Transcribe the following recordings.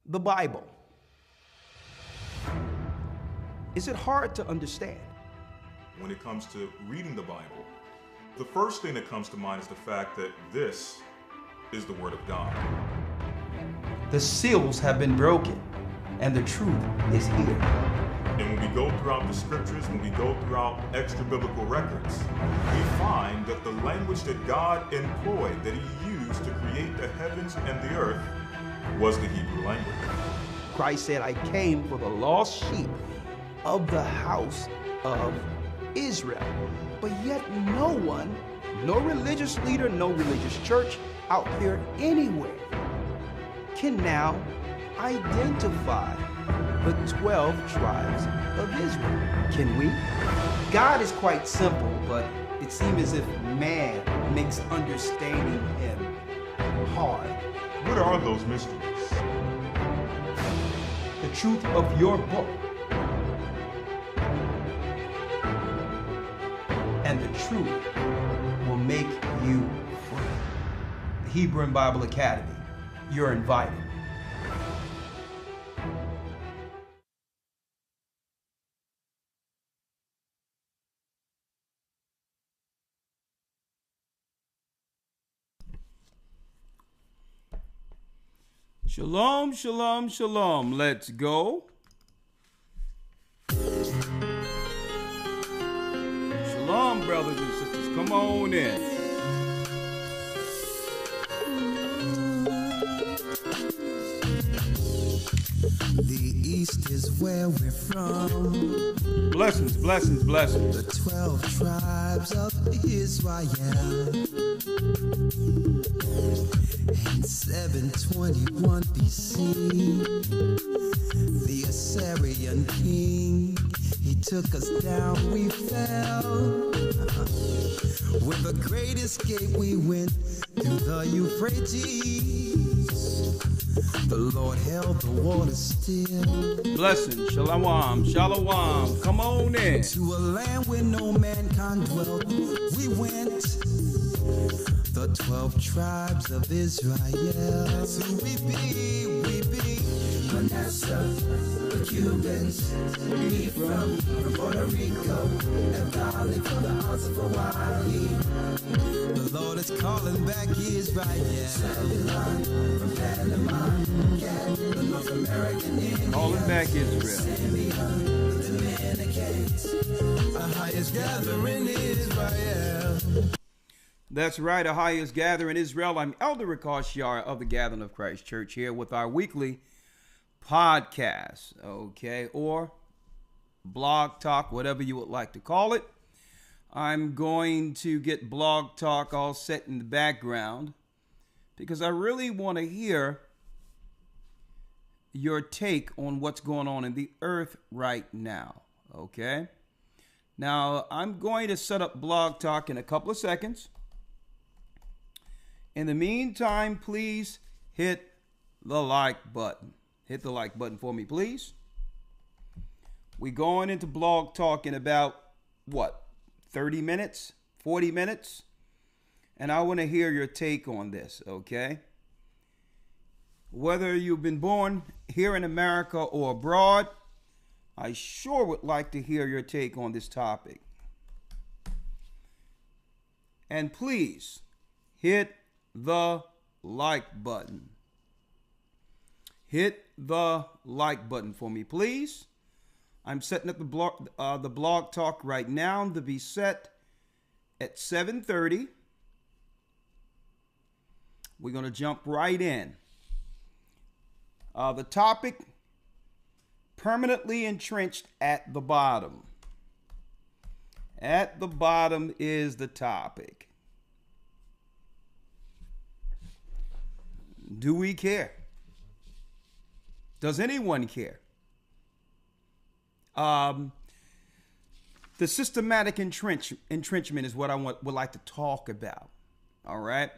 the Bible. Is it hard to understand? When it comes to reading the Bible, the first thing that comes to mind is the fact that this is the Word of God. The seals have been broken, and the truth is here. And when we go throughout the scriptures, when we go throughout extra biblical records, we find that the language that God employed, that He used to create the heavens and the earth, was the Hebrew language. Christ said, I came for the lost sheep of the house of Israel. But yet no one, no religious leader, no religious church out there anywhere can now identify the 12 tribes of Israel. Can we? God is quite simple, but it seems as if man makes understanding Him hard. What are those mysteries? The truth of your book and the truth will make you free. The Hebrew and Bible Academy, you're invited. Shalom, shalom, shalom. Let's go. Shalom, brothers and sisters. Come on in. The East is where we're from. Blessings, blessings, blessings. The 12 tribes of Israel. In 721 BC, the Assyrian king, he took us down, we fell. With the great escape, we went through the Euphrates. The Lord held the water still. Blessings, shalom, shalom. Come on in. To a land where no mankind dwelt, we went. The 12 tribes of Israel. So we be Manasseh, the Cubans, we from Puerto Rico, and valley from the hearts of Hawaii. The Lord is calling back Israel. Babylon from Panama, yeah, the North American Indians. Calling back Israel. Simeon, the Dominicans, AHAYAH's gathering Israel. That's right, AHAYAH's Gathering Israel. I'm Elder YASHAYA of the Gathering of Christ Church here with our weekly podcast, okay, or blog talk, whatever you would like to call it. I'm going to get blog talk all set in the background because I really want to hear your take on what's going on in the earth right now, okay? Now, I'm going to set up blog talk in a couple of seconds. In the meantime, please hit the like button. Hit the like button for me, please. We're going into blog talk in about, what, 30 minutes, 40 minutes? And I want to hear your take on this, okay? Whether you've been born here in America or abroad, I sure would like to hear your take on this topic. And please hit the like button. Hit the like button for me, please. I'm setting up the blog talk right now to be set at 7:30. We're going to jump right in. The topic, permanently entrenched at the bottom. At the bottom is the topic. Do we care? Does anyone care? The systematic entrenchment is what I would like to talk about. All right.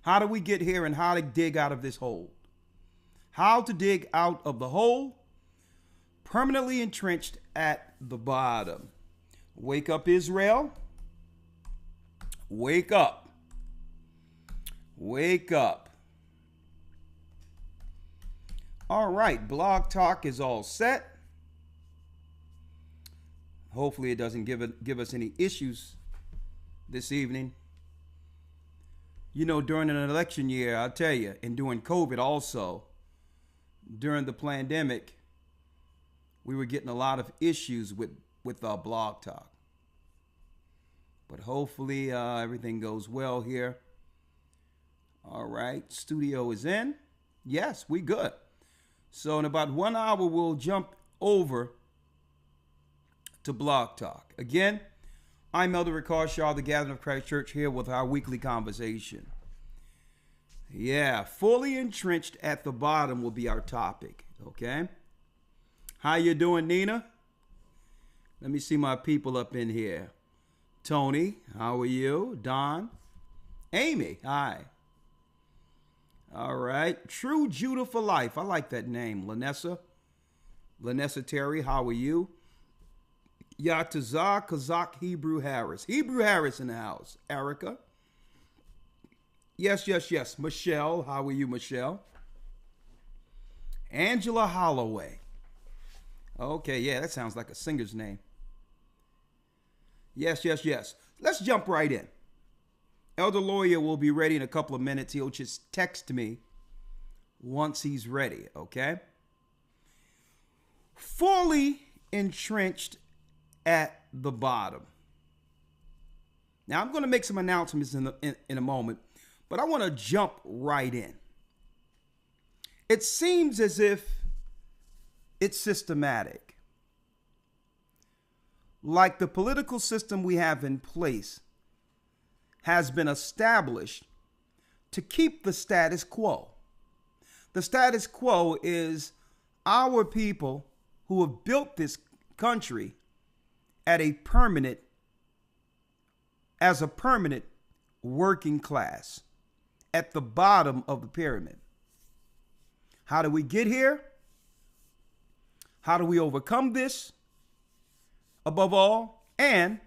How do we get here and how to dig out of this hole? How to dig out of the hole? Permanently entrenched at the bottom. Wake up, Israel. Wake up. Wake up. All right, Blog Talk is all set. Hopefully it doesn't give us any issues this evening. You know, during an election year, I'll tell you, and during COVID also, during the pandemic, we were getting a lot of issues with our Blog Talk. But hopefully everything goes well here. All right, studio is in. Yes, we good. So in about 1 hour, we'll jump over to Blog Talk. Again, I'm Elder Ricard Shaw, the Gathering of Christ Church, here with our weekly conversation. Yeah, fully entrenched at the bottom will be our topic, okay? How you doing, Nina? Let me see my people up in here. Tony, how are you? Don? Amy, hi. All right. True Judah for life. I like that name. Lanessa Terry, how are you? Yatazah Kazak Hebrew Harris. Hebrew Harris in the house. Erica. Yes. Michelle, how are you, Michelle? Angela Holloway. Okay, yeah, that sounds like a singer's name. Yes. Let's jump right in. Elder Lawyer will be ready in a couple of minutes. He'll just text me once he's ready, okay? Fully entrenched at the bottom. Now, I'm going to make some announcements in a moment, but I want to jump right in. It seems as if it's systematic. Like the political system we have in place has been established to keep the status quo. The status quo is our people who have built this country as a permanent working class at the bottom of the pyramid. How do we get here? How do we overcome this? Above all, and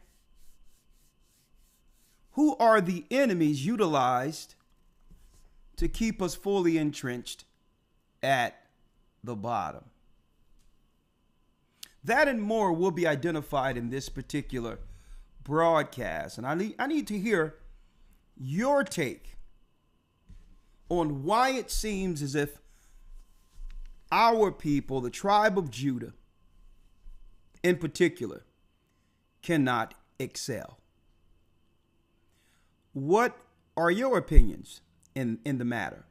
who are the enemies utilized to keep us fully entrenched at the bottom? That and more will be identified in this particular broadcast. And I need to hear your take on why it seems as if our people, the tribe of Judah in particular, cannot excel. What are your opinions in the matter?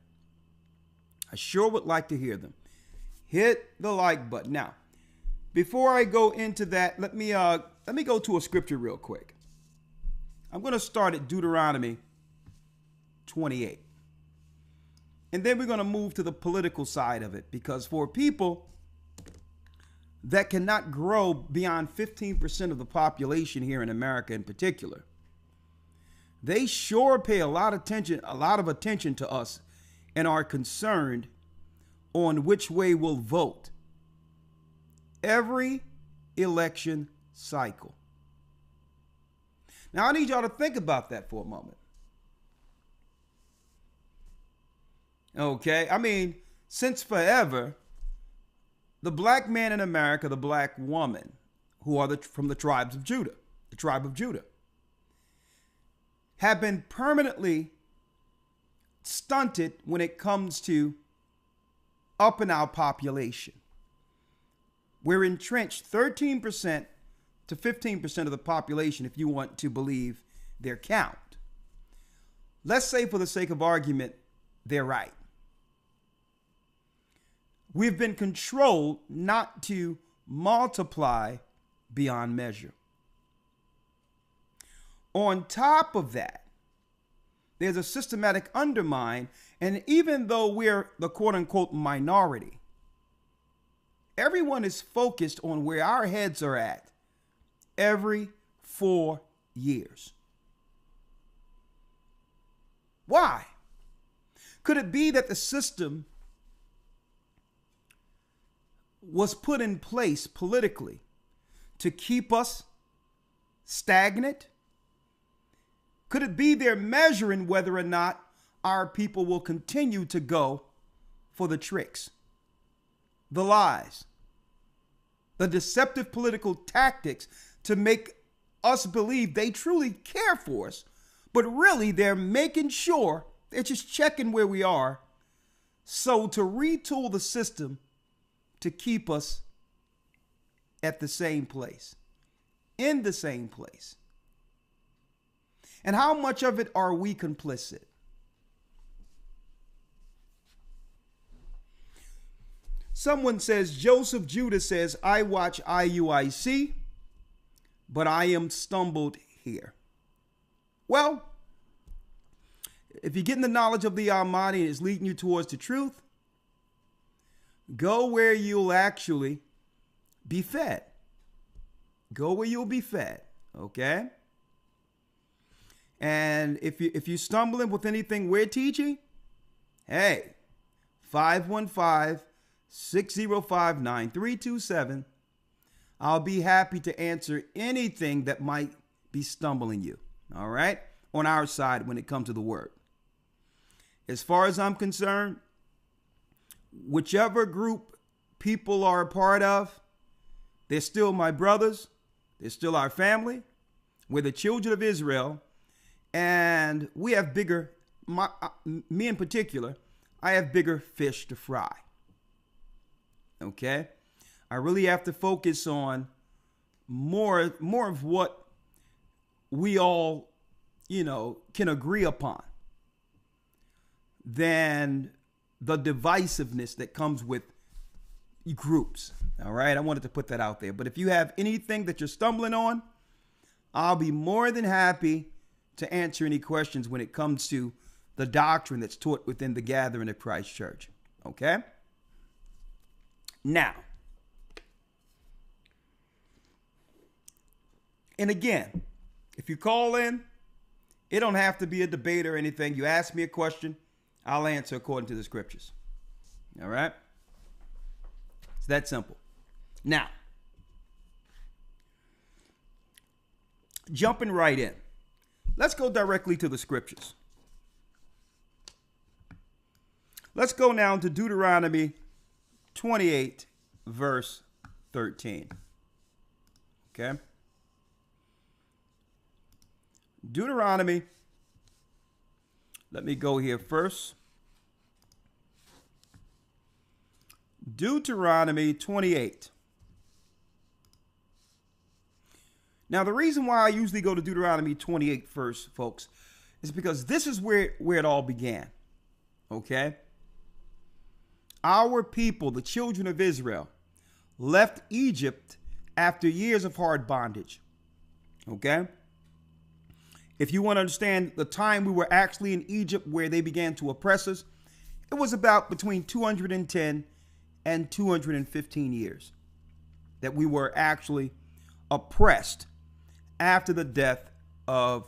I sure would like to hear them. Hit the like button. Now, before I go into that, let me go to a scripture real quick. I'm going to start at Deuteronomy 28. And then we're going to move to the political side of it, because for people that cannot grow beyond 15% of the population here in America in particular, they sure pay a lot of attention to us and are concerned on which way we'll vote every election cycle. Now, I need y'all to think about that for a moment. Okay, I mean, since forever, the black man in America, the black woman, who are from the tribes of Judah, the tribe of Judah, have been permanently stunted when it comes to upping our population. We're entrenched 13% to 15% of the population, if you want to believe their count. Let's say, for the sake of argument, they're right. We've been controlled not to multiply beyond measure. On top of that, there's a systematic undermine, and even though we're the quote-unquote minority, everyone is focused on where our heads are at every 4 years. Why? Could it be that the system was put in place politically to keep us stagnant? Could it be they're measuring whether or not our people will continue to go for the tricks? the lies, the deceptive political tactics to make us believe they truly care for us, but really they're making sure, they're just checking where we are, so to retool the system to keep us at the same place, in the same place. And how much of it are we complicit? Someone says, Joseph Judah says, I watch IUIC, but I am stumbled here. Well, if you're getting the knowledge of the Almighty and it's leading you towards the truth, go where you'll actually be fed. Go where you'll be fed, okay? And if you're stumbling with anything we're teaching, hey, 515-605-9327. I'll be happy to answer anything that might be stumbling you, all right, on our side when it comes to the word. As far as I'm concerned, whichever group people are a part of, they're still my brothers. They're still our family. We're the children of Israel. And we have bigger, me in particular, I have bigger fish to fry. Okay? I really have to focus on more of what we all, can agree upon than the divisiveness that comes with groups. All right? I wanted to put that out there. But if you have anything that you're stumbling on, I'll be more than happy to answer any questions when it comes to the doctrine that's taught within the gathering of Christ Church. Okay? Now, and again, if you call in, it don't have to be a debate or anything. You ask me a question, I'll answer according to the scriptures. All right? It's that simple. Now, jumping right in. Let's go directly to the scriptures. Let's go now to Deuteronomy 28, verse 13. Okay? Deuteronomy, let me go here first. Deuteronomy 28. Now, the reason why I usually go to Deuteronomy 28 first, folks, is because this is where it all began. Okay? Our people, the children of Israel, left Egypt after years of hard bondage. Okay? If you want to understand the time we were actually in Egypt where they began to oppress us, it was about between 210 and 215 years that we were actually oppressed after the death of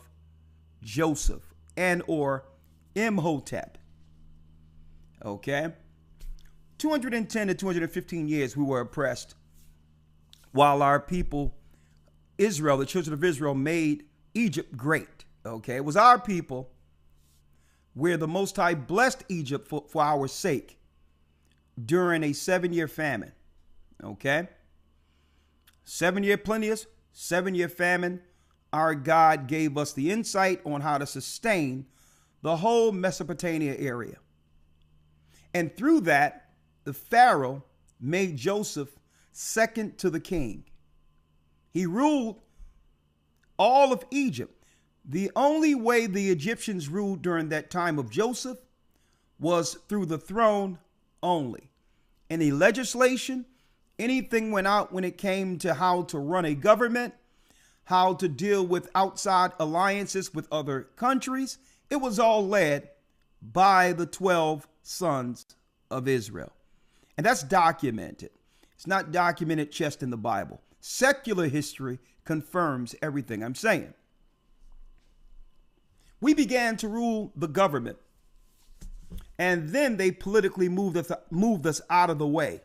Joseph and or Imhotep. Okay? 210 to 215 years we were oppressed while our people, Israel, the children of Israel, made Egypt great. Okay? It was our people where the Most High blessed Egypt for our sake during a 7-year famine. Okay? 7-year plenteous, 7-year famine. Our God gave us the insight on how to sustain the whole Mesopotamia area. And through that, the Pharaoh made Joseph second to the king. He ruled all of Egypt. The only way the Egyptians ruled during that time of Joseph was through the throne only. Any legislation, anything went out when it came to how to run a government, how to deal with outside alliances with other countries. It was all led by the 12 sons of Israel. And that's documented. It's not documented just in the Bible. Secular history confirms everything I'm saying. We began to rule the government, and then they politically moved us out of the way,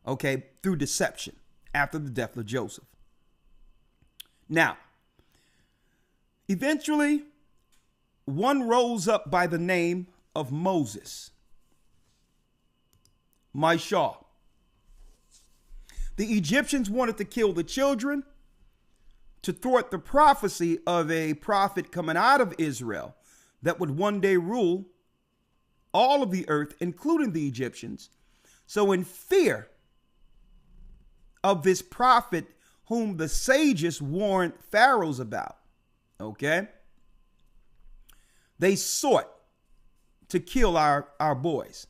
okay, through deception after the death of Joseph. Now, eventually, one rose up by the name of Moses. Shaw. The Egyptians wanted to kill the children to thwart the prophecy of a prophet coming out of Israel that would one day rule all of the earth, including the Egyptians. So in fear of this prophet whom the sages warned pharaohs about, okay, they sought to kill our boys,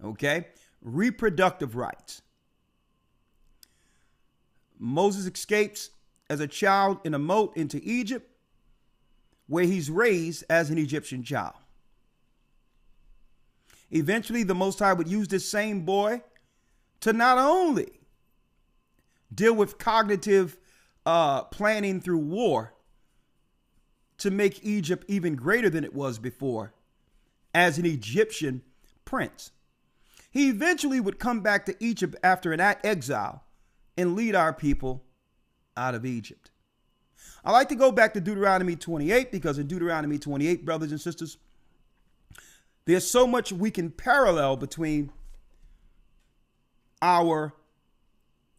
okay, reproductive rights. Moses escapes as a child in a moat into Egypt, where he's raised as an Egyptian child. Eventually, the Most High would use this same boy to not only deal with cognitive planning through war to make Egypt even greater than it was before as an Egyptian prince. He eventually would come back to Egypt after an exile and lead our people out of Egypt. I like to go back to Deuteronomy 28 because in Deuteronomy 28, brothers and sisters, there's so much we can parallel between our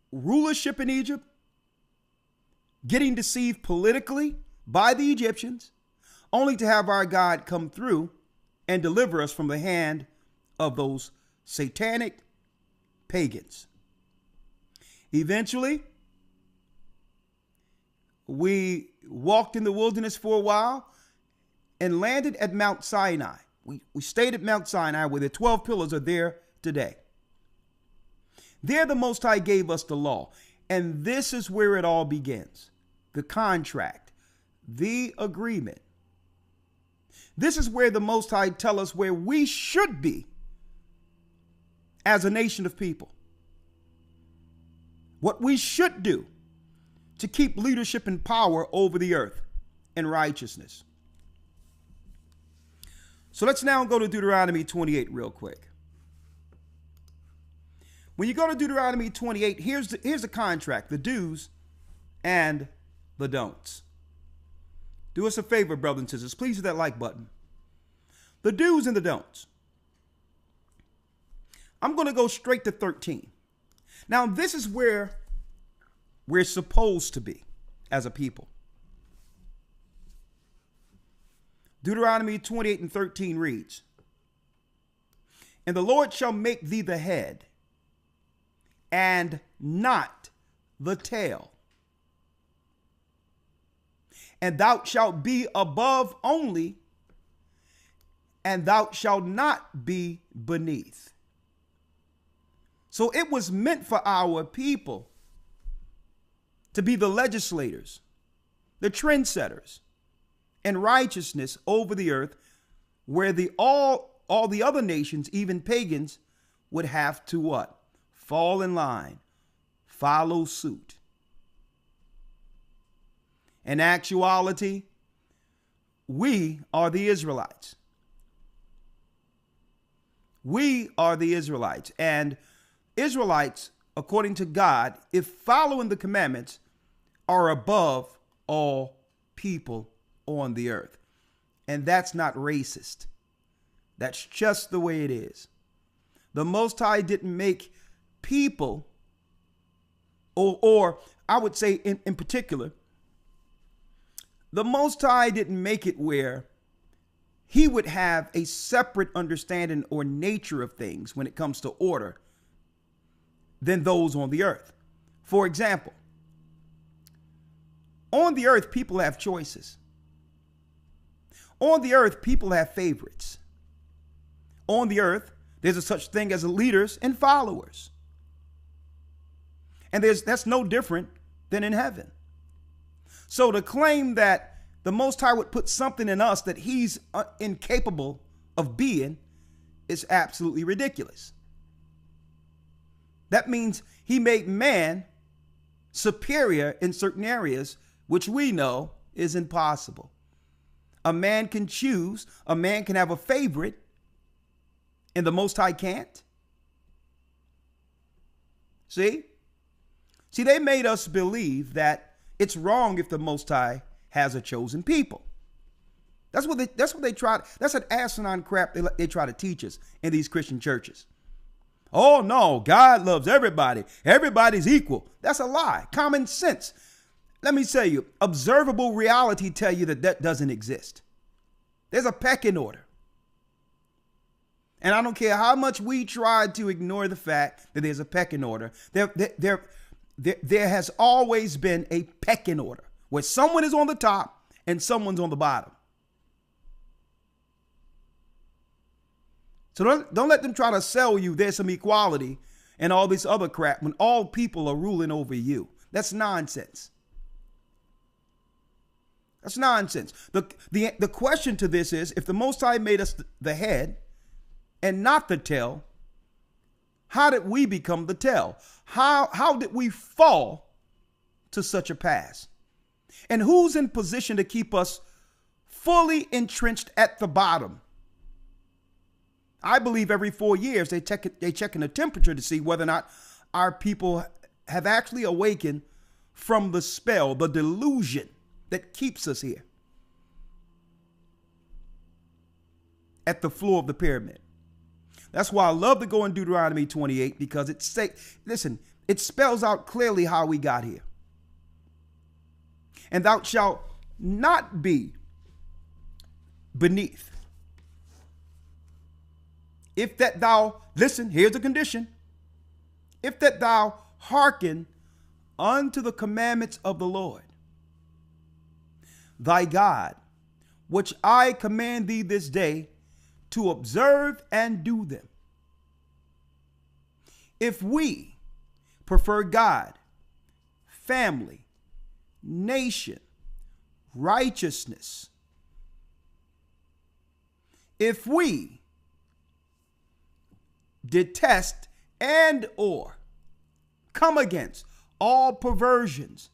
rulership in Egypt, getting deceived politically by the Egyptians, only to have our God come through and deliver us from the hand of those satanic pagans. Eventually, we walked in the wilderness for a while and landed at Mount Sinai. We stayed at Mount Sinai where the 12 pillars are there today. There the Most High gave us the law. And this is where it all begins. The contract, the agreement. This is where the Most High tell us where we should be as a nation of people. What we should do to keep leadership and power over the earth and righteousness. So let's now go to Deuteronomy 28 real quick. When you go to Deuteronomy 28, here's the contract, the do's and the don'ts. Do us a favor, brothers and sisters. Please hit that like button. The do's and the don'ts. I'm going to go straight to 13. Now, this is where we're supposed to be as a people. Deuteronomy 28 and 13 reads, "And the Lord shall make thee the head and not the tail. And thou shalt be above only, and thou shalt not be beneath." So it was meant for our people to be the legislators, the trendsetters, and righteousness over the earth, where all the other nations, even pagans, would have to what? Fall in line, follow suit. In actuality, we are the Israelites. We are the Israelites. And Israelites, according to God, if following the commandments, are above all people on the earth. And that's not racist. That's just the way it is. The Most High didn't make people, or I would say in particular, the Most High didn't make it where he would have a separate understanding or nature of things when it comes to order than those on the earth. For example, on the earth, people have choices. On the earth, people have favorites. On the earth, there's a such thing as leaders and followers. And that's no different than in heaven. So to claim that the Most High would put something in us that he's incapable of being is absolutely ridiculous. That means he made man superior in certain areas, which we know is impossible. A man can choose, a man can have a favorite, and the Most High can't. See, they made us believe that it's wrong if the Most High has a chosen people. That's what they try. That's an asinine crap they try to teach us in these Christian churches. Oh, no, God loves everybody. Everybody's equal. That's a lie. Common sense. Let me tell you, observable reality tell you that that doesn't exist. There's a pecking order. And I don't care how much we try to ignore the fact that there's a pecking order. There has always been a pecking order where someone is on the top and someone's on the bottom. So don't let them try to sell you there's some equality and all this other crap when all people are ruling over you. That's nonsense. That's nonsense. The question to this is, if the Most High made us the head and not the tail, how did we become the tail? How did we fall to such a pass? And who's in position to keep us fully entrenched at the bottom? I believe every 4 years they checking the temperature to see whether or not our people have actually awakened from the spell, the delusion that keeps us here at the floor of the pyramid. That's why I love to go in Deuteronomy 28, because it spells out clearly how we got here. And thou shalt not be beneath. If that thou, listen, here's the condition. If that thou hearken unto the commandments of the Lord, thy God, which I command thee this day to observe and do them. If we prefer God, family, nation, righteousness, if we detest and or come against all perversions,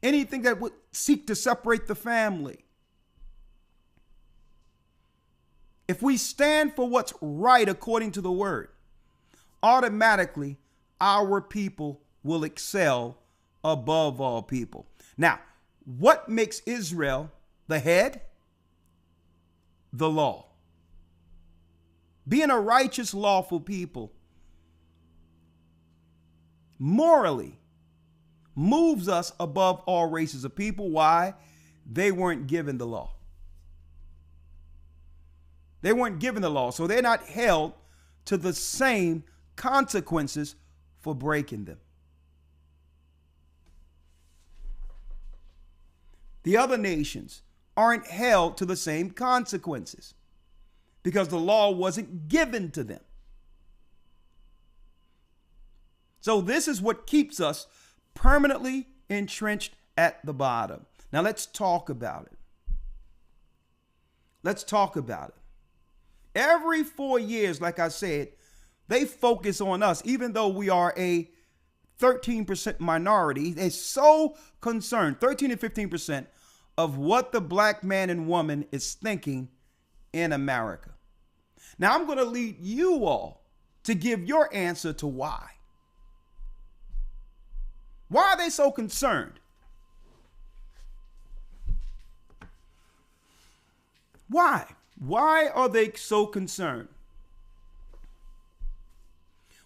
anything that would seek to separate the family, if we stand for what's right according to the word, automatically our people will excel above all people. Now, what makes Israel the head? The law. Being a righteous, lawful people morally moves us above all races of people. Why? They weren't given the law. They weren't given the law, so they're not held to the same consequences for breaking them. The other nations aren't held to the same consequences because the law wasn't given to them. So this is what keeps us permanently entrenched at the bottom. Now let's talk about it. Let's talk about it. Every 4 years, like I said, they focus on us, even though we are a 13% minority. They're so concerned, 13 to 15% of what the black man and woman is thinking in America. Now, I'm going to lead you all to give your answer to why. Why are they so concerned? Why? Why are they so concerned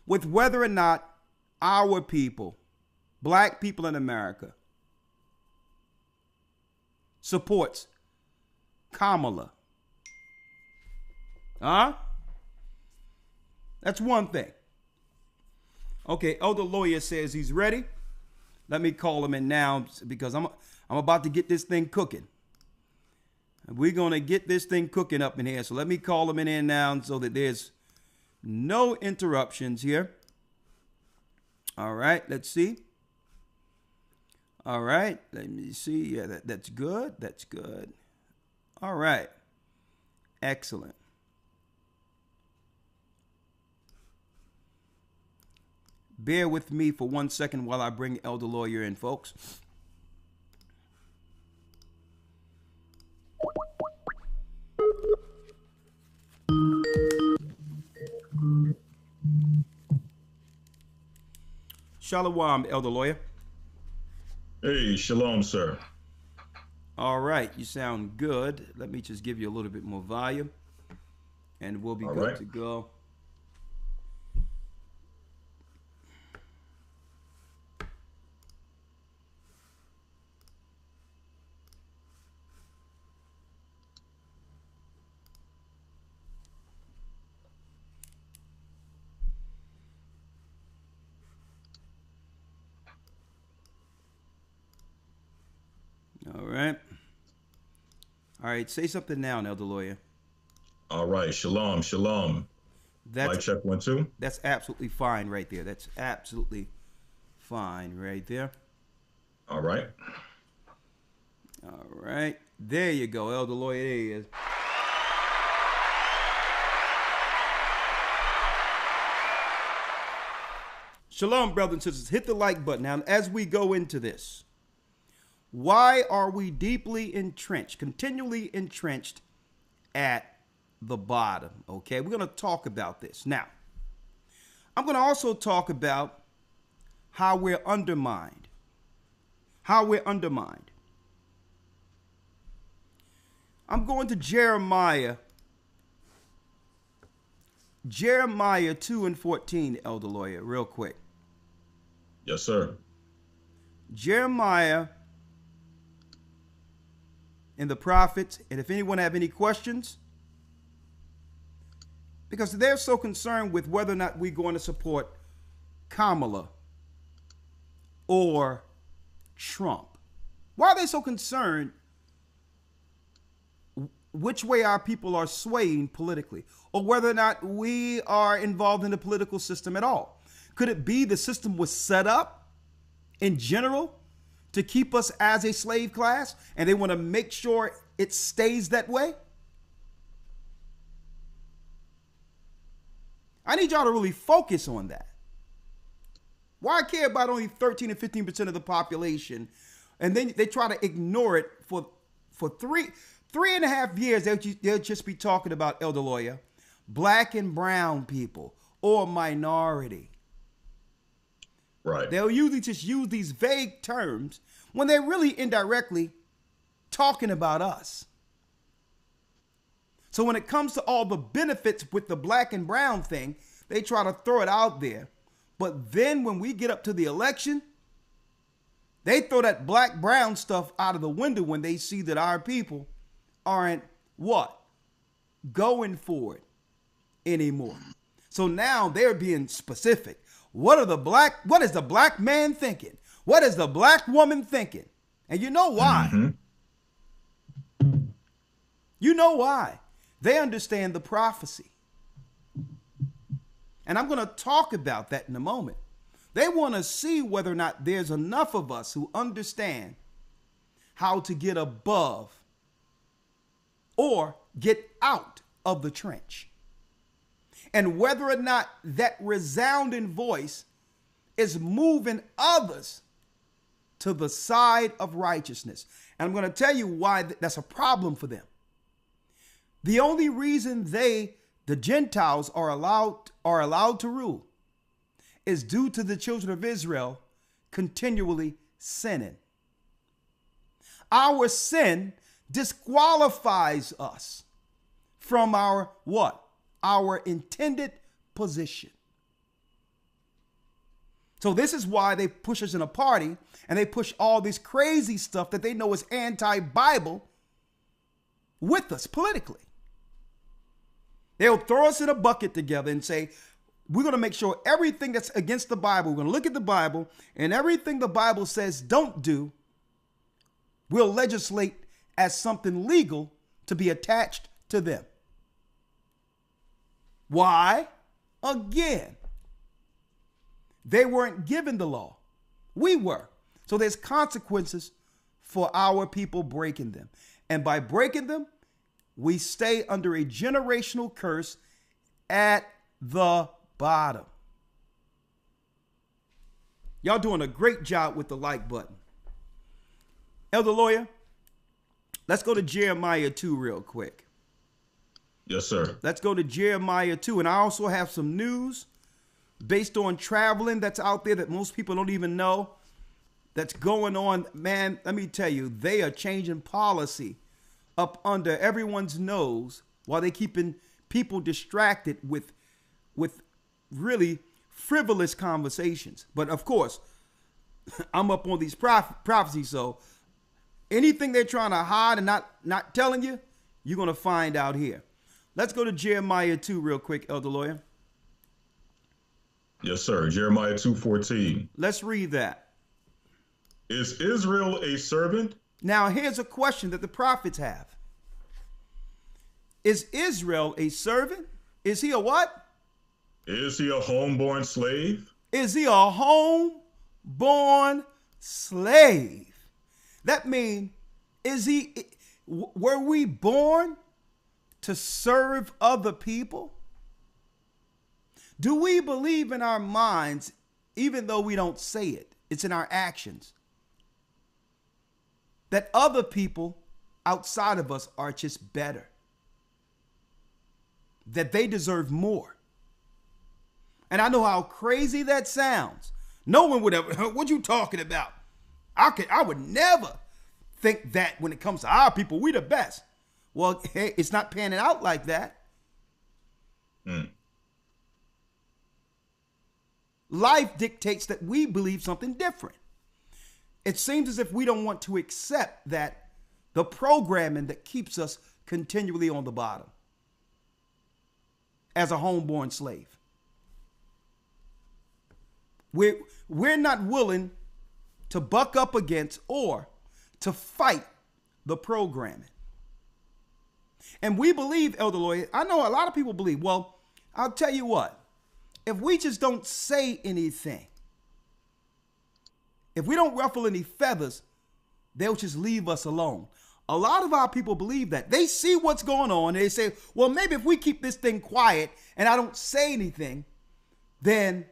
with whether or not our people, black people in America, supports Kamala? That's one thing. Okay, Elder Lawyer says he's ready. Let me call him in now because I'm about to get this thing cooking. We're going to get this thing cooking up in here. So let me call him in now so that there's no interruptions here. All right, let's see. All right, let me see. Yeah, that's good. That's good. All right. Excellent. Bear with me for 1 second while I bring Elder Lawyer in, folks. Shalom, Elder Lawyer. Hey, shalom, sir. All right, you sound good. Let me just give you a little bit more volume, and we'll be good to go. right. Say something now, Elder Lawyer. All right. Shalom. Shalom. Mic check 1 2. That's absolutely fine right there. That's absolutely fine right there. All right. All right. There you go, Elder Lawyer. There he is. Shalom, brothers and sisters. Hit the like button. Now, as we go into this, why are we deeply entrenched, continually entrenched at the bottom? Okay, we're going to talk about this. Now, I'm going to also talk about how we're undermined. How we're undermined. I'm going to Jeremiah 2:14, Elder Lawyer, real quick. Yes, sir. Jeremiah and the prophets, and if anyone have any questions, because they're so concerned with whether or not we're going to support Kamala or Trump. Why are they so concerned which way our people are swaying politically, or whether or not we are involved in the political system at all? Could it be the system was set up in general to keep us as a slave class, and they want to make sure it stays that way? I need y'all to really focus on that. Why care about only 13 and 15% of the population, and then they try to ignore it for 3.5 years? They'll just be talking about, Elder Lawyer, black and brown people or minority. Right. They'll usually just use these vague terms when they're really indirectly talking about us. So when it comes to all the benefits with the black and brown thing, they try to throw it out there. But then when we get up to the election, they throw that black brown stuff out of the window when they see that our people aren't what? Going for it anymore. So now they're being specific. What is the black man thinking? What is the black woman thinking? And you know why? Mm-hmm. You know why? They understand the prophecy. And I'm going to talk about that in a moment. They want to see whether or not there's enough of us who understand how to get above or get out of the trench. And whether or not that resounding voice is moving others to the side of righteousness. And I'm going to tell you why that's a problem for them. The only reason the Gentiles are allowed to rule is due to the children of Israel continually sinning. Our sin disqualifies us from our what? Our intended position. So this is why they push us in a party and they push all this crazy stuff that they know is anti-Bible with us politically. They'll throw us in a bucket together and say, we're going to make sure everything that's against the Bible, we're going to look at the Bible, and everything the Bible says don't do, we'll legislate as something legal to be attached to them. Why? Again, they weren't given the law. We were. So there's consequences for our people breaking them. And by breaking them, we stay under a generational curse at the bottom. Y'all doing a great job with the like button. Elder Lawyer, let's go to Jeremiah 2 real quick. Yes, sir. Let's go to Jeremiah 2. And I also have some news based on traveling that's out there that most people don't even know that's going on. Man, let me tell you, they are changing policy up under everyone's nose while they're keeping people distracted with really frivolous conversations. But of course, I'm up on these prophecies, so anything they're trying to hide and not telling you, you're going to find out here. Let's go to Jeremiah 2 real quick, Elder Lawyer. Yes, sir. Jeremiah 2:14. Let's read that. Is Israel a servant? Now, here's a question that the prophets have. Is Israel a servant? Is he a what? Is he a homeborn slave? Is he a home-born slave? That means, were we born to serve other people? Do we believe in our minds, even though we don't say it? It's in our actions, that other people outside of us are just better, that they deserve more. And I know how crazy that sounds. No one would ever, what you talking about? I would never think that when it comes to our people, we the best. Well, hey, it's not panning out like that. Life dictates that we believe something different. It seems as if we don't want to accept that the programming that keeps us continually on the bottom as a homeborn slave. We're not willing to buck up against or to fight the programming. And we believe, Elder Lawyer, I know a lot of people believe, well, I'll tell you what, if we just don't say anything, if we don't ruffle any feathers, they'll just leave us alone. A lot of our people believe that. They see what's going on. And they say, well, maybe if we keep this thing quiet and I don't say anything, then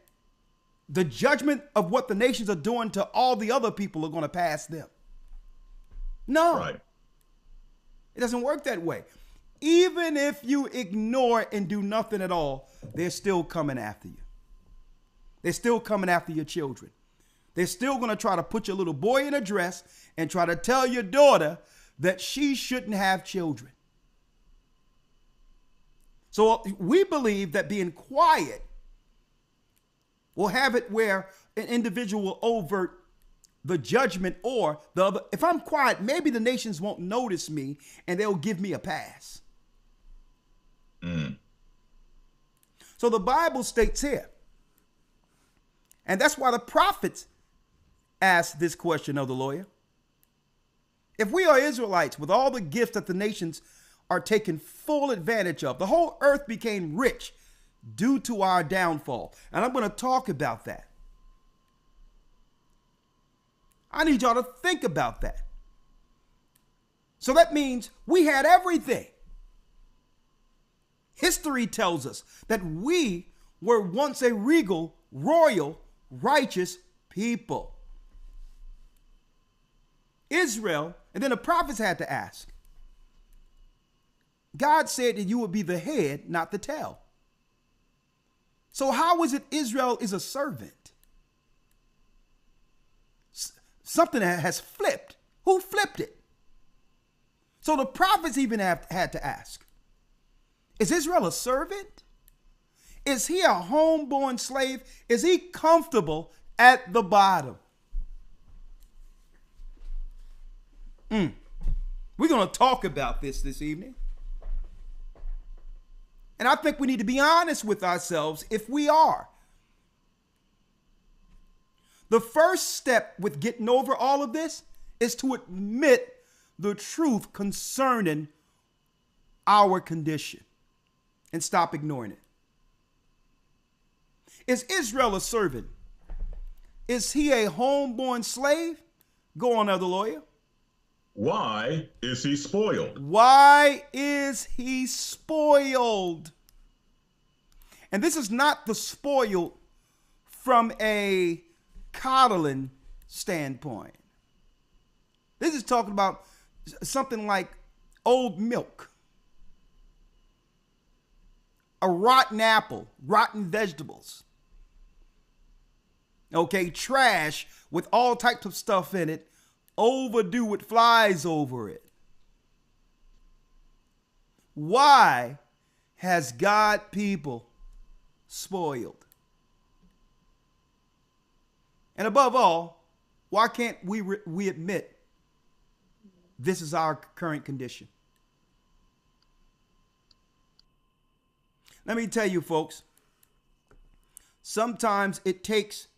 the judgment of what the nations are doing to all the other people are going to pass them. No, right. It doesn't work that way. Even if you ignore and do nothing at all, they're still coming after you. They're still coming after your children. They're still going to try to put your little boy in a dress and try to tell your daughter that she shouldn't have children. So we believe that being quiet will have it where an individual will overt the judgment or the other. If I'm quiet, maybe the nations won't notice me and they'll give me a pass. So the Bible states here, and that's why the prophets asked this question of the lawyer. If we are Israelites with all the gifts that the nations are taking full advantage of, the whole earth became rich due to our downfall. And I'm going to talk about that. I need y'all to think about that. So that means we had everything. History tells us that we were once a regal, royal, righteous people. Israel, and then the prophets had to ask. God said that you would be the head, not the tail. So how is it Israel is a servant? Something that has flipped. Who flipped it? So the prophets even had to ask, is Israel a servant? Is he a homeborn slave? Is he comfortable at the bottom? We're going to talk about this evening. And I think we need to be honest with ourselves if we are. The first step with getting over all of this is to admit the truth concerning our condition and stop ignoring it. Is Israel a servant? Is he a homeborn slave? Go on, Elder Lawyer. Why is he spoiled? Why is he spoiled? And this is not the spoiled from a coddling standpoint. This is talking about something like old milk, a rotten apple, rotten vegetables. Okay, trash with all types of stuff in it, overdue with flies over it. Why has God people spoiled? And above all, why can't we admit this is our current condition? Let me tell you, folks, sometimes it takes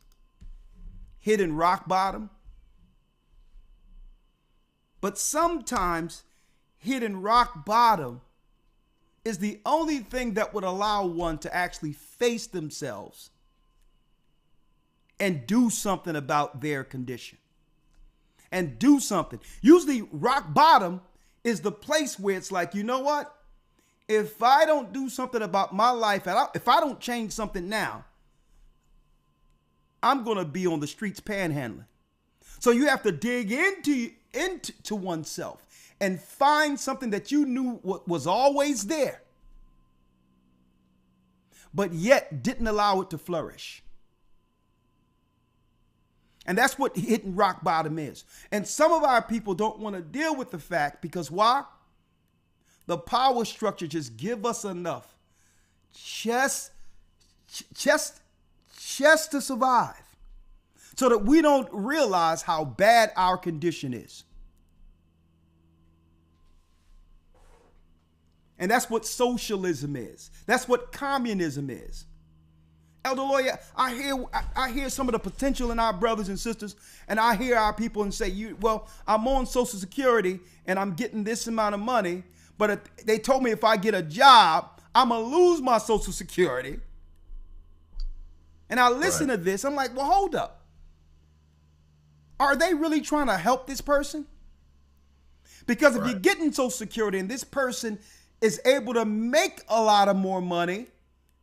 hitting rock bottom, but sometimes hitting rock bottom is the only thing that would allow one to actually face themselves and do something about their condition. And do something. Usually rock bottom is the place where it's like, you know what? If I don't do something about my life, if I don't change something now, I'm going to be on the streets panhandling. So you have to dig into oneself and find something that you knew was always there, but yet didn't allow it to flourish. And that's what hitting rock bottom is. And some of our people don't want to deal with the fact because why? The power structure just give us enough just to survive, so that we don't realize how bad our condition is. And that's what socialism is. That's what communism is. Elder Lawyer, I hear some of the potential in our brothers and sisters, and I hear our people and say, well, I'm on Social Security and I'm getting this amount of money, but they told me if I get a job, I'm going to lose my Social Security. And I listen to this, I'm like, well, hold up. Are they really trying to help this person? Because if you're getting Social Security and this person is able to make a lot of more money,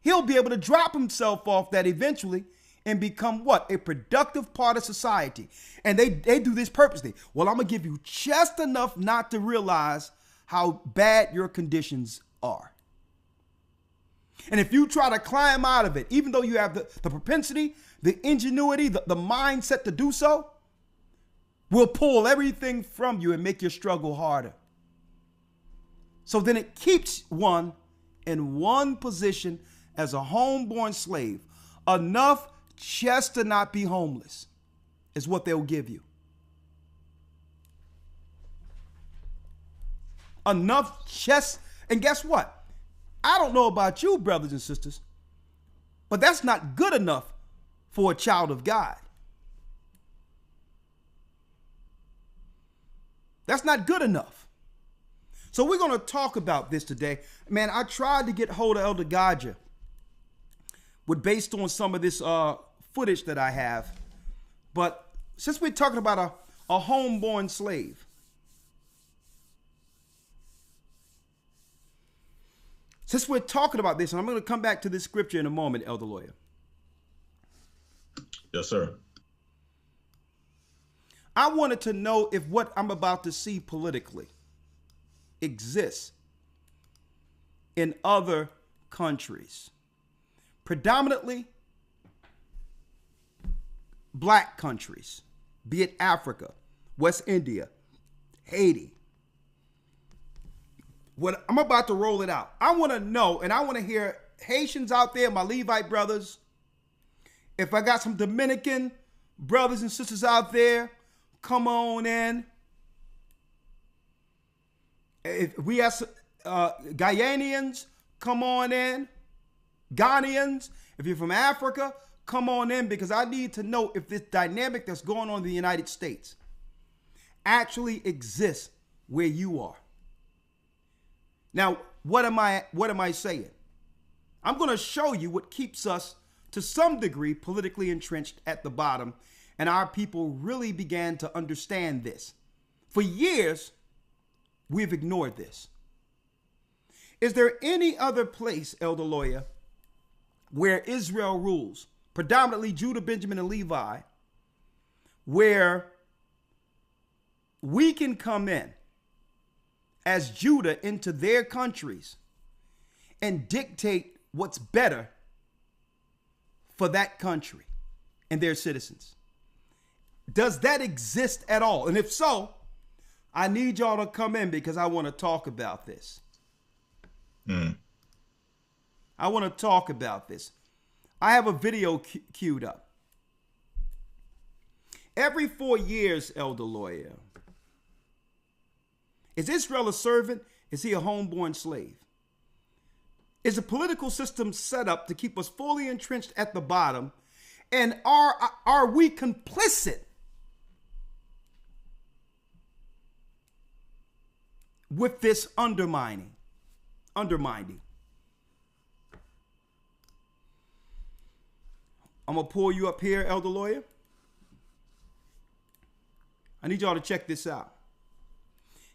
he'll be able to drop himself off that eventually and become what? A productive part of society. And they do this purposely. Well, I'm going to give you just enough not to realize how bad your conditions are. And if you try to climb out of it, even though you have the propensity, the ingenuity, the mindset to do so, we'll pull everything from you and make your struggle harder. So then it keeps one in one position as a homeborn slave, enough just to not be homeless is what they'll give you. Enough just, and guess what? I don't know about you, brothers and sisters, but that's not good enough for a child of God. That's not good enough. So we're going to talk about this today. Man, I tried to get hold of Elder Gadja based on some of this footage that I have. But since we're talking about a homeborn slave, since we're talking about this, and I'm going to come back to this scripture in a moment, Elder Lawyer. Yes, sir. I wanted to know if what I'm about to see politically exists in other countries, predominantly black countries, be it Africa, West India, Haiti. When I'm about to roll it out, I want to know, and I want to hear Haitians out there, my Levite brothers. If I got some Dominican brothers and sisters out there, come on in. If we have Guyanians, come on in. Ghanaians, if you're from Africa, come on in, because I need to know if this dynamic that's going on in the United States actually exists where you are. Now, what am I saying? I'm going to show you what keeps us to some degree politically entrenched at the bottom, and our people really began to understand this. For years, we've ignored this. Is there any other place, Elder Lawyer, where Israel rules, predominantly Judah, Benjamin, and Levi, where we can come in as Judah into their countries and dictate what's better for that country and their citizens? Does that exist at all? And if so, I need y'all to come in because I want to talk about this. I want to talk about this. I have a video queued up. Every 4 years, Elder Lawyer, is Israel a servant? Is he a homeborn slave? Is the political system set up to keep us fully entrenched at the bottom? And are we complicit with this undermining undermining. I'm going to pull you up here, Elder Lawyer. I need y'all to check this out.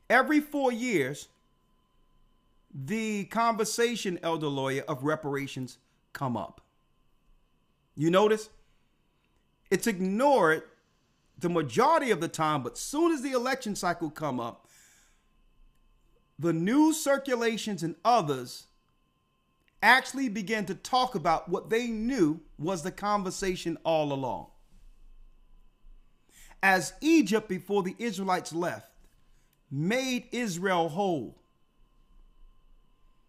Every 4 years, the conversation, Elder Lawyer, of reparations come up. You notice? It's ignored the majority of the time, but soon as the election cycle come up, the news circulations and others actually begin to talk about what they knew was the conversation all along. As Egypt, before the Israelites left, made Israel whole,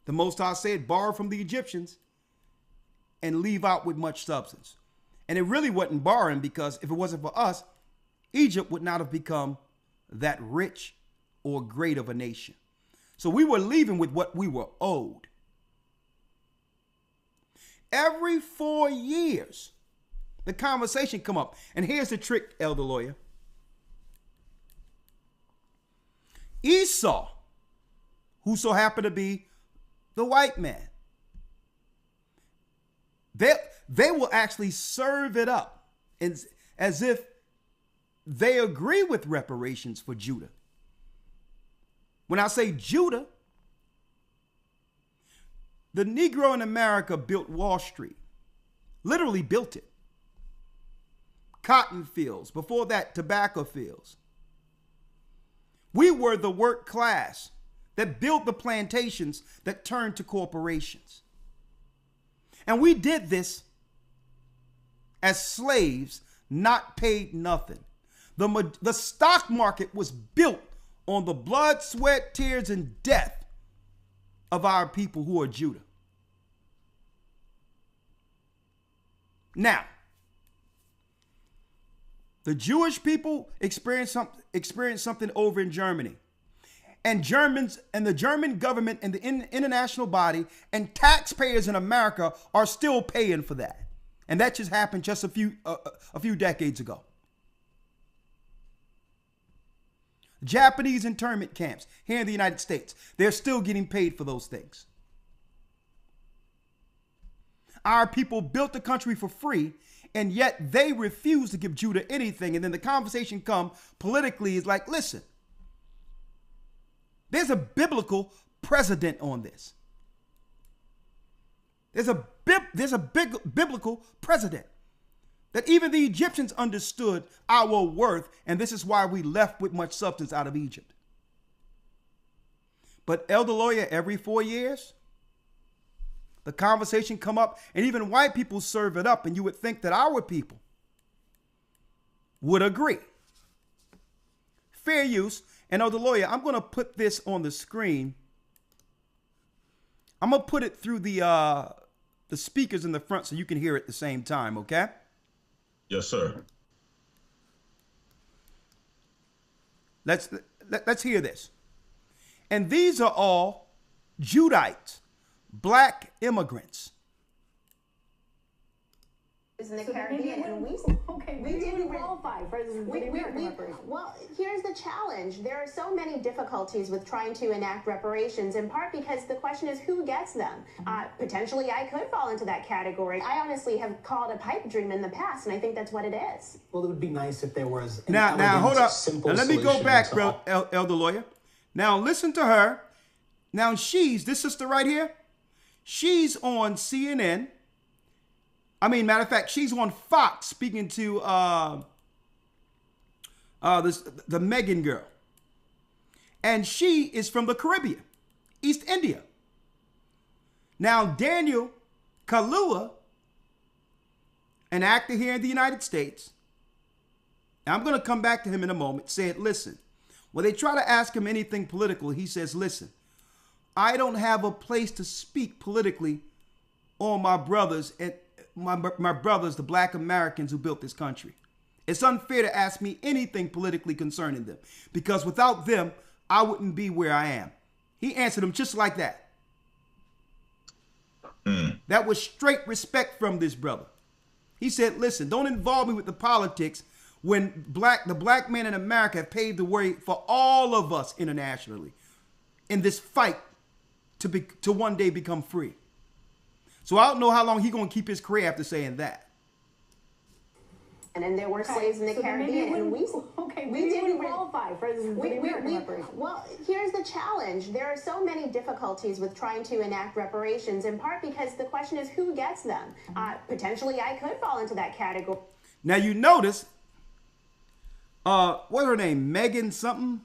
the Most High said, borrow from the Egyptians and leave out with much substance. And it really wasn't borrowing, because if it wasn't for us, Egypt would not have become that rich or great of a nation. So we were leaving with what we were owed. Every 4 years, the conversation come up. And here's the trick, Elder Lawyer. Esau, who so happened to be the white man, they will actually serve it up as if they agree with reparations for Judah. When I say Judah, the Negro in America built Wall Street, literally built it. Cotton fields, before that, tobacco fields. We were the work class that built the plantations that turned to corporations. And we did this as slaves, not paid nothing. The stock market was built on the blood, sweat, tears, and death of our people who are Judah. Now, the Jewish people experienced something over in Germany. And Germans and the German government and the international body and taxpayers in America are still paying for that. And that just happened just a few decades ago. Japanese internment camps here in the United States, they're still getting paid for those things. Our people built the country for free, and yet they refuse to give Judah anything. And then the conversation come politically is like, listen, there's a biblical precedent on this. There's a big biblical precedent that even the Egyptians understood our worth, and this is why we left with much substance out of Egypt. But Elder Lawyer, every 4 years, the conversation come up, and even white people serve it up, and you would think that our people would agree. Fair use. And Elder Lawyer, I'm going to put this on the screen. I'm going to put it through the speakers in the front so you can hear it at the same time, okay? Yes, sir. Let's hear this. And these are all Judites, black immigrants. In the Caribbean, and we didn't qualify for well, here's the challenge. There are so many difficulties with trying to enact reparations, in part because the question is who gets them. Potentially, I could fall into that category. I honestly have called a pipe dream in the past, and I think that's what it is. Well, it would be nice if there was an now hold up. simple Now, let me go back, to Elder Lawyer. Now listen to her. Now this sister right here, she's on CNN. Matter of fact, she's on Fox speaking to the Megan girl. And she is from the Caribbean, East India. Now, Daniel Kaluuya, an actor here in the United States, and I'm going to come back to him in a moment, said, listen, when they try to ask him anything political, he says, listen, I don't have a place to speak politically on my brothers and my brothers, the black Americans who built this country. It's unfair to ask me anything politically concerning them, because without them, I wouldn't be where I am. He answered him just like that. That was straight respect from this brother. He said, listen, don't involve me with the politics when the black man in America have paved the way for all of us internationally in this fight to one day become free. So I don't know how long he's going to keep his career after saying that. And then there were slaves in the Caribbean, and we didn't qualify for this. Well, here's the challenge. There are so many difficulties with trying to enact reparations, in part because the question is who gets them. Potentially, I could fall into that category. Now you notice, what's her name? Megan something,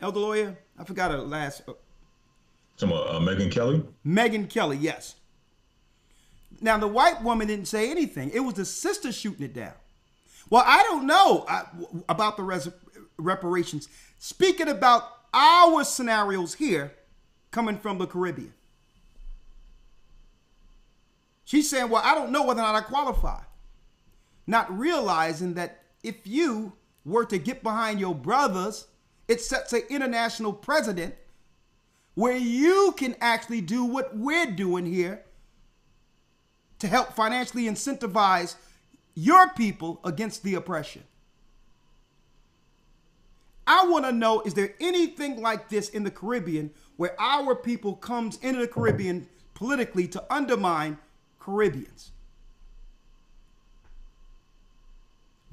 elder lawyer. I forgot her last. Megyn Kelly. Megyn Kelly, yes. Now the white woman didn't say anything. It was the sister shooting it down. Well, I don't know about the reparations. Speaking about our scenarios here coming from the Caribbean. She's saying, well, I don't know whether or not I qualify. Not realizing that if you were to get behind your brothers, it sets an international precedent where you can actually do what we're doing here to help financially incentivize your people against the oppression. I want to know, is there anything like this in the Caribbean where our people comes into the Caribbean politically to undermine Caribbeans?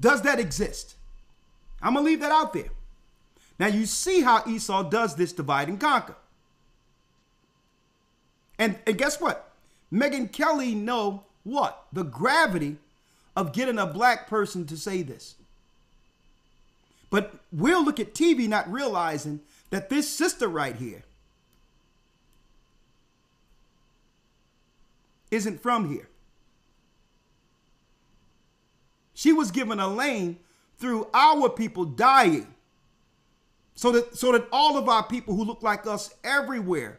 Does that exist? I'm going to leave that out there. Now you see how Esau does this divide and conquer. And guess what? Megyn Kelly know what? The gravity of getting a black person to say this. But we'll look at TV not realizing that this sister right here isn't from here. She was given a lane through our people dying so that all of our people who look like us everywhere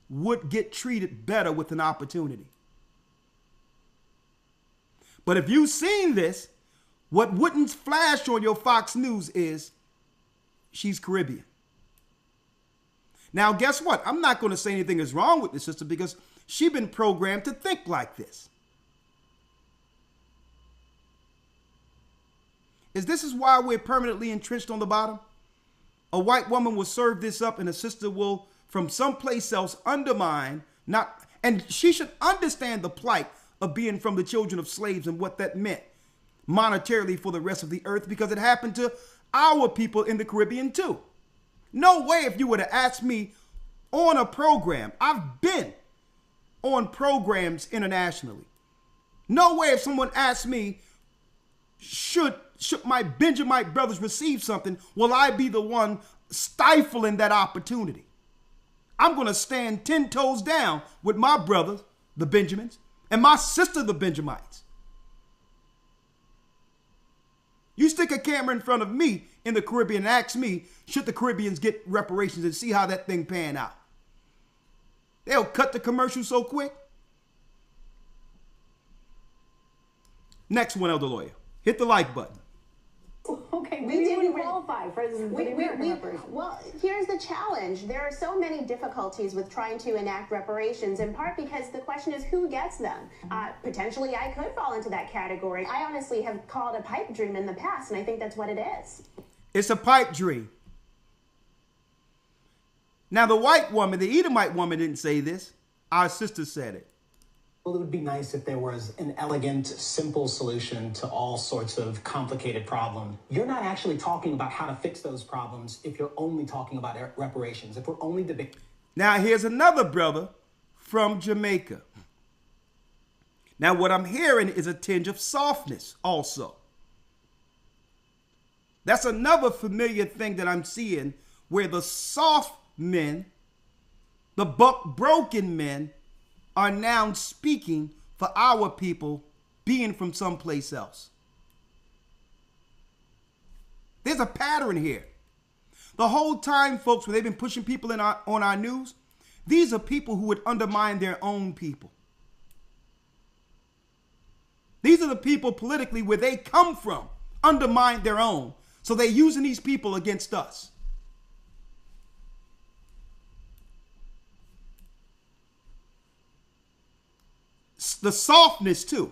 would get treated better with an opportunity. But if you've seen this, what wouldn't flash on your Fox News is she's Caribbean. Now, guess what? I'm not going to say anything is wrong with this sister because she's been programmed to think like this. Is why we're permanently entrenched on the bottom? A white woman will serve this up and a sister will, from someplace else, undermine, and she should understand the plight of being from the children of slaves and what that meant monetarily for the rest of the earth, because it happened to our people in the Caribbean too. No way if you were to ask me on a program, I've been on programs internationally. No way if someone asked me, should my Benjamite brothers receive something, will I be the one stifling that opportunity? I'm going to stand 10 toes down with my brothers, the Benjamins, and my sister, the Benjamites. You stick a camera in front of me in the Caribbean and ask me, should the Caribbeans get reparations, and see how that thing pan out. They'll cut the commercial so quick. Next one, elder lawyer. Hit the like button. Okay, we didn't qualify for this. Well, here's the challenge. There are so many difficulties with trying to enact reparations, in part because the question is who gets them. Potentially, I could fall into that category. I honestly have called a pipe dream in the past, and I think that's what it is. It's a pipe dream. Now, the white woman, the Edomite woman, didn't say this. Our sister said it. Well, it would be nice if there was an elegant, simple solution to all sorts of complicated problems. You're not actually talking about how to fix those problems if you're only talking about reparations. If we're only debating. Now, here's another brother from Jamaica. Now, what I'm hearing is a tinge of softness also. That's another familiar thing that I'm seeing, where the soft men, the buck-broken men, are now speaking for our people being from someplace else. There's a pattern here. The whole time, folks, when they've been pushing people on our news, these are people who would undermine their own people. These are the people politically where they come from, undermine their own. So they're using these people against us. The softness too.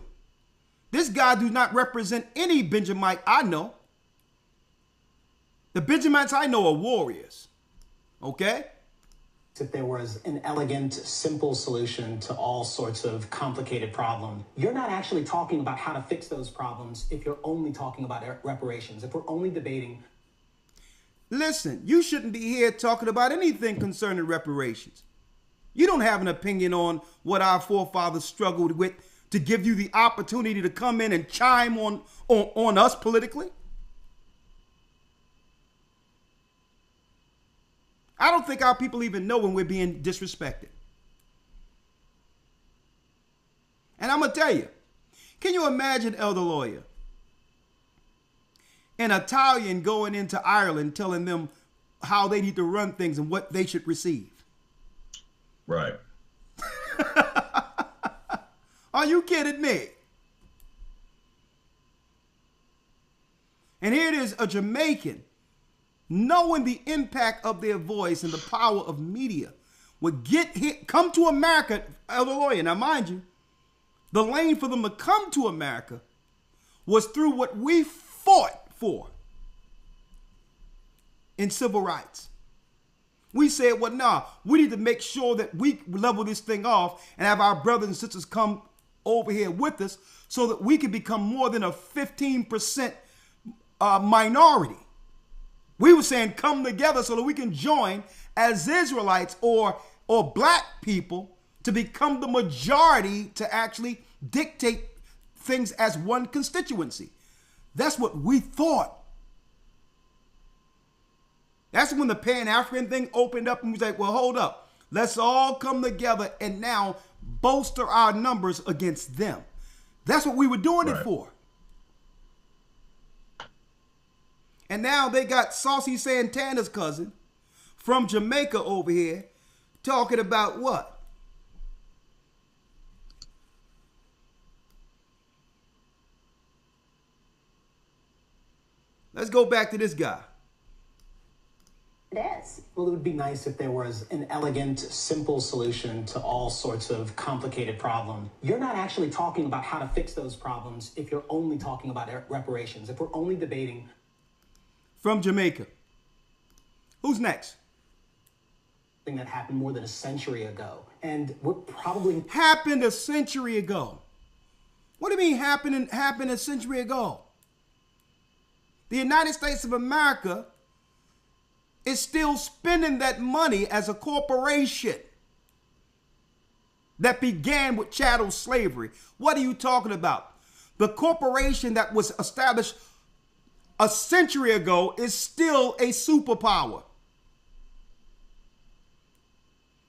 This guy does not represent any Benjamite I know. The Benjamites I know are warriors. Okay? if there was an elegant, simple solution to all sorts of complicated problems. You're not actually talking about how to fix those problems if you're only talking about reparations, if we're only debating. Listen, you shouldn't be here talking about anything concerning reparations. You don't have an opinion on what our forefathers struggled with to give you the opportunity to come in and chime on us politically. I don't think our people even know when we're being disrespected. And I'm going to tell you, can you imagine, Elder Lawyer, an Italian going into Ireland telling them how they need to run things and what they should receive? Right. Are you kidding me? And here it is, a Jamaican, knowing the impact of their voice and the power of media, would come to America, Elder Lawyer. Now, mind you, the lane for them to come to America was through what we fought for in civil rights. We said, well, nah, we need to make sure that we level this thing off and have our brothers and sisters come over here with us so that we can become more than a 15% minority. We were saying come together so that we can join as Israelites or black people to become the majority to actually dictate things as one constituency. That's what we thought. That's when the Pan-African thing opened up and we was like, well, hold up. Let's all come together and now bolster our numbers against them. That's what we were doing it for. And now they got Saucy Santana's cousin from Jamaica over here talking about what? Let's go back to this guy. It is. Well, it would be nice if there was an elegant, simple solution to all sorts of complicated problems. You're not actually talking about how to fix those problems if you're only talking about reparations, if we're only debating. From Jamaica. Who's next? Thing that happened more than a century ago. And we're probably... Happened a century ago. What do you mean happened a century ago? The United States of America is still spending that money as a corporation that began with chattel slavery. What are you talking about? The corporation that was established a century ago is still a superpower.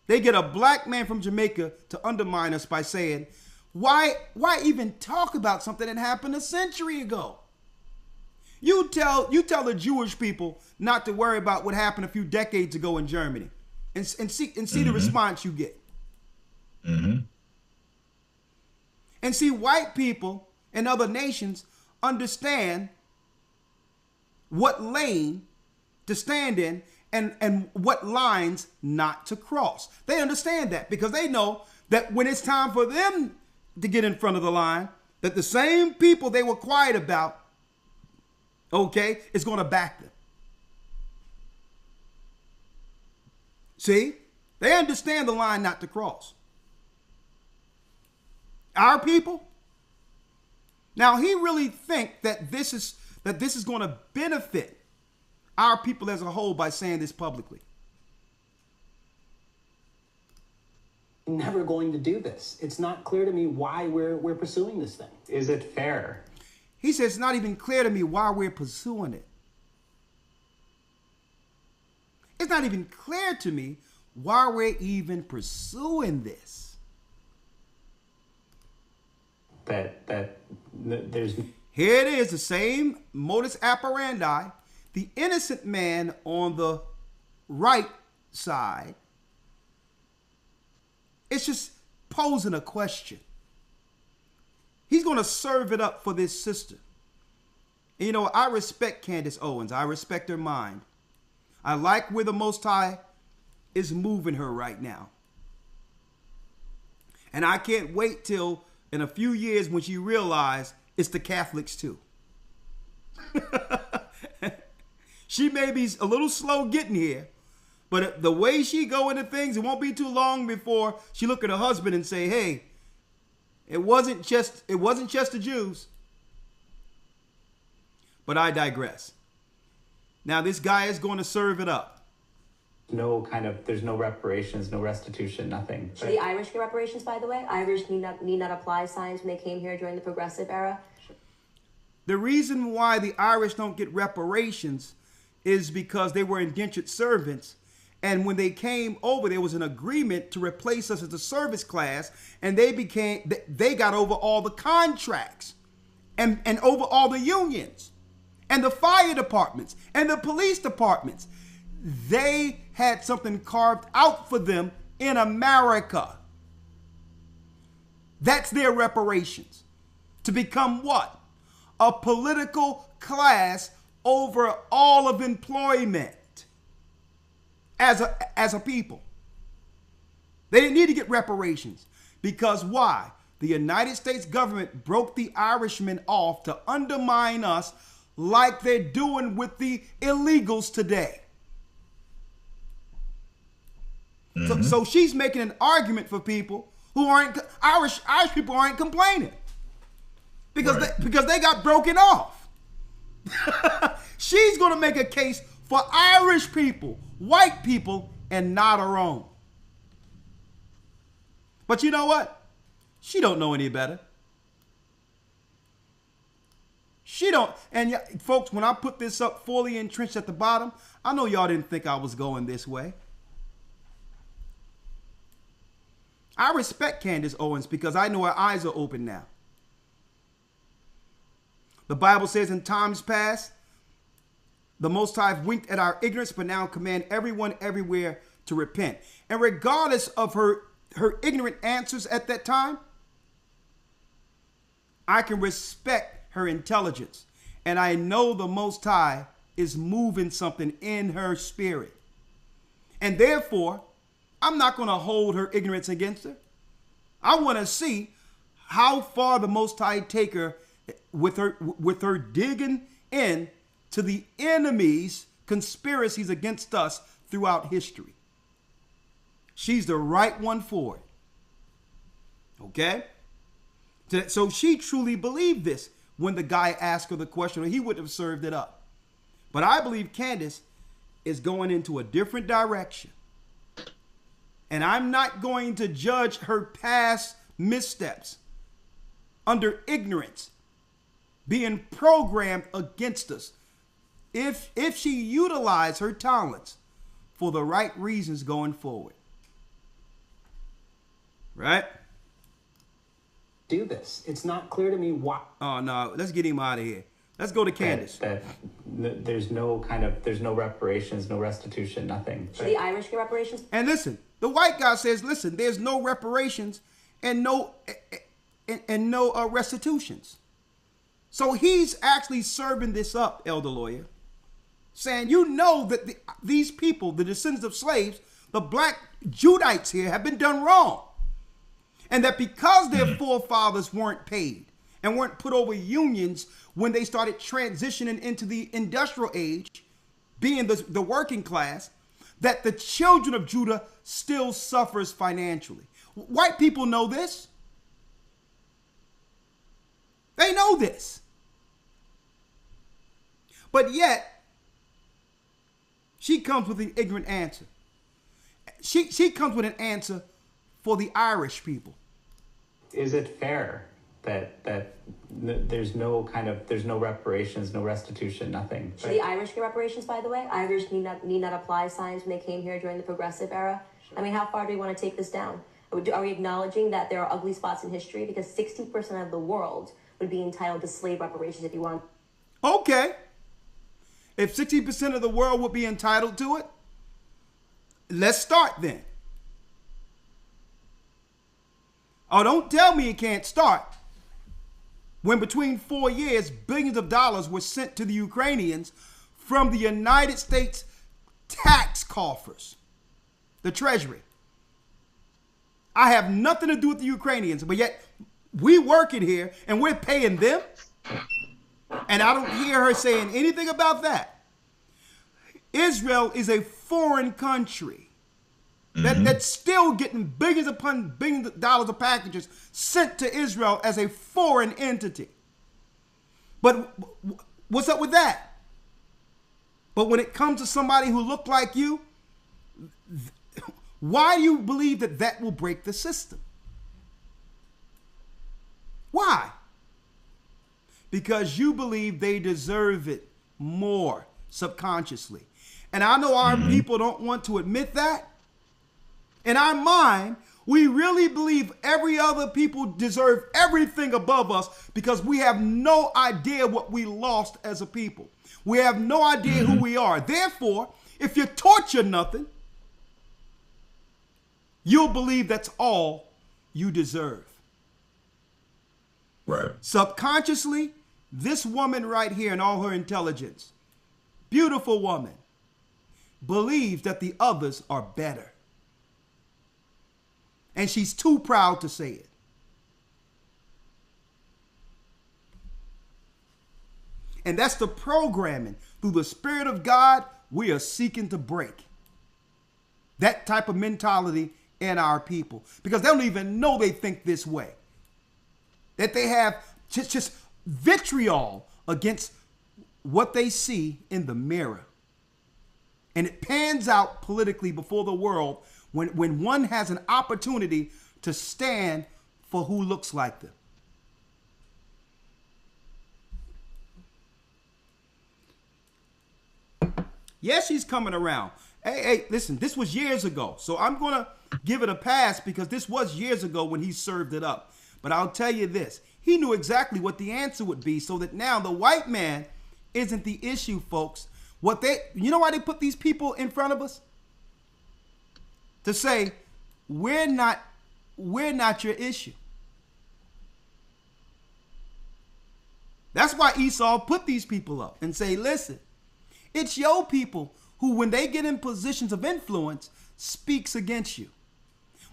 They get a black man from Jamaica to undermine us by saying, why even talk about something that happened a century ago? You tell the Jewish people not to worry about what happened a few decades ago in Germany and see the response you get. And see, white people in other nations understand what lane to stand in and what lines not to cross. They understand that because they know that when it's time for them to get in front of the line, that the same people they were quiet about, okay, is going to back them. See? They understand the line not to cross. Our people? Now, he really think that this is going to benefit our people as a whole by saying this publicly. Never going to do this. It's not clear to me why we're pursuing this thing. Is it fair? He says it's not even clear to me why we're pursuing it. It's not even clear to me why we're even pursuing this. There's... Here it is, the same modus operandi. The innocent man on the right side, it's just posing a question. He's going to serve it up for this sister. And you know, I respect Candace Owens. I respect her mind. I like where the Most High is moving her right now. And I can't wait till in a few years when she realizes it's the Catholics too. She may be a little slow getting here, But the way she go into things, it won't be too long before she look at her husband and say, hey, it wasn't just the Jews. But I digress. Now this guy is going to serve it up. There's no reparations, no restitution, nothing. Should the Irish get reparations, by the way? Irish need not apply signs when they came here during the Progressive era. The reason why the Irish don't get reparations is because they were indentured servants. And when they came over, there was an agreement to replace us as a service class. And they got over all the contracts and over all the unions and the fire departments and the police departments. They had something carved out for them in America. That's their reparations. To become what? A political class over all of employment as a people. They didn't need to get reparations because why? The United States government broke the Irishmen off to undermine us like they're doing with the illegals today. So she's making an argument for people who aren't Irish people aren't complaining because they got broken off. She's going to make a case for Irish people, white people, and not her own. But you know what? She don't know any better. She don't. And folks, when I put this up fully entrenched at the bottom, I know y'all didn't think I was going this way. I respect Candace Owens because I know her eyes are open now. The Bible says in times past, the Most High winked at our ignorance, but now command everyone everywhere to repent. And regardless of her ignorant answers at that time, I can respect her intelligence. And I know the Most High is moving something in her spirit. And therefore, I'm not going to hold her ignorance against her. I want to see how far the Most High take her with her digging in to the enemy's conspiracies against us throughout history. She's the right one for it. Okay? So she truly believed this when the guy asked her the question, or he would have served it up. But I believe Candace is going into a different direction. And I'm not going to judge her past missteps under ignorance, being programmed against us. If she utilized her talents for the right reasons going forward. Right? Do this. It's not clear to me why. Oh no, let's get him out of here. Let's go to Candace. There's no reparations, no restitution, nothing. Should the Irish get reparations? And listen, the white guy says, listen, there's no reparations and no restitutions. So he's actually serving this up, elder lawyer, saying, you know that these people, the descendants of slaves, the black Judites here have been done wrong. And that because their forefathers weren't paid and weren't put over unions when they started transitioning into the industrial age, being the working class, that the children of Judah still suffers financially. White people know this. They know this. But yet, she comes with an ignorant answer. She comes with an answer for the Irish people. Is it fair that there's no reparations, no restitution, nothing? Should the Irish get reparations, by the way? Irish need not apply signs when they came here during the Progressive era. I mean, how far do we want to take this down? Are we acknowledging that there are ugly spots in history? Because 60% of the world would be entitled to slave reparations if you want. Okay. If 60% of the world would be entitled to it, let's start then. Oh, don't tell me it can't start. When between 4 years, billions of dollars were sent to the Ukrainians from the United States tax coffers, the Treasury. I have nothing to do with the Ukrainians, but yet we working here and we're paying them. And I don't hear her saying anything about that. Israel is a foreign country that's still getting billions upon billions of dollars of packages sent to Israel as a foreign entity. But what's up with that? But when it comes to somebody who look like you, why do you believe that that will break the system? Why? Because you believe they deserve it more subconsciously. And I know our people don't want to admit that. In our mind, we really believe every other people deserve everything above us because we have no idea what we lost as a people. We have no idea who we are. Therefore, if you torture nothing, you'll believe that's all you deserve. Right. Subconsciously, this woman right here in all her intelligence, beautiful woman, believes that the others are better. And she's too proud to say it. And that's the programming through the Spirit of God we are seeking to break. That type of mentality in our people. Because they don't even know they think this way. That they have just vitriol against what they see in the mirror. And it pans out politically before the world when one has an opportunity to stand for who looks like them. Yes, she's coming around. Hey, listen, this was years ago. So I'm going to give it a pass because this was years ago when he served it up. But I'll tell you this. He knew exactly what the answer would be so that now the white man isn't the issue, folks. You know why they put these people in front of us? To say, we're not your issue. That's why Esau put these people up and say, listen, it's your people who, when they get in positions of influence, speaks against you.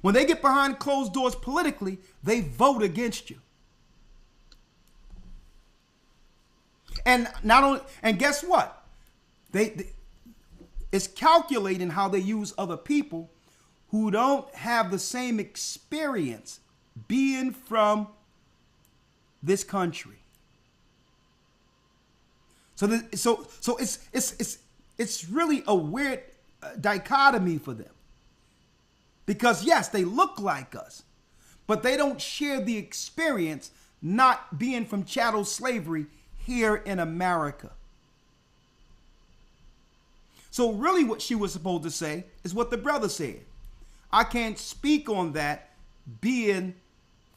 When they get behind closed doors politically, they vote against you. And not only, and guess what? It's calculating how they use other people who don't have the same experience being from this country. So it's really a weird dichotomy for them. Because yes, they look like us, but they don't share the experience not being from chattel slavery here in America. So really what she was supposed to say is what the brother said. I can't speak on that being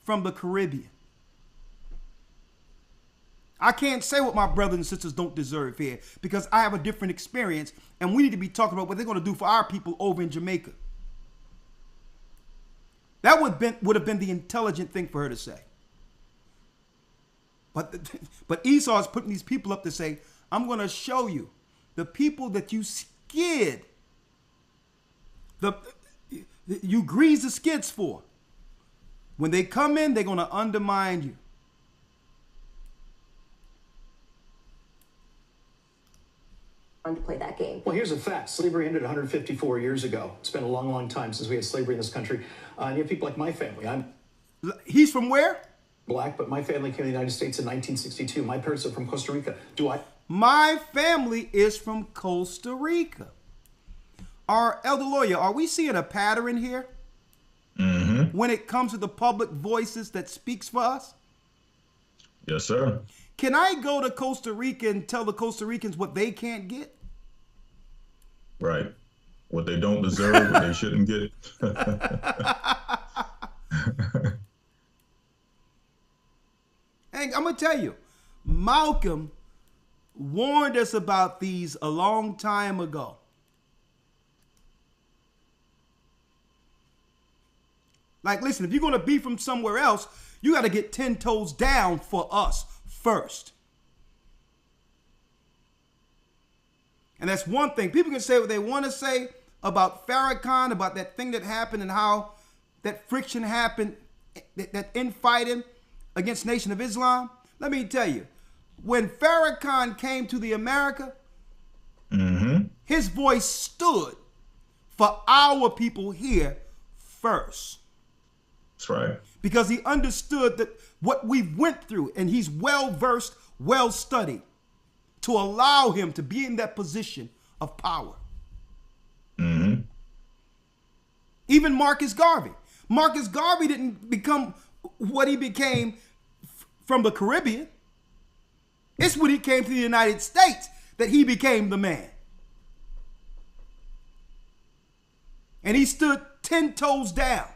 from the Caribbean. I can't say what my brothers and sisters don't deserve here because I have a different experience and we need to be talking about what they're going to do for our people over in Jamaica. That would have been the intelligent thing for her to say. But Esau is putting these people up to say, I'm going to show you the people that you skid, you grease the skids for. When they come in, they're going to undermine you. To play that game. Well, here's a fact. Slavery ended 154 years ago. It's been a long, long time since we had slavery in this country. And you have people like my family. He's from where? Black, but my family came to the United States in 1962. My parents are from Costa Rica. My family is from Costa Rica. Our elder lawyer, are we seeing a pattern here? When it comes to the public voices that speaks for us? Yes, sir. Can I go to Costa Rica and tell the Costa Ricans what they can't get? Right. What they don't deserve, what they shouldn't get. And I'm going to tell you, Malcolm warned us about these a long time ago. Like, listen, if you're going to be from somewhere else, you got to get 10 toes down for us first. And that's one thing. People can say what they want to say about Farrakhan, about that thing that happened and how that friction happened, that infighting against Nation of Islam. Let me tell you, when Farrakhan came to the America, His voice stood for our people here first. That's right. Because he understood that what we went through, and he's well versed, well studied, to allow him to be in that position of power. Even Marcus Garvey. Marcus Garvey didn't become what he became from the Caribbean. It's when he came to the United States that he became the man. And he stood 10 toes down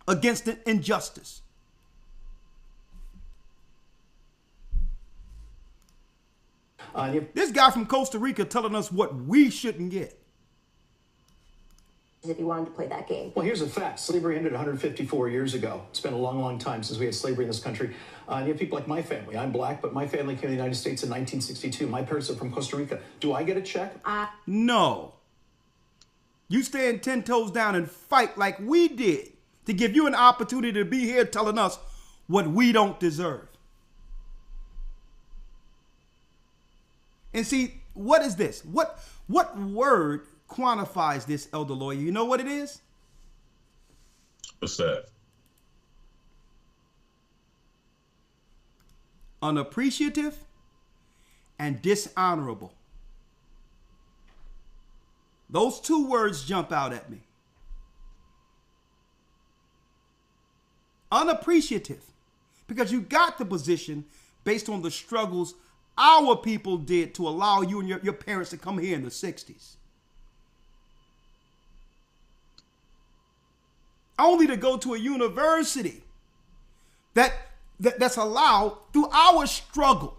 against the injustice. This guy from Costa Rica telling us what we shouldn't get. If you wanted to play that game. Well, here's a fact. Slavery ended 154 years ago. It's been a long, long time since we had slavery in this country. And you have people like my family. I'm black, but my family came to the United States in 1962. My parents are from Costa Rica. Do I get a check? No. You stand 10 toes down and fight like we did to give you an opportunity to be here telling us what we don't deserve. And see, what is this? What word quantifies this, Elder Lawyer? You know what it is? What's that? Unappreciative and dishonorable. Those two words jump out at me. Unappreciative, because you got the position based on the struggles our people did to allow you and your parents to come here in the 60s. Only to go to a university that's allowed through our struggle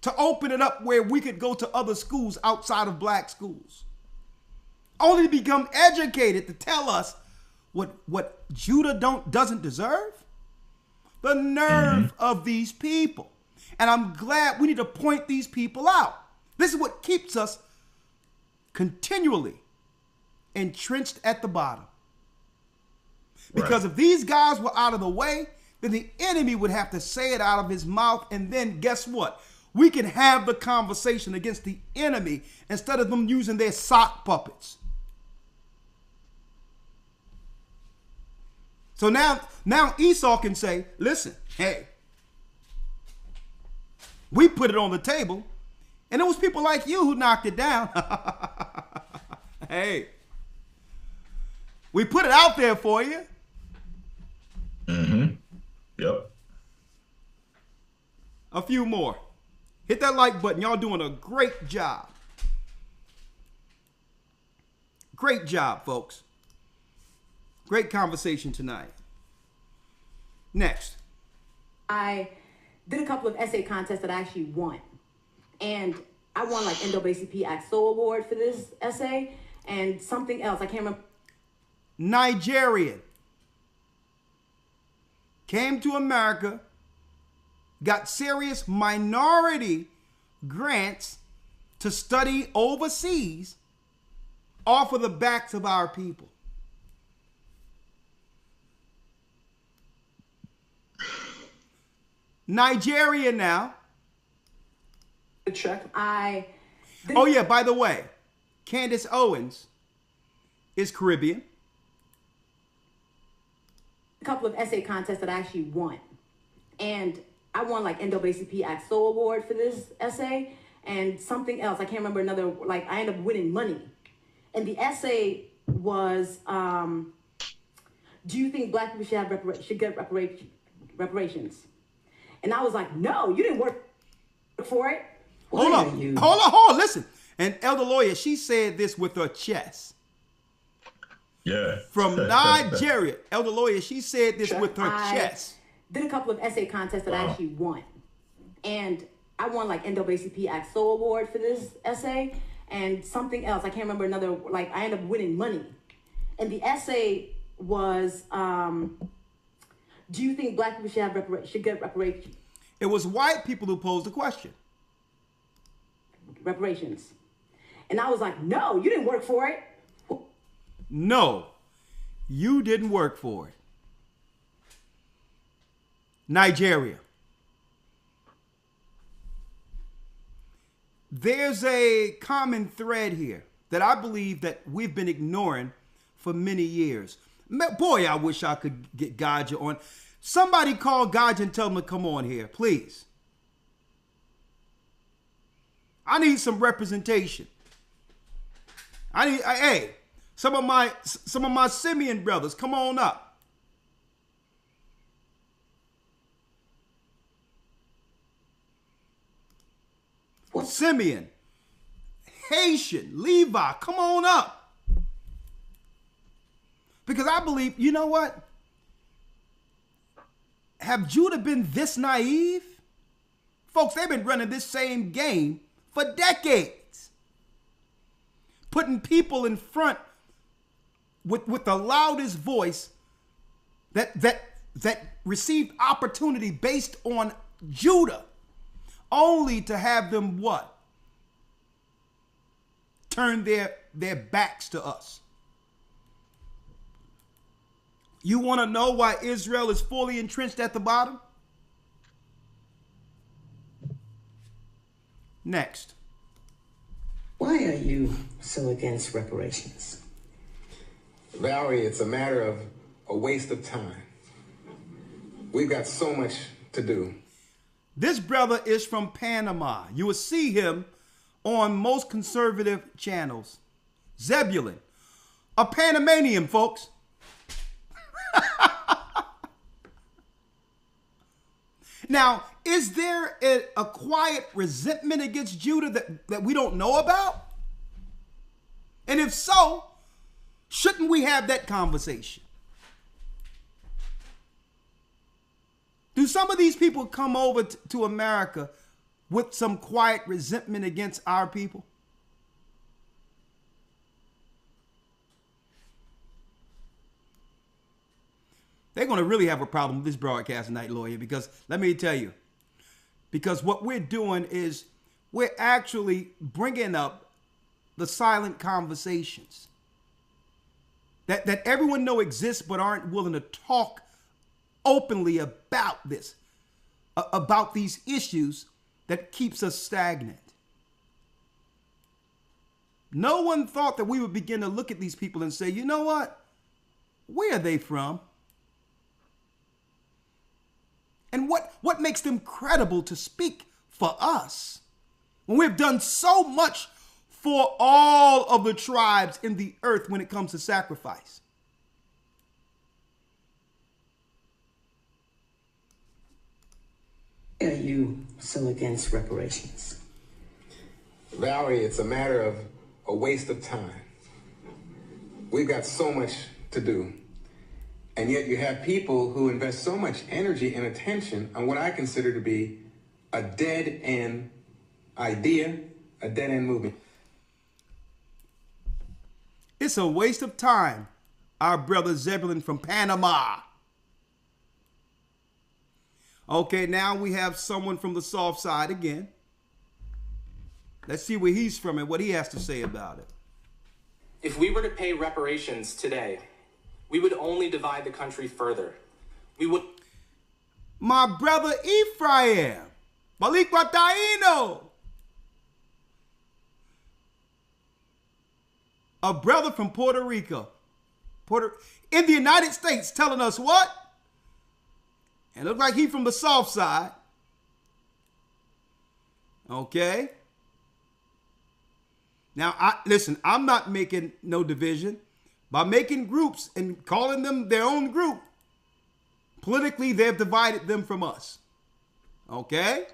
to open it up where we could go to other schools outside of black schools. Only to become educated to tell us what Judah doesn't deserve. The nerve of these people. And I'm glad we need to point these people out. This is what keeps us continually entrenched at the bottom. Because if these guys were out of the way, then the enemy would have to say it out of his mouth. And then guess what? We can have the conversation against the enemy instead of them using their sock puppets. So now Esau can say, listen, hey, we put it on the table, and it was people like you who knocked it down. Hey, we put it out there for you. Yep. A few more. Hit that like button. Y'all doing a great job. Great job, folks. Great conversation tonight. Next. I did a couple of essay contests that I actually won. And I won like NAACP AXO Award for this essay and something else. I can't remember. Nigerian. Came to America, got serious minority grants to study overseas off of the backs of our people. Nigeria now. Check. Oh yeah, by the way, Candace Owens is Caribbean. A couple of essay contests that I actually won. And I won like NAACP AXO Award for this essay and something else. I can't remember another, like I ended up winning money. And the essay was, do you think black people should get reparations? And I was like, no, you didn't work for it. Hold on, listen. And Elder Lawyer, she said this with her chest. Yeah. From Nigeria. Elder Lawyer, she said this with her chest. Did a couple of essay contests that I actually won. And I won like NAACP AXO Award for this essay and something else. I can't remember another, like I ended up winning money. And the essay was, do you think black people should get reparations? It was white people who posed the question. Reparations. And I was like, no, you didn't work for it. No, you didn't work for it. Nigeria. there's a common thread here that I believe that we've been ignoring for many years. Boy, I wish I could get Gaja on. Somebody call Gaja and tell him to come on here, please. I need some representation. Hey, some of my Simeon brothers, come on up. What? Simeon, Haitian, Levi, come on up. Because I believe, you know what? Have Judah been this naive? Folks, they've been running this same game for decades. Putting people in front with the loudest voice that received opportunity based on Judah, only to have them what? Turn their backs to us. You want to know why Israel is fully entrenched at the bottom? Next. Why are you so against reparations? Valerie, it's a matter of a waste of time. We've got so much to do. This brother is from Panama. You will see him on most conservative channels. Zebulon, a Panamanian, folks. Now, is there a quiet resentment against Judah that we don't know about? And if so, shouldn't we have that conversation? Do some of these people come over to America with some quiet resentment against our people? They're going to really have a problem with this broadcast tonight, lawyer, because let me tell you, because what we're doing is we're actually bringing up the silent conversations that everyone know exists but aren't willing to talk openly about this, about these issues that keeps us stagnant. No one thought that we would begin to look at these people and say, you know what? Where are they from? And what makes them credible to speak for us when we've done so much for all of the tribes in the earth when it comes to sacrifice? Why are you so against reparations? Valerie, it's a matter of a waste of time. We've got so much to do. And yet you have people who invest so much energy and attention on what I consider to be a dead-end idea, a dead-end movement. It's a waste of time, our brother Zebulon from Panama. Okay, now we have someone from the soft side again. Let's see where he's from and what he has to say about it. If we were to pay reparations today, we would only divide the country further. We would. My brother Ephraim, Malikwa Taino, a brother from Puerto Rico, in the United States, telling us what? And it looks like he's from the soft side. Okay. Now, listen, I'm not making no division. By making groups and calling them their own group, politically, they've divided them from us. Okay?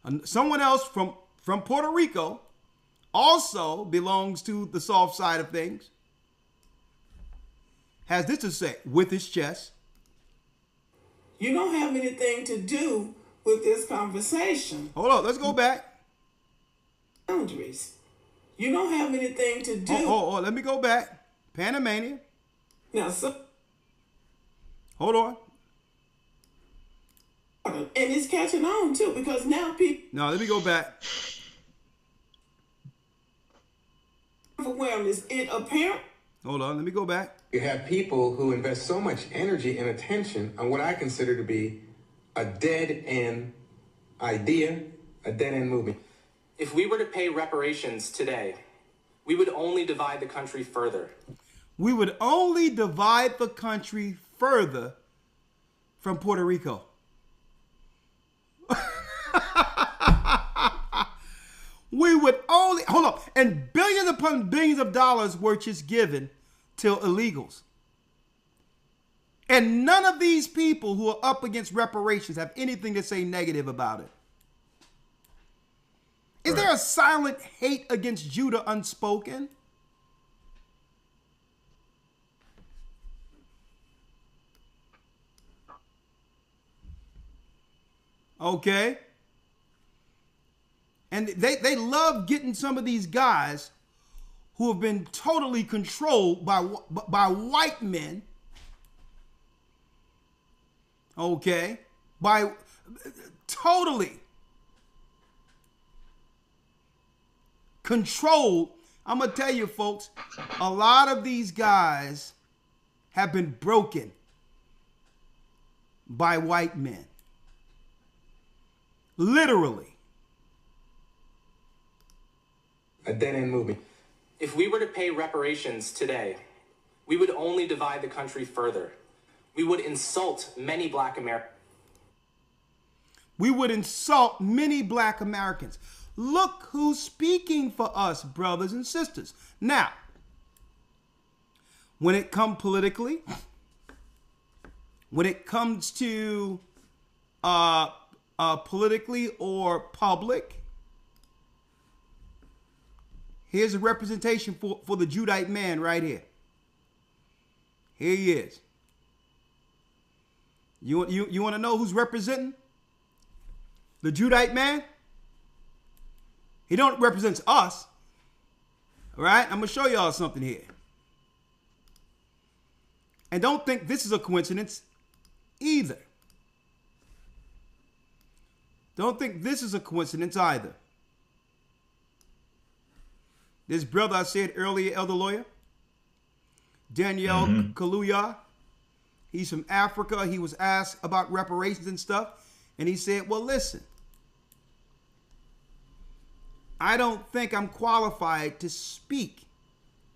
And someone else from Puerto Rico also belongs to the soft side of things. Has this to say with his chest. You don't have anything to do with this conversation. Hold on, let's go back. Boundaries. You don't have anything to do. Oh, let me go back. Panamanian. Now, so. Hold on. And it's catching on too, because now people. No, let me go back. Awareness. It apparent. Hold on, let me go back. You have people who invest so much energy and attention on what I consider to be a dead-end idea, a dead-end movement. If we were to pay reparations today, we would only divide the country further. We would only divide the country further from Puerto Rico. We would only, hold up, and billions upon billions of dollars were just given to illegals. And none of these people who are up against reparations have anything to say negative about it. Is there a silent hate against Judah unspoken? Okay. And they love getting some of these guys who have been totally controlled by white men. Okay. By totally controlled. I'm going to tell you, folks, a lot of these guys have been broken by white men. Literally. A dead-end movie. If we were to pay reparations today, we would only divide the country further. We would insult many black Americans. We would insult many black Americans. Look who's speaking for us, brothers and sisters. Now, when it comes politically, when it comes to politically or public, here's a representation for the Judite man right here. Here he is. You want to know who's representing the Judite man? He don't represent us. All right? I'm going to show y'all something here. And don't think this is a coincidence either. Don't think this is a coincidence either. This brother I said earlier, Elder Lawyer, Daniel Kaluuya, he's from Africa. He was asked about reparations and stuff. And he said, well, listen, I don't think I'm qualified to speak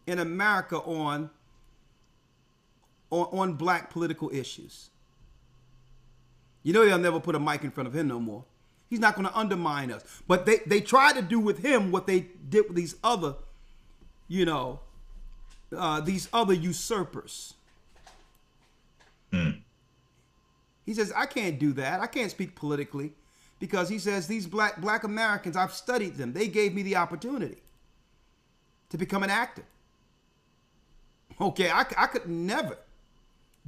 in America on black political issues. You know they'll never put a mic in front of him no more. He's not going to undermine us. But they try to do with him what they did with these other, these other usurpers. He says, I can't do that. I can't speak politically because he says these black Americans, I've studied them. They gave me the opportunity to become an actor. Okay, I could never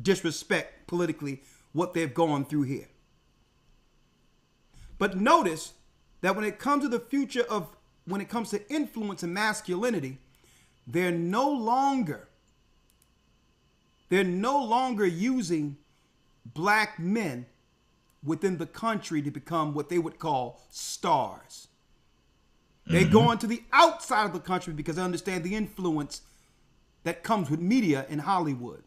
disrespect politically what they've gone through here. But notice that when it comes to the future of, when it comes to influence and masculinity, they're no longer using black men within the country to become what they would call stars. They go into the outside of the country because they understand the influence that comes with media in Hollywood.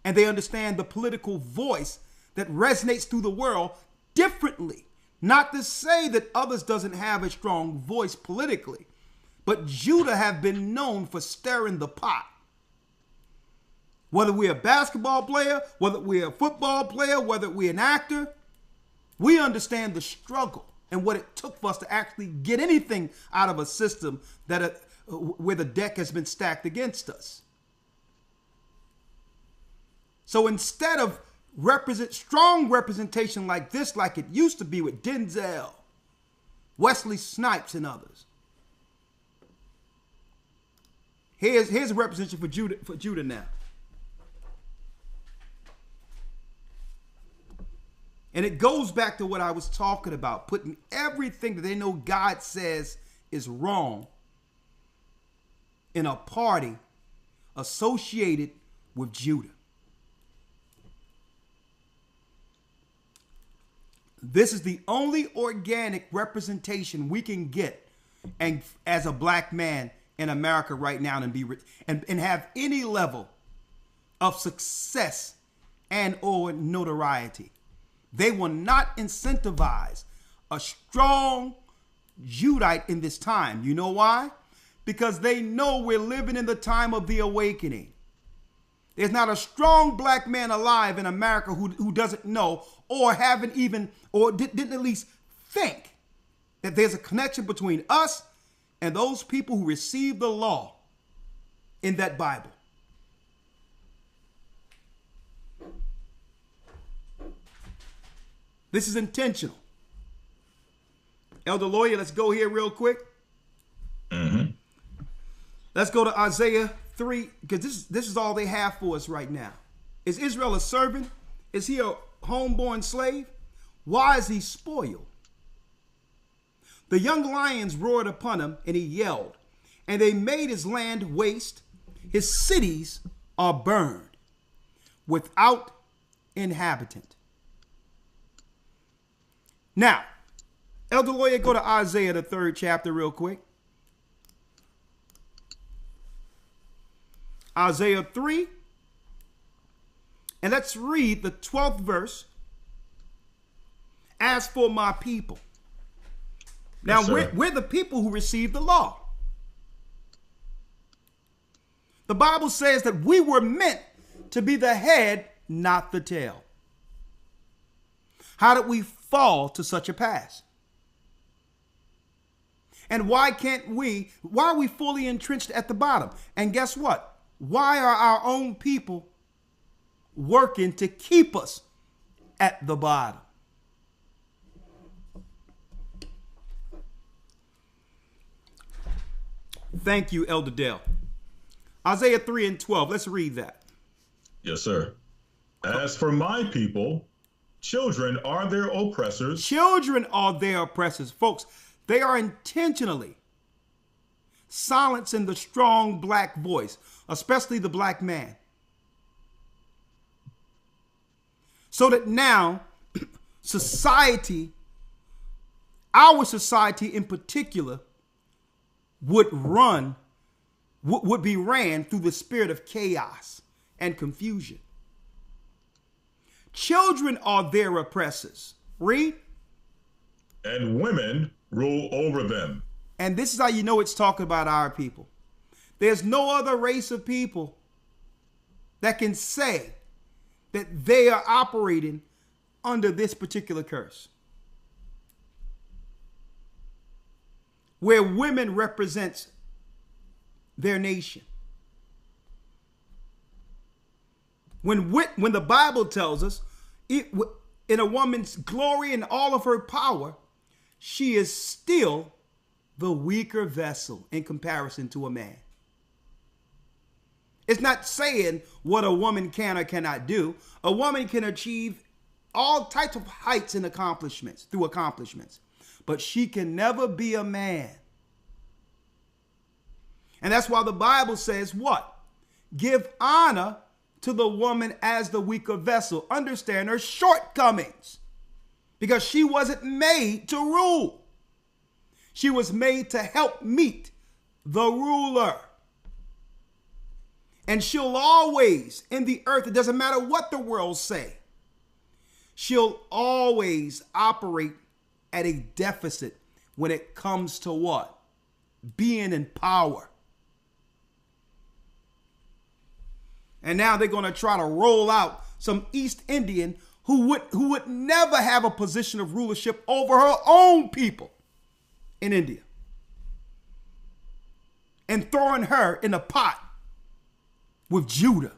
And they understand the political voice that resonates through the world differently. Not to say that others doesn't have a strong voice politically, but Judah have been known for stirring the pot. Whether we're a basketball player, whether we're a football player, whether we're an actor, we understand the struggle and what it took for us to actually get anything out of a system that where the deck has been stacked against us. So instead of strong representation like this, like it used to be with Denzel, Wesley Snipes, and others, here's a representation for Judah now. And it goes back to what I was talking about, putting everything that they know God says is wrong in a party associated with Judah. This is the only organic representation we can get, and as a black man in America right now, and have any level of success and or notoriety. They will not incentivize a strong Judite in this time. You know why? Because they know we're living in the time of the awakening. There's not a strong black man alive in America who doesn't know or haven't even, or didn't at least think that there's a connection between us and those people who received the law in that Bible. This is intentional. Elder Lawyer, let's go here real quick. Mm-hmm. Let's go to Isaiah 3, because this is all they have for us right now. Is Israel a servant? Is he a homeborn slave? Why is he spoiled? The young lions roared upon him, and he yelled, and they made his land waste. His cities are burned without inhabitant. Now, Elder Lawyer, go to Isaiah, the 3rd chapter real quick. Isaiah 3. And let's read the 12th verse. As for my people. Now, Yes, we're the people who received the law. The Bible says that we were meant to be the head, not the tail. How did we fall to such a pass? And why are we fully entrenched at the bottom? And guess what? Why are our own people working to keep us at the bottom? Thank you, Elder Dale. Isaiah 3 and 12. Let's read that. Yes, sir. As for my people, children are their oppressors. Children are their oppressors. Folks, they are intentionally silencing the strong black voice, especially the black man. So that now society, our society in particular, would be ran through the spirit of chaos and confusion. Children are their oppressors. Read. And women rule over them. And this is how you know it's talking about our people. There's no other race of people that can say that they are operating under this particular curse, where women represents their nation. When the Bible tells us, in a woman's glory and all of her power, she is still the weaker vessel in comparison to a man. It's not saying what a woman can or cannot do. A woman can achieve all types of heights and accomplishments, but she can never be a man. And that's why the Bible says what? Give honor to the woman as the weaker vessel. Understand her shortcomings, because she wasn't made to rule. She was made to help meet the ruler. And she'll always, in the earth, it doesn't matter what the world say, she'll always operate at a deficit when it comes to what? Being in power. And now they're going to try to roll out some East Indian who would never have a position of rulership over her own people in India, and throwing her in a pot with Judah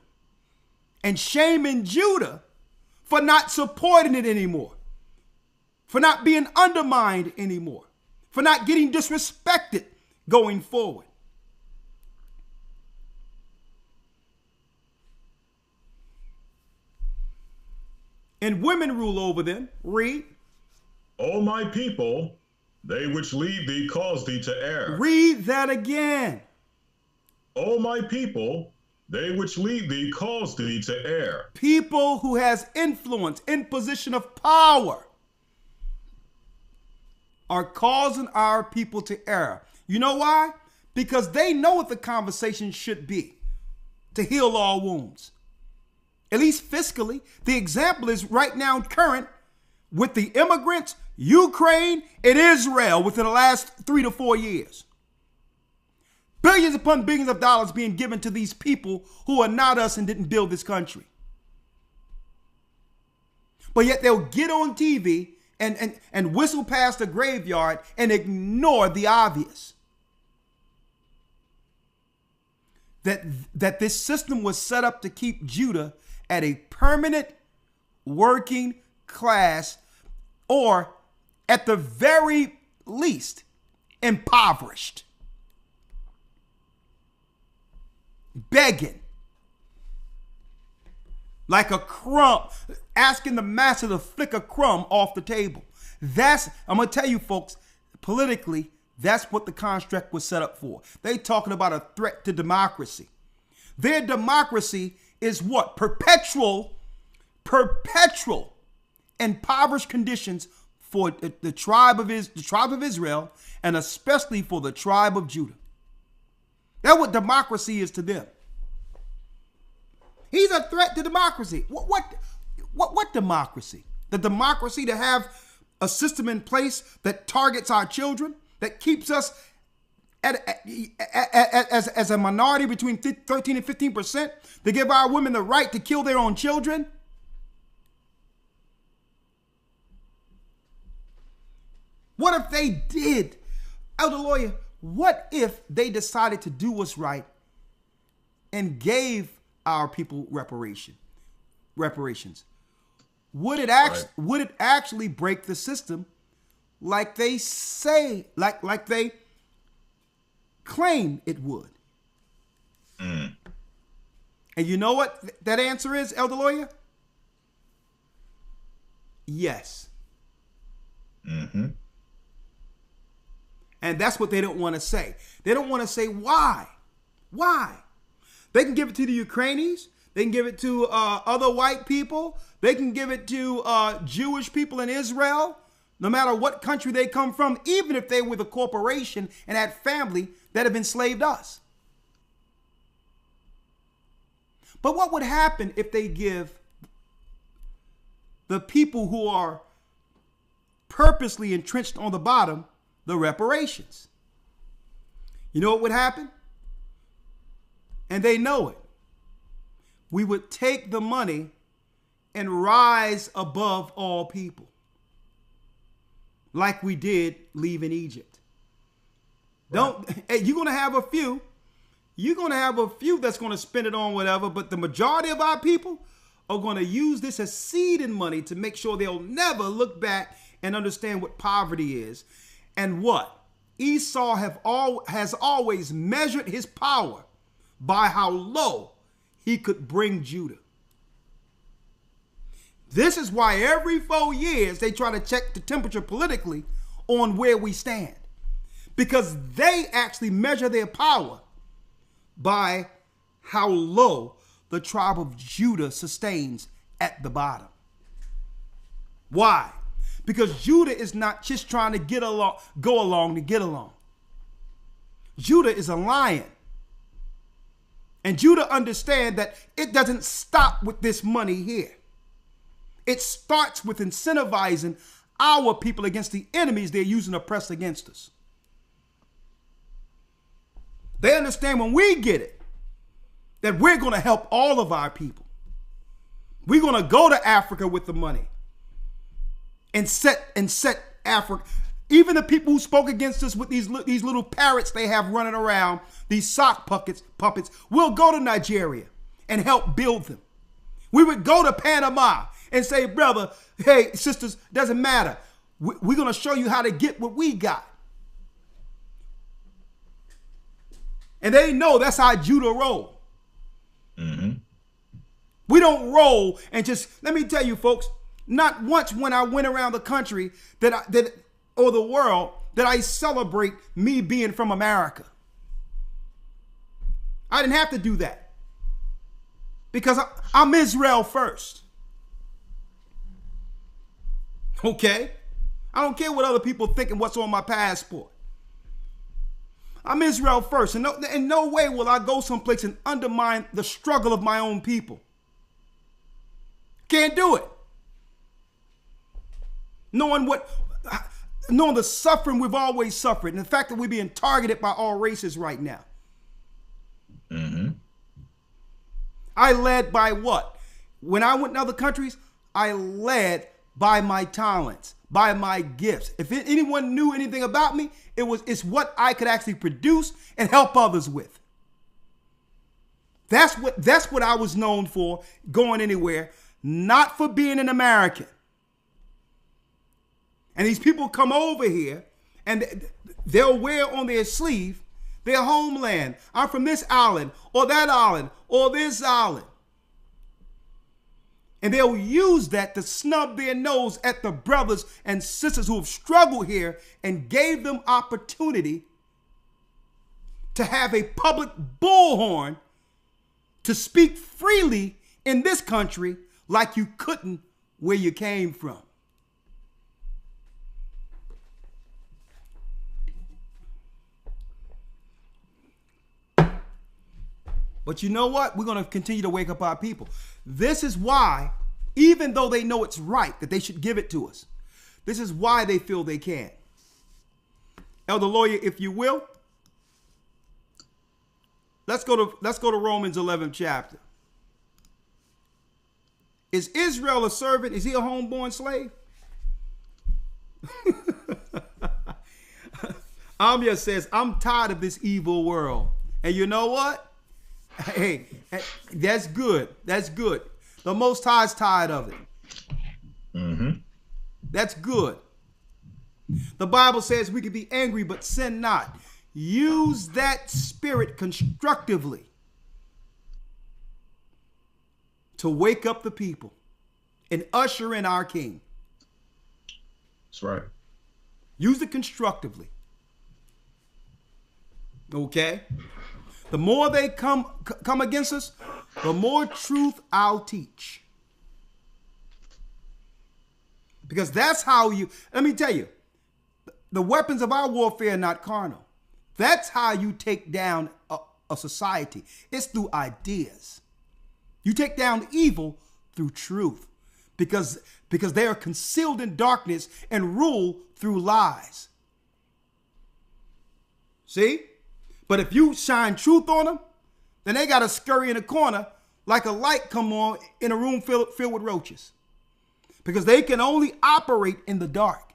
and shaming Judah for not supporting it anymore, for not being undermined anymore, for not getting disrespected going forward. And women rule over them. Read. O my people, they which lead thee cause thee to err. Read that again. O my people, they which lead thee cause thee to err. People who has influence in position of power are causing our people to err. You know why? Because they know what the conversation should be to heal all wounds. At least fiscally. The example is right now current with the immigrants, Ukraine, and Israel within the last 3 to 4 years. Billions upon billions of dollars being given to these people who are not us and didn't build this country. But yet they'll get on TV and whistle past the graveyard and ignore the obvious. That this system was set up to keep Judah at a permanent working class, or at the very least, impoverished. Begging. Like a crumb, asking the master to flick a crumb off the table. I'm going to tell you folks, politically, that's what the construct was set up for. They talking about a threat to democracy. Their democracy is what? Perpetual impoverished conditions for the tribe of Israel, and especially for the tribe of Judah. That's what democracy is to them. He's a threat to democracy. What democracy? The democracy to have a system in place that targets our children, that keeps us as a minority between 13 and 15%, to give our women the right to kill their own children. What if they did? Elder Lawyer, what if they decided to do what's right and gave our people reparations? Would it actually break the system like they say, like they claim it would? And you know what that answer is, Elder Lawyer? Yes. Mm-hmm. And that's what they don't want to say. They don't want to say why. Why? They can give it to the Ukrainians. They can give it to other white people. They can give it to Jewish people in Israel, no matter what country they come from, even if they were the corporation and had family that have enslaved us. But what would happen if they give the people who are purposely entrenched on the bottom the reparations? You know what would happen? And they know it. We would take the money and rise above all people, like we did leaving Egypt. Right. You're going to have a few. You're going to have a few that's going to spend it on whatever, but the majority of our people are going to use this as seed and money to make sure they'll never look back and understand what poverty is. And what? Esau has always measured his power by how low he could bring Judah. This is why every 4 years they try to check the temperature politically on where we stand. Because they actually measure their power by how low the tribe of Judah sustains at the bottom. Why? Because Judah is not just trying to go along to get along. Judah is a lion. And Judah understands that it doesn't stop with this money here. It starts with incentivizing our people against the enemies they're using to press against us. They understand when we get it, that we're going to help all of our people. We're going to go to Africa with the money and set Africa. Even the people who spoke against us with these little parrots they have running around, these sock puppets, we'll go to Nigeria and help build them. We would go to Panama and say, brother, hey, sisters, doesn't matter. We're going to show you how to get what we got. And they know that's how Judah roll. Mm-hmm. We don't roll and just, let me tell you folks, not once when I went around the country or the world that I celebrate me being from America. I didn't have to do that because I'm Israel first. Okay? I don't care what other people think and what's on my passport. I'm Israel first, and in no way will I go someplace and undermine the struggle of my own people. Can't do it. knowing the suffering we've always suffered, and the fact that we're being targeted by all races right now. Mm-hmm. I led by what? When I went to other countries, I led by my talents, by my gifts. If anyone knew anything about me, it's what I could actually produce and help others with. That's what I was known for, going anywhere, not for being an American. And these people come over here and they'll wear on their sleeve their homeland. I'm from this island or that island or this island. And they'll use that to snub their nose at the brothers and sisters who have struggled here and gave them opportunity to have a public bullhorn to speak freely in this country like you couldn't where you came from. But you know what? We're going to continue to wake up our people. This is why, even though they know it's right that they should give it to us, this is why they feel they can. Elder Lawyer, if you will, let's go to Romans 11 chapter. Is Israel a servant? Is he a homeborn slave? Amya says, I'm tired of this evil world. And you know what? Hey, that's good. That's good. The Most High is tired of it. Mm-hmm. That's good. The Bible says we can be angry, but sin not. Use that spirit constructively to wake up the people and usher in our King. That's right. Use it constructively. Okay? The more they come against us, the more truth I'll teach. Because that's how let me tell you, the weapons of our warfare are not carnal. That's how you take down a society. It's through ideas. You take down evil through truth. Because they are concealed in darkness and rule through lies. See? But if you shine truth on them, then they got to scurry in a corner like a light come on in a room filled with roaches. Because they can only operate in the dark.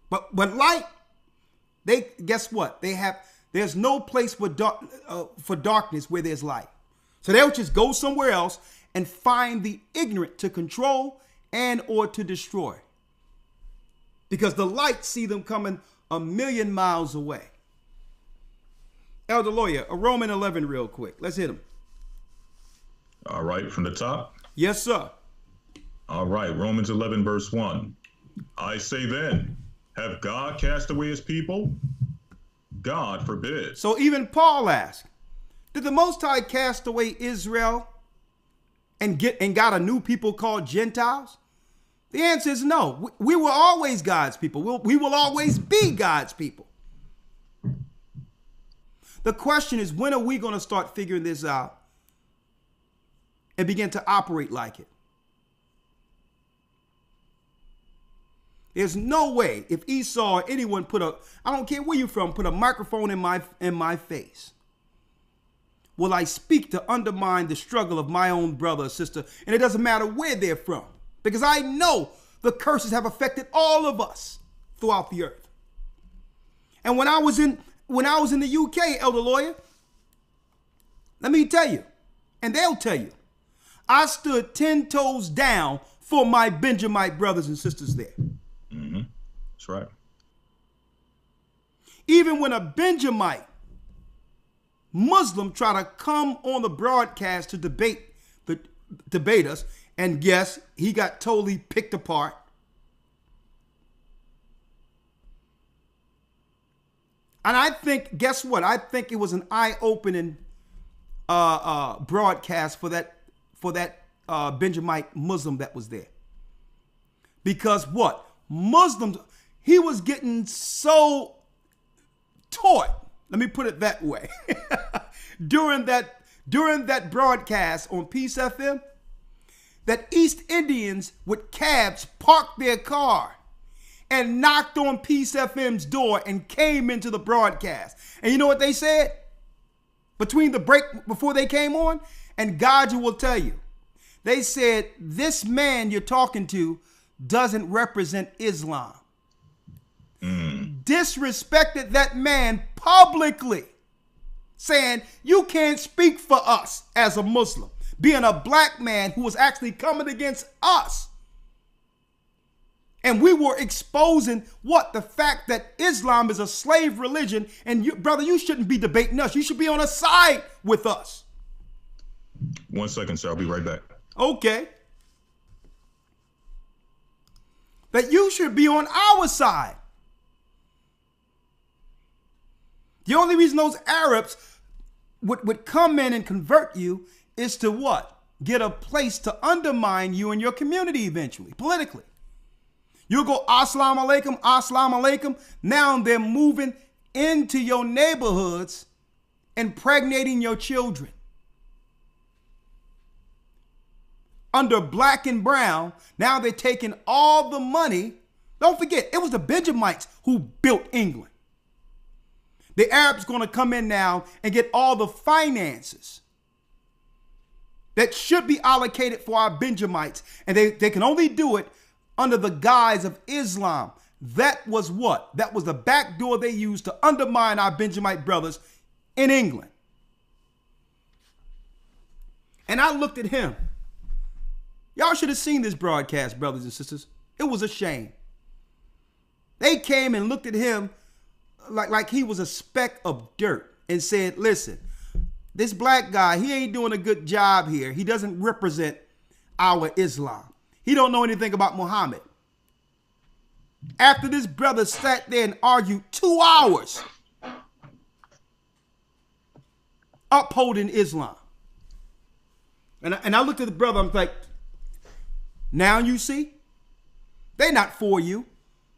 But light, guess what? There's no place for darkness where there's light. So they'll just go somewhere else and find the ignorant to control and or to destroy. Because the light see them coming 1,000,000 miles away. Elder Lawyer, a Roman 11 real quick. Let's hit him. All right, from the top? Yes, sir. All right, Romans 11, verse 1. I say then, have God cast away his people? God forbid. So even Paul asked, did the Most High cast away Israel and got a new people called Gentiles? The answer is no. We were always God's people. We will always be God's people. The question is, when are we going to start figuring this out and begin to operate like it? There's no way if Esau or anyone I don't care where you're from, put a microphone in my face, will I speak to undermine the struggle of my own brother or sister, and it doesn't matter where they're from, because I know the curses have affected all of us throughout the earth. And when I was in the UK, Elder Lawyer, let me tell you, and they'll tell you, I stood 10 toes down for my Benjamite brothers and sisters there. Mm-hmm. That's right. Even when a Benjamite Muslim try to come on the broadcast to debate us, and yes, he got totally picked apart. And I think, guess what? I think it was an eye-opening broadcast for that Benjamite Muslim that was there. Because what? Muslims, he was getting so taught, let me put it that way, during that broadcast on Peace FM, that East Indians with cabs parked their car and knocked on Peace FM's door and came into the broadcast. And you know what they said? Between the break, before they came on, and God, you will tell you, they said, this man you're talking to doesn't represent Islam. Disrespected that man publicly, saying, you can't speak for us as a Muslim, being a black man who was actually coming against us. And we were exposing what? The fact that Islam is a slave religion. And you, brother, you shouldn't be debating us. You should be on a side with us. 1 second, sir. I'll be right back. Okay. That you should be on our side. The only reason those Arabs would come in and convert you is to what? Get a place to undermine you and your community eventually, politically. You'll go, Assalamu alaikum, Assalamu alaikum. Now they're moving into your neighborhoods, impregnating your children. Under black and brown, now they're taking all the money. Don't forget, it was the Benjamites who built England. The Arabs going to come in now and get all the finances that should be allocated for our Benjamites. And they can only do it under the guise of Islam. That was what? That was the back door they used to undermine our Benjamite brothers in England. And I looked at him. Y'all should have seen this broadcast, brothers and sisters. It was a shame. They came and looked at him like he was a speck of dirt and said, listen, this black guy, he ain't doing a good job here. He doesn't represent our Islam. He don't know anything about Muhammad. After this brother sat there and argued 2 hours upholding Islam. And I looked at the brother, I'm like, now you see, they're not for you.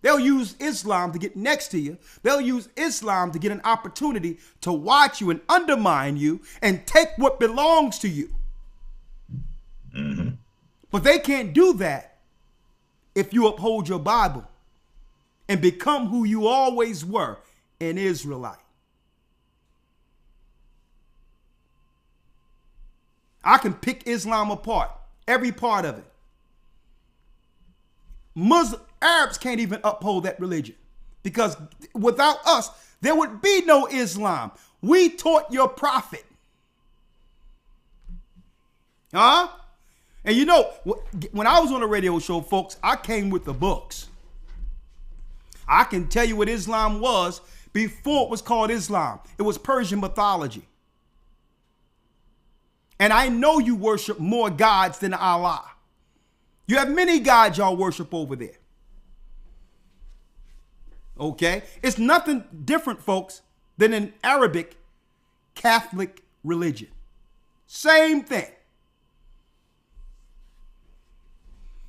They'll use Islam to get next to you. They'll use Islam to get an opportunity to watch you and undermine you and take what belongs to you. Mm-hmm. But they can't do that if you uphold your Bible and become who you always were, an Israelite. I can pick Islam apart, every part of it. Arabs can't even uphold that religion because without us, there would be no Islam. We taught your prophet. Huh? And you know, when I was on a radio show, folks, I came with the books. I can tell you what Islam was before it was called Islam. It was Persian mythology. And I know you worship more gods than Allah. You have many gods y'all worship over there. Okay? It's nothing different, folks, than an Arabic Catholic religion. Same thing.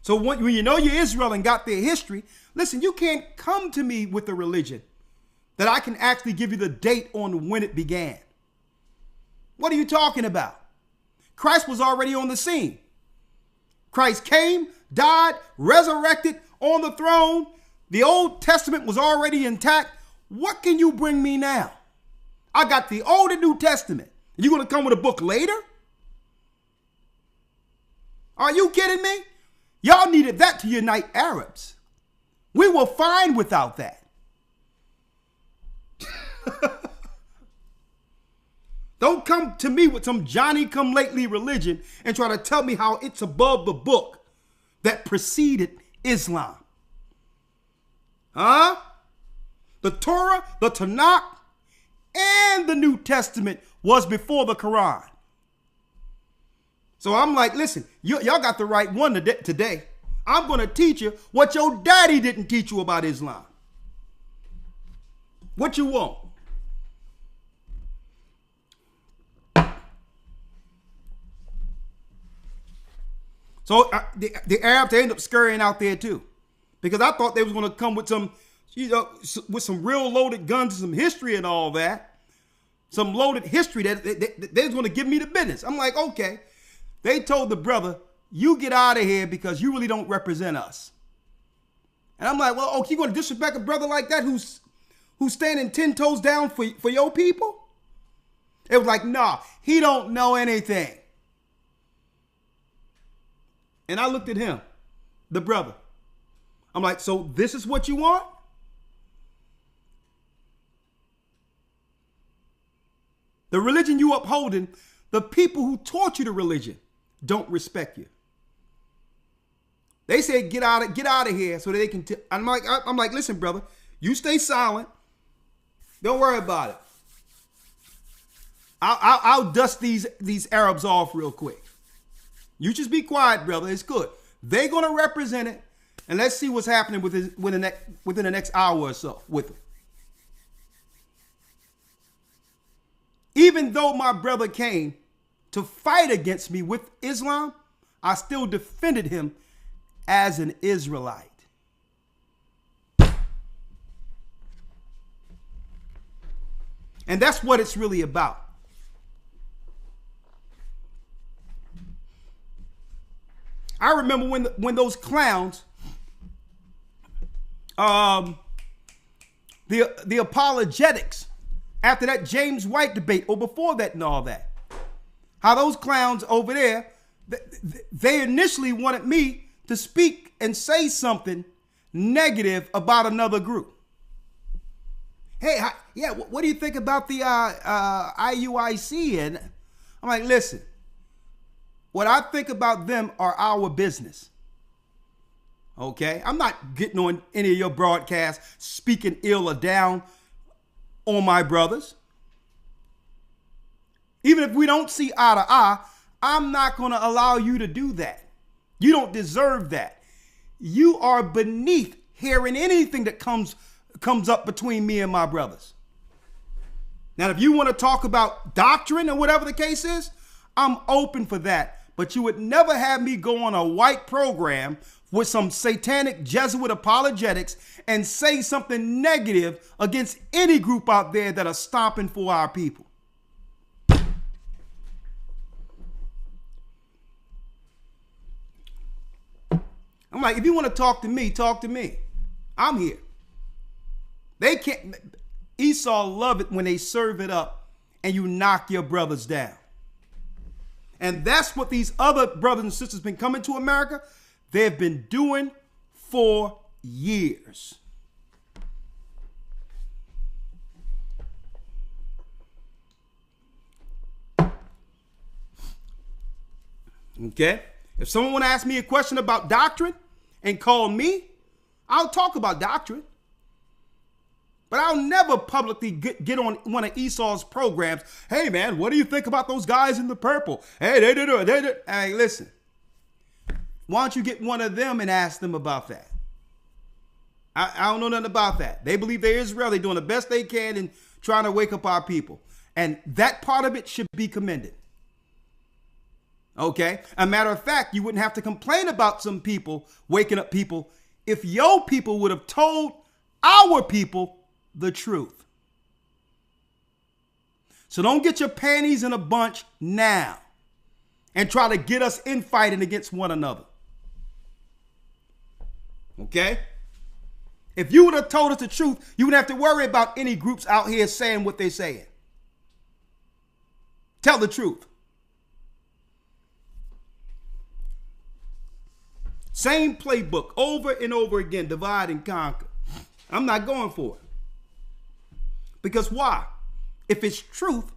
So when you know you're Israel and got their history, listen, you can't come to me with a religion that I can actually give you the date on when it began. What are you talking about? Christ was already on the scene. Christ came, died, resurrected on the throne. The Old Testament was already intact. What can you bring me now? I got the Old and New Testament. You going to come with a book later? Are you kidding me? Y'all needed that to unite Arabs. We were fine without that. Don't come to me with some Johnny-come-lately religion and try to tell me how it's above the book that preceded Islam. Huh? The Torah, the Tanakh, and the New Testament was before the Quran. So I'm like, listen, y'all got the right one today. I'm going to teach you what your daddy didn't teach you about Islam. What you want? So the Arabs, they end up scurrying out there too, because I thought they was going to come with some, with some real loaded guns and some history and all that, some loaded history that they was going to give me the business. I'm like, okay. They told the brother, you get out of here because you really don't represent us. And I'm like, well, okay, you going to disrespect a brother like that who's standing 10 toes down for your people? It was like, nah, he don't know anything. And I looked at him, the brother. I'm like, so this is what you want? The religion you upholding, the people who taught you the religion don't respect you. They said, get out of here so that they can. I'm like, listen, brother, you stay silent. Don't worry about it. I'll dust these Arabs off real quick. You just be quiet, brother. It's good. They're gonna represent it, and let's see what's happening within the next hour or so with them. Even though my brother came to fight against me with Islam, I still defended him as an Israelite. And that's what it's really about. I remember when those clowns, the apologetics, after that James White debate, or before that and all that, how those clowns over there, they initially wanted me to speak and say something negative about another group. Hey, yeah, what do you think about the IUIC? And I'm like, listen, what I think about them are our business. Okay? I'm not getting on any of your broadcasts speaking ill or down on my brothers. Even if we don't see eye to eye, I'm not going to allow you to do that. You don't deserve that. You are beneath hearing anything that comes up between me and my brothers. Now, if you want to talk about doctrine or whatever the case is, I'm open for that. But you would never have me go on a white program with some satanic Jesuit apologetics and say something negative against any group out there that are stomping for our people. I'm like, if you want to talk to me, talk to me. I'm here. They can't. Esau love it when they serve it up and you knock your brothers down. And that's what these other brothers and sisters been coming to America. They've been doing for years. Okay? If someone want to ask me a question about doctrine and call me, I'll talk about doctrine. But I'll never publicly get on one of Esau's programs. Hey, man, what do you think about those guys in the purple? Hey, they did. Hey, listen. Why don't you get one of them and ask them about that? I don't know nothing about that. They believe they're Israel. They're doing the best they can in trying to wake up our people. And that part of it should be commended. Okay? A matter of fact, you wouldn't have to complain about some people waking up people if your people would have told our people the truth. So don't get your panties in a bunch now and try to get us infighting against one another. Okay? If you would have told us the truth, you wouldn't have to worry about any groups out here saying what they're saying. Tell the truth. Same playbook over and over again, divide and conquer. I'm not going for it. Because why? If it's truth,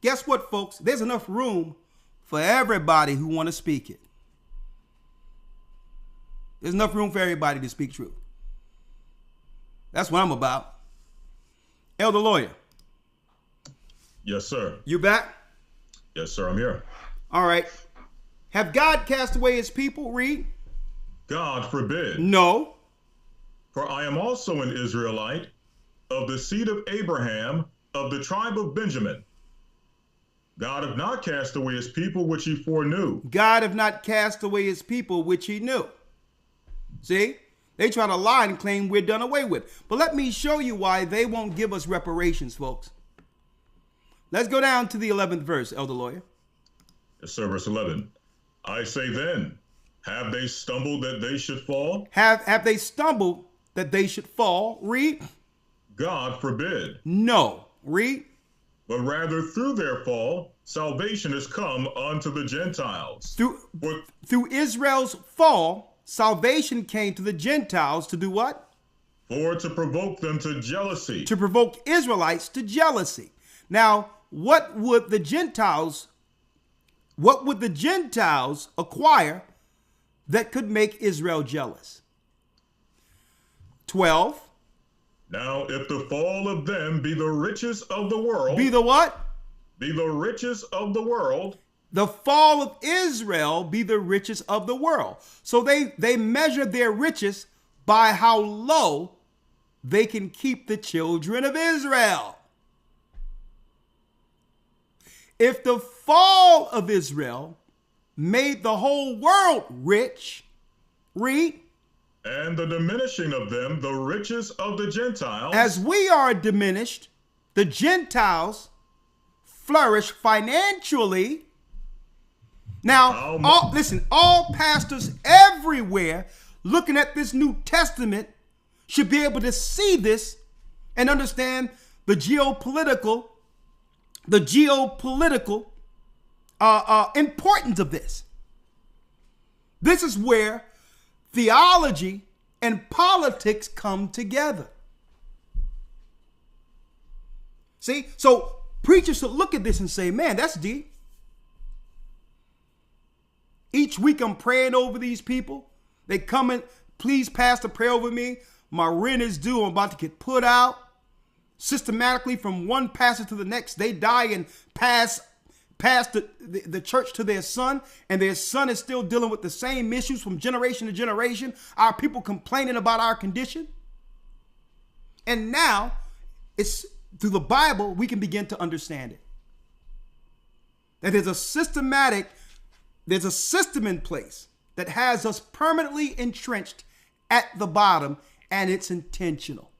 guess what, folks? There's enough room for everybody who want to speak it. There's enough room for everybody to speak truth. That's what I'm about. Elder Lawyer. Yes, sir. You back? Yes, sir, I'm here. All right. Have God cast away his people? Read. God forbid. No. For I am also an Israelite, of the seed of Abraham, of the tribe of Benjamin. God have not cast away his people which he foreknew. God have not cast away his people which he knew. See? They try to lie and claim we're done away with. But let me show you why they won't give us reparations, folks. Let's go down to the 11th verse, Elder Lawyer. Yes, sir, verse 11. I say then, Have they stumbled that they should fall? Have they stumbled that they should fall? Read. God forbid. No. Read. But rather through their fall, salvation has come unto the Gentiles. Through Israel's fall, salvation came to the Gentiles to do what? For to provoke them to jealousy. To provoke Israelites to jealousy. Now, what would the Gentiles acquire that could make Israel jealous? 12. Now, if the fall of them be the riches of the world. Be the what? Be the riches of the world. The fall of Israel be the riches of the world. So they measure their riches by how low they can keep the children of Israel. If the fall of Israel made the whole world rich, read. And the diminishing of them, the riches of the Gentiles. As we are diminished, the Gentiles flourish financially. Now, all pastors everywhere looking at this New Testament should be able to see this and understand the geopolitical importance of this. This is where theology and politics come together. See, so preachers should look at this and say, man, that's deep. Each week I'm praying over these people. They come in, please, Pastor, pray over me. My rent is due. I'm about to get put out. Systematically from one pastor to the next, they die and pass the church to their son, and their son is still dealing with the same issues from generation to generation. Our people complaining about our condition. And now it's through the Bible we can begin to understand it. That there's a system in place that has us permanently entrenched at the bottom, and it's intentional.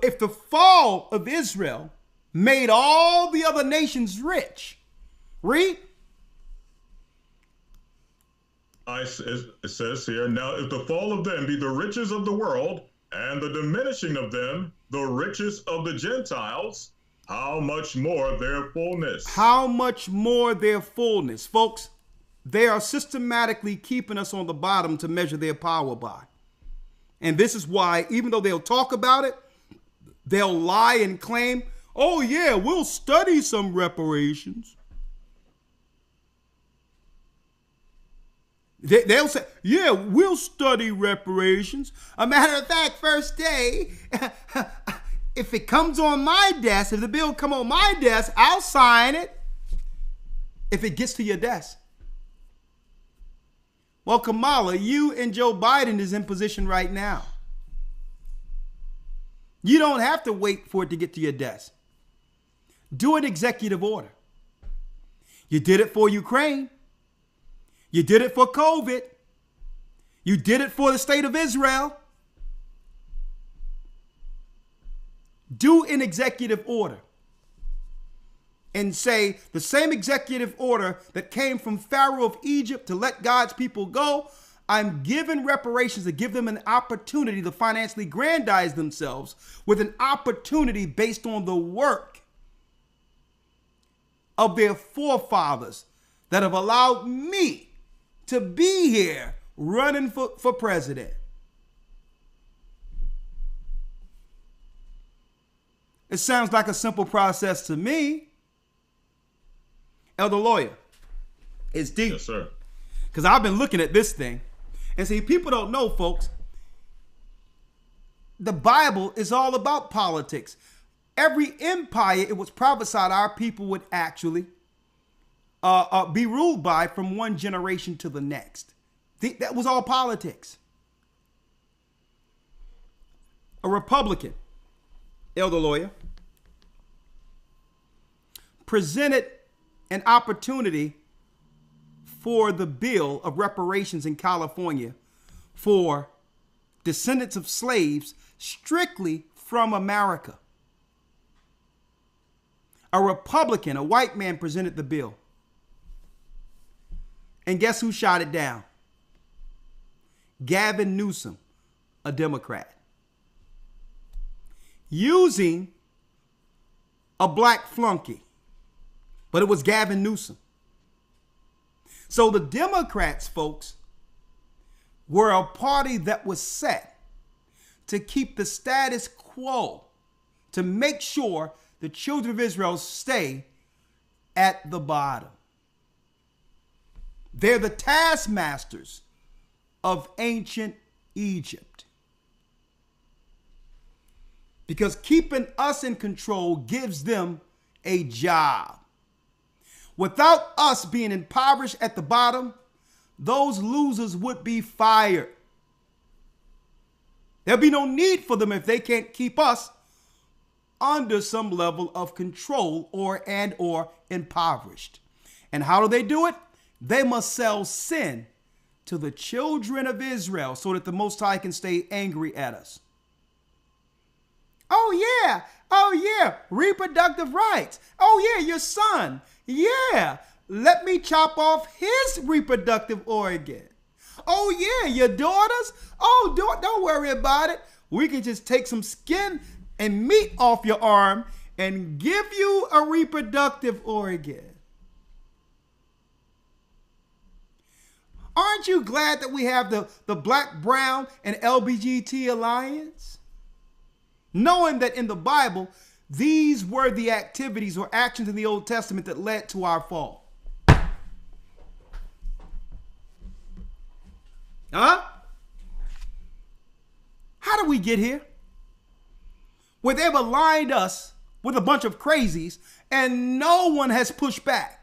If the fall of Israel made all the other nations rich, read. It says here, now if the fall of them be the riches of the world, and the diminishing of them the riches of the Gentiles, how much more their fullness? How much more their fullness? Folks, they are systematically keeping us on the bottom to measure their power by. And this is why, even though they'll talk about it, they'll lie and claim, oh yeah, we'll study some reparations. They'll say, yeah, we'll study reparations. A matter of fact, first day, if it comes on my desk, if the bill come on my desk, I'll sign it. If it gets to your desk. Well, Kamala, you and Joe Biden is in position right now. You don't have to wait for it to get to your desk. Do an executive order. You did it for Ukraine. You did it for COVID. You did it for the state of Israel. Do an executive order and say the same executive order that came from Pharaoh of Egypt to let God's people go, I'm giving reparations to give them an opportunity to financially aggrandize themselves with an opportunity based on the work of their forefathers that have allowed me to be here running for president. It sounds like a simple process to me. Elder Lawyer, it's deep. Yes, sir. Because I've been looking at this thing. And see, people don't know, folks, the Bible is all about politics. Every empire, it was prophesied our people would actually be ruled by from one generation to the next. That was all politics. A Republican, Elder Lawyer, presented an opportunity for the bill of reparations in California for descendants of slaves strictly from America. A Republican, a white man, presented the bill. And guess who shot it down? Gavin Newsom, a Democrat, using a black flunky. But it was Gavin Newsom. So the Democrats, folks, were a party that was set to keep the status quo, to make sure the children of Israel stay at the bottom. They're the taskmasters of ancient Egypt. Because keeping us in control gives them a job. Without us being impoverished at the bottom, those losers would be fired. There'll be no need for them if they can't keep us under some level of control or impoverished. And how do they do it? They must sell sin to the children of Israel so that the Most High can stay angry at us. Oh yeah, reproductive rights. Oh yeah, your son. Yeah, let me chop off his reproductive organ. Oh yeah, your daughters. Oh, don't worry about it. We can just take some skin and meat off your arm and give you a reproductive organ. Aren't you glad that we have the Black, Brown, and LGBT Alliance? Knowing that in the Bible, these were the activities or actions in the Old Testament that led to our fall. Huh? How did we get here? Where they've aligned us with a bunch of crazies and no one has pushed back.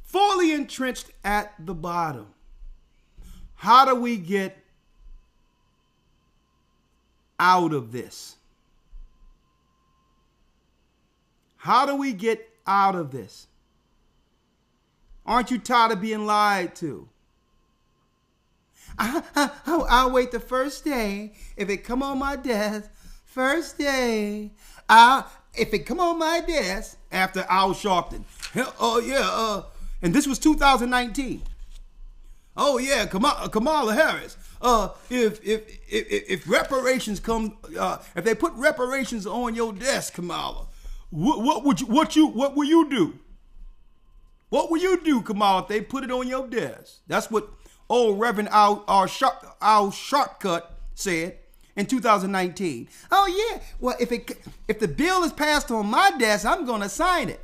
Fully entrenched at the bottom. How do we get out of this? How do we get out of this? Aren't you tired of being lied to? I'll wait the first day. If it come on my desk, first day. If it come on my desk after Al Sharpton. Oh yeah, and this was 2019. Oh yeah, Kamala Harris. If reparations come, if they put reparations on your desk, Kamala, what will you do? What will you do, Kamala, if they put it on your desk? That's what old Reverend Al Sharpcut said in 2019. Oh yeah, well if the bill is passed on my desk, I'm gonna sign it.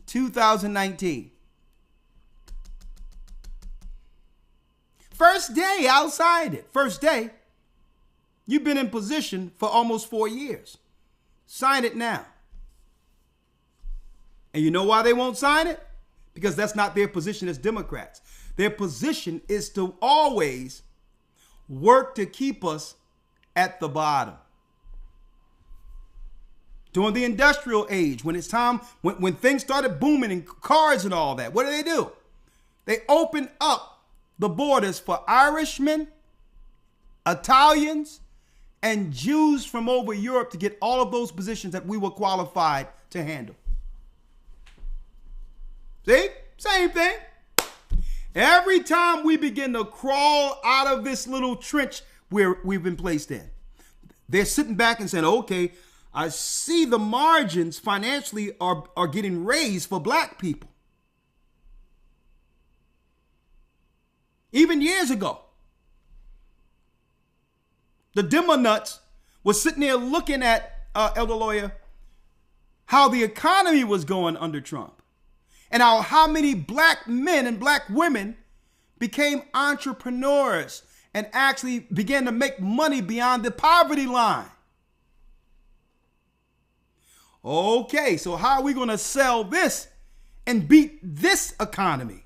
2019. First day outside it. First day. You've been in position for almost 4 years. Sign it now. And you know why they won't sign it? Because that's not their position as Democrats. Their position is to always work to keep us at the bottom. During the industrial age, when it's time, when things started booming in cars and all that, what do? They opened up the borders for Irishmen, Italians, and Jews from over Europe to get all of those positions that we were qualified to handle. See? Same thing. Every time we begin to crawl out of this little trench where we've been placed in, they're sitting back and saying, okay, I see the margins financially are getting raised for black people. Even years ago, the Demonuts was sitting there looking at, Elder Lawyer, how the economy was going under Trump and how many black men and black women became entrepreneurs and actually began to make money beyond the poverty line. Okay, so how are we going to sell this and beat this economy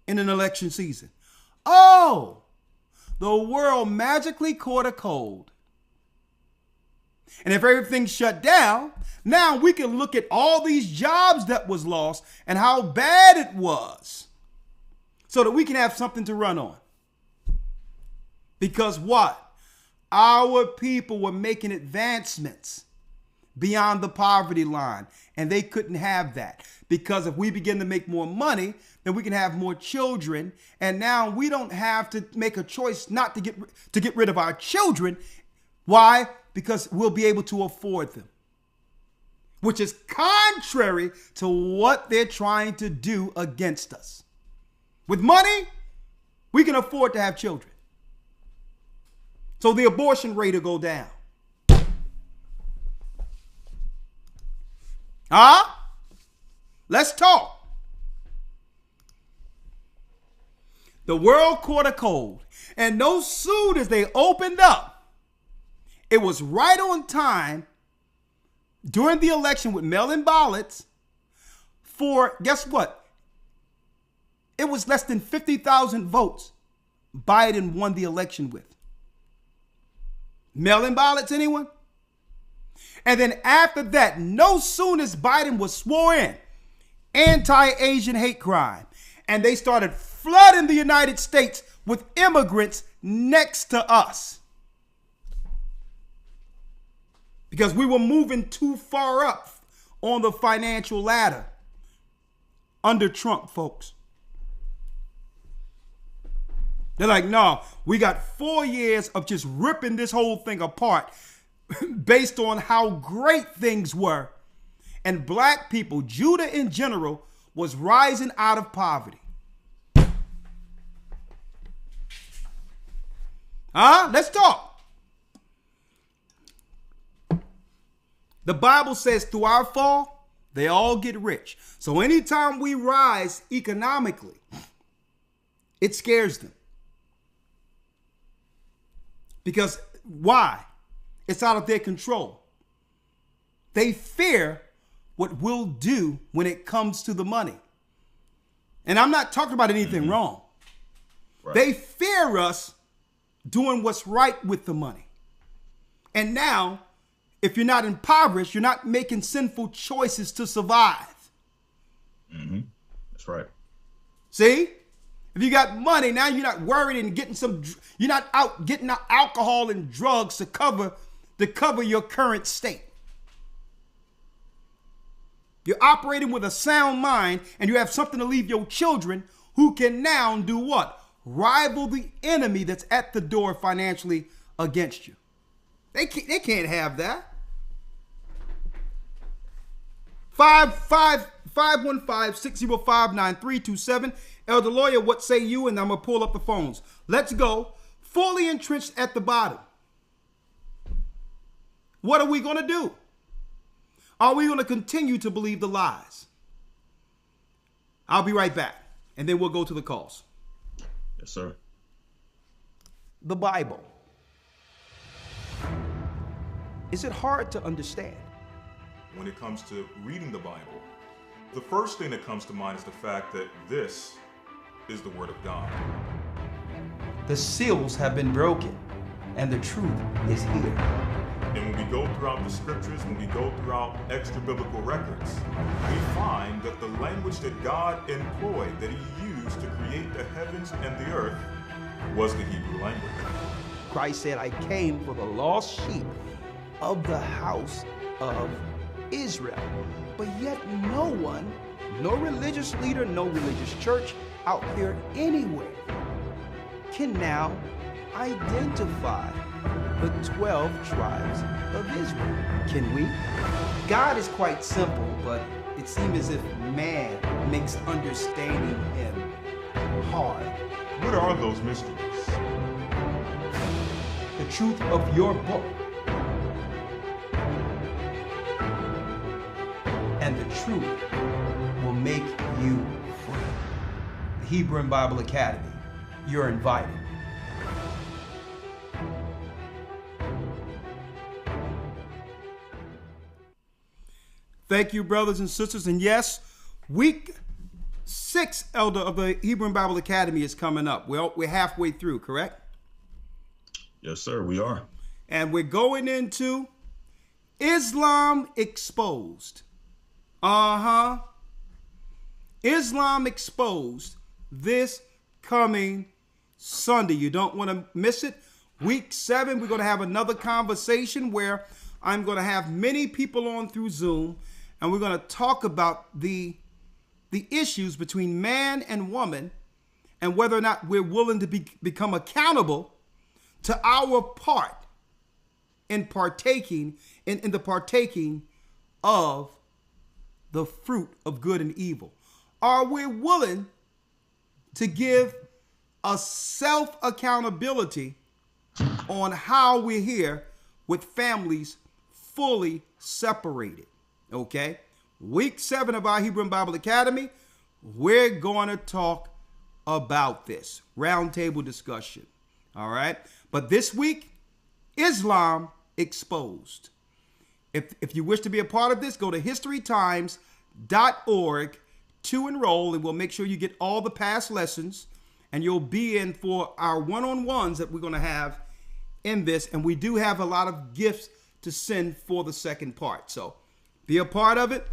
in an election season? Oh, the world magically caught a cold. And if everything's shut down, now we can look at all these jobs that was lost and how bad it was so that we can have something to run on. Because what? Our people were making advancements beyond the poverty line, and they couldn't have that, because if we begin to make more money, then we can have more children, and now we don't have to make a choice not to get rid of our children. Why? Because we'll be able to afford them, which is contrary to what they're trying to do against us. With money, we can afford to have children. So the abortion rate will go down. Huh? Let's talk. The world caught a cold, and no sooner as they opened up, it was right on time during the election with mail-in ballots for, guess what? It was less than 50,000 votes Biden won the election with. Mail-in ballots, anyone? And then after that, no sooner as Biden was sworn in, anti-Asian hate crime, and they started flooding the United States with immigrants next to us, because we were moving too far up on the financial ladder under Trump, folks. They're like, no, we got 4 years of just ripping this whole thing apart based on how great things were. And black people, Judah in general, was rising out of poverty. Huh? Let's talk. The Bible says through our fall, they all get rich. So anytime we rise economically, it scares them. Because why? It's out of their control. They fear what we'll do when it comes to the money. And I'm not talking about anything wrong. Right. They fear us doing what's right with the money. And now, if you're not impoverished, you're not making sinful choices to survive. Mm-hmm. That's right. See? If you got money, now you're not worried and you're not out getting alcohol and drugs to cover your current state. You're operating with a sound mind, and you have something to leave your children who can now do what? Rival the enemy that's at the door financially against you. They can't have that. 515-605-9327. Elder Lawyer, what say you? And I'm going to pull up the phones. Let's go. Fully entrenched at the bottom. What are we going to do? Are we going to continue to believe the lies? I'll be right back, and then we'll go to the calls. Yes, sir. The Bible. Is it hard to understand? When it comes to reading the Bible, the first thing that comes to mind is the fact that this is the Word of God. The seals have been broken, and the truth is here. And when we go throughout the scriptures, when we go throughout extra biblical records, we find that the language that God employed, that He used to create the heavens and the earth, was the Hebrew language. Christ said, I came for the lost sheep of the house of Israel. But yet no one, no religious leader, no religious church out there anywhere can now identify the 12 tribes of Israel. Can we? God is quite simple, but it seems as if man makes understanding Him hard. What are those mysteries? The truth of your book. And the truth will make you free. The Hebrew and Bible Academy. You're invited. Thank you, brothers and sisters. And yes, week 6, Elder, of the Hebrew and Bible Academy is coming up. Well, we're halfway through, correct? Yes, sir, we are. And we're going into Islam Exposed. Islam Exposed this coming Sunday. You don't want to miss it. Week 7, we're going to have another conversation where I'm going to have many people on through Zoom, and we're going to talk about the issues between man and woman and whether or not we're willing to become accountable to our part in partaking in the partaking of the fruit of good and evil. Are we willing to give a self-accountability on how we're here with families fully separated? Okay. Week 7 of our Hebrew Bible Academy, we're going to talk about this roundtable discussion. All right. But this week, Islam exposed. If you wish to be a part of this, go to historytimes.org to enroll, and we'll make sure you get all the past lessons, and you'll be in for our one-on-ones that we're going to have in this. And we do have a lot of gifts to send for the second part. So be a part of it.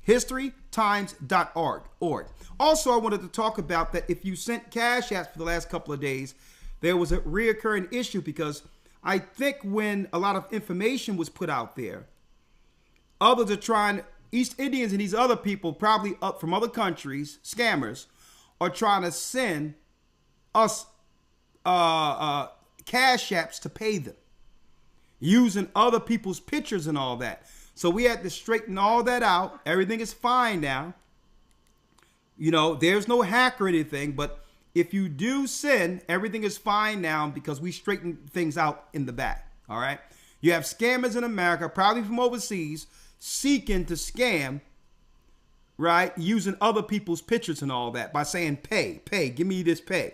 historytimes.org. Also, I wanted to talk about that if you sent cash apps for the last couple of days, there was a reoccurring issue because I think when a lot of information was put out there, others are trying, East Indians and these other people, probably up from other countries, scammers, are trying to send us cash apps to pay them, using other people's pictures and all that. So we had to straighten all that out. Everything is fine now. You know, there's no hack or anything, but if you do send, everything is fine now because we straightened things out in the back. All right. You have scammers in America, probably from overseas, seeking to scam, right? Using other people's pictures and all that by saying, pay, give me this pay.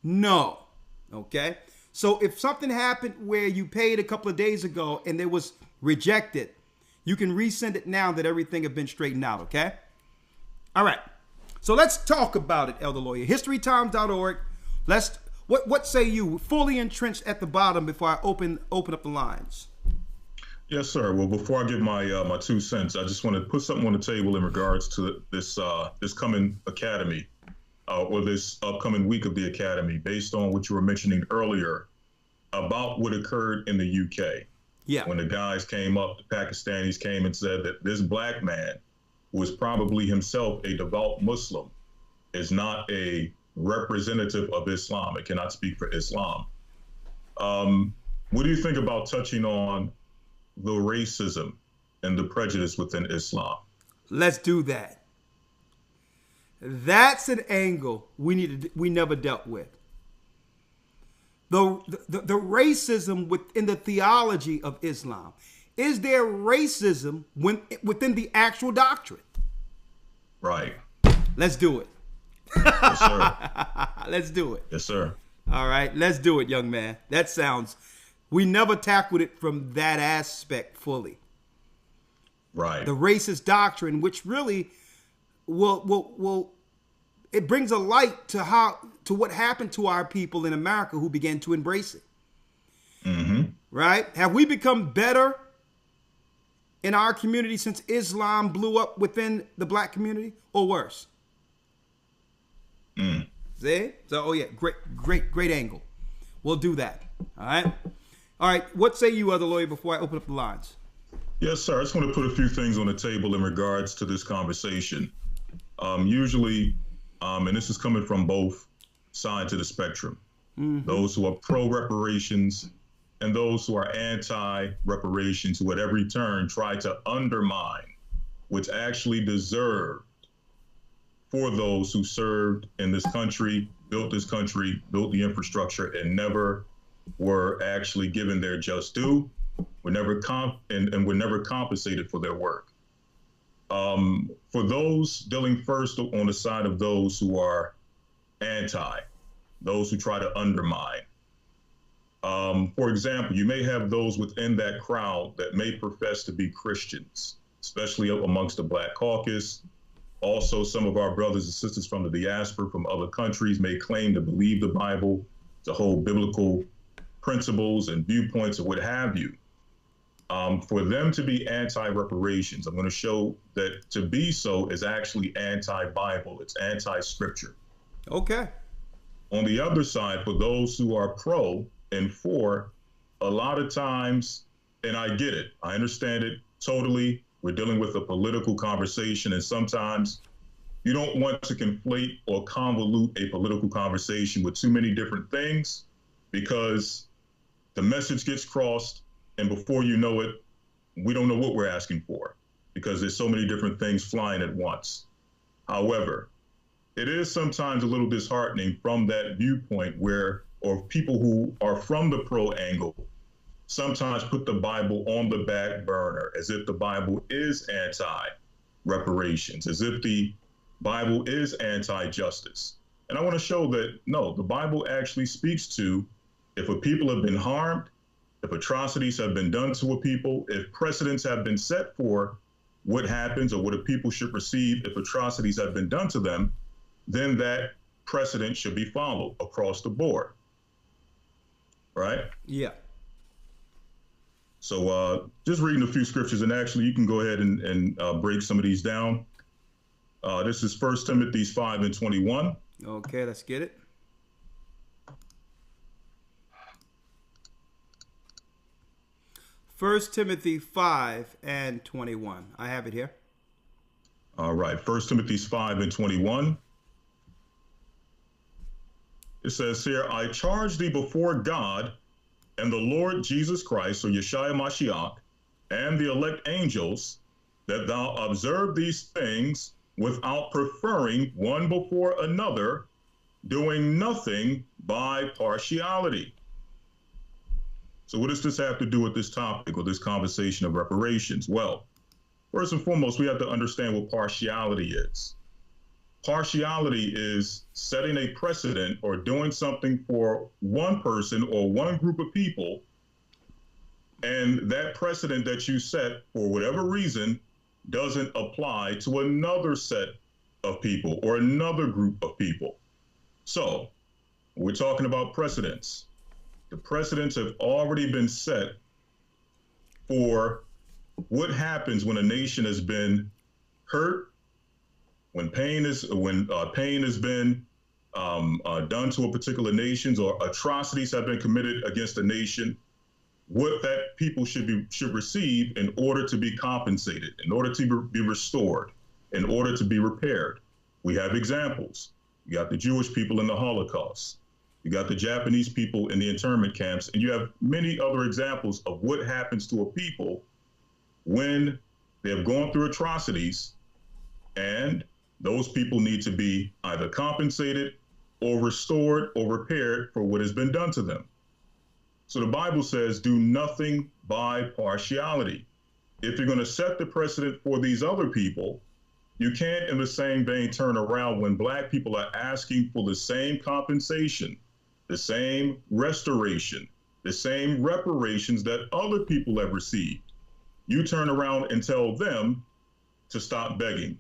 No. Okay. So if something happened where you paid a couple of days ago and it was rejected, you can resend it now that everything has been straightened out. Okay. All right. So let's talk about it, Elder Lawyer. Historytimes.org. What say you? Fully entrenched at the bottom before I open up the lines. Yes, sir. Well, before I give my 2 cents, I just want to put something on the table in regards to this coming academy or this upcoming week of the academy, based on what you were mentioning earlier about what occurred in the UK. Yeah. When the guys came up, the Pakistanis came and said that this black man, who is probably himself a devout Muslim, is not a representative of Islam. It cannot speak for Islam. What do you think about touching on the racism and the prejudice within Islam? Let's do that. That's an angle we never dealt with. The racism within the theology of Islam. Is there racism within the actual doctrine? Right. Let's do it. Yes, sir. Let's do it. Yes, sir. All right, let's do it, young man. That sounds, we never tackled it from that aspect fully. Right. The racist doctrine, which really will it brings a light to what happened to our people in America who began to embrace it. Mm-hmm. Right? Have we become better in our community since Islam blew up within the black community, or worse? See? So, oh yeah, great angle. We'll do that. All right. What say you, Other Lawyer, before I open up the lines? Yes, sir. I just want to put a few things on the table in regards to this conversation. Usually, and this is coming from both sides of the spectrum, those who are pro-reparations and those who are anti-reparations, who at every turn try to undermine what's actually deserved for those who served in this country, built the infrastructure, and never were actually given their just due, were never compensated for their work. For those dealing first on the side of those who are anti, those who try to undermine. For example, you may have those within that crowd that may profess to be Christians, especially amongst the Black caucus. Also, some of our brothers and sisters from the diaspora from other countries may claim to believe the Bible, to hold biblical principles and viewpoints or what have you. For them to be anti-reparations, I'm going to show that to be so is actually anti-Bible. It's anti-scripture. Okay. On the other side, for those who are pro and for, a lot of times, and I get it, I understand it totally. We're dealing with a political conversation, and sometimes you don't want to conflate or convolute a political conversation with too many different things, because the message gets crossed, and before you know it, we don't know what we're asking for, because there's so many different things flying at once. However, it is sometimes a little disheartening from that viewpoint where, or people who are from the pro angle, sometimes put the Bible on the back burner, as if the Bible is anti-reparations, as if the Bible is anti-justice. And I want to show that, no, the Bible actually speaks to, if a people have been harmed, if atrocities have been done to a people, if precedents have been set for what happens or what a people should receive if atrocities have been done to them, then that precedent should be followed across the board. Right? Yeah. So just reading a few scriptures, and actually you can go ahead and break some of these down. This is 1 Timothy 5:21. Okay, let's get it. First Timothy 5:21. I have it here. All right, 1 Timothy 5:21. It says here, I charge thee before God and the Lord Jesus Christ, or YASHAYA Mashiach, and the elect angels, that thou observe these things without preferring one before another, doing nothing by partiality. So what does this have to do with this topic or this conversation of reparations? Well, first and foremost, we have to understand what partiality is. Partiality is setting a precedent or doing something for one person or one group of people, and that precedent that you set, for whatever reason, doesn't apply to another set of people or another group of people. So we're talking about precedents. The precedents have already been set for what happens when a nation has been hurt, when pain has been done to a particular nation, or atrocities have been committed against a nation, what that people should receive in order to be compensated, in order to be restored, in order to be repaired. We have examples. You got the Jewish people in the Holocaust. You got the Japanese people in the internment camps, and you have many other examples of what happens to a people when they have gone through atrocities, and those people need to be either compensated or restored or repaired for what has been done to them. So the Bible says, do nothing by partiality. If you're going to set the precedent for these other people, you can't in the same vein turn around when Black people are asking for the same compensation, the same restoration, the same reparations that other people have received. You turn around and tell them to stop begging.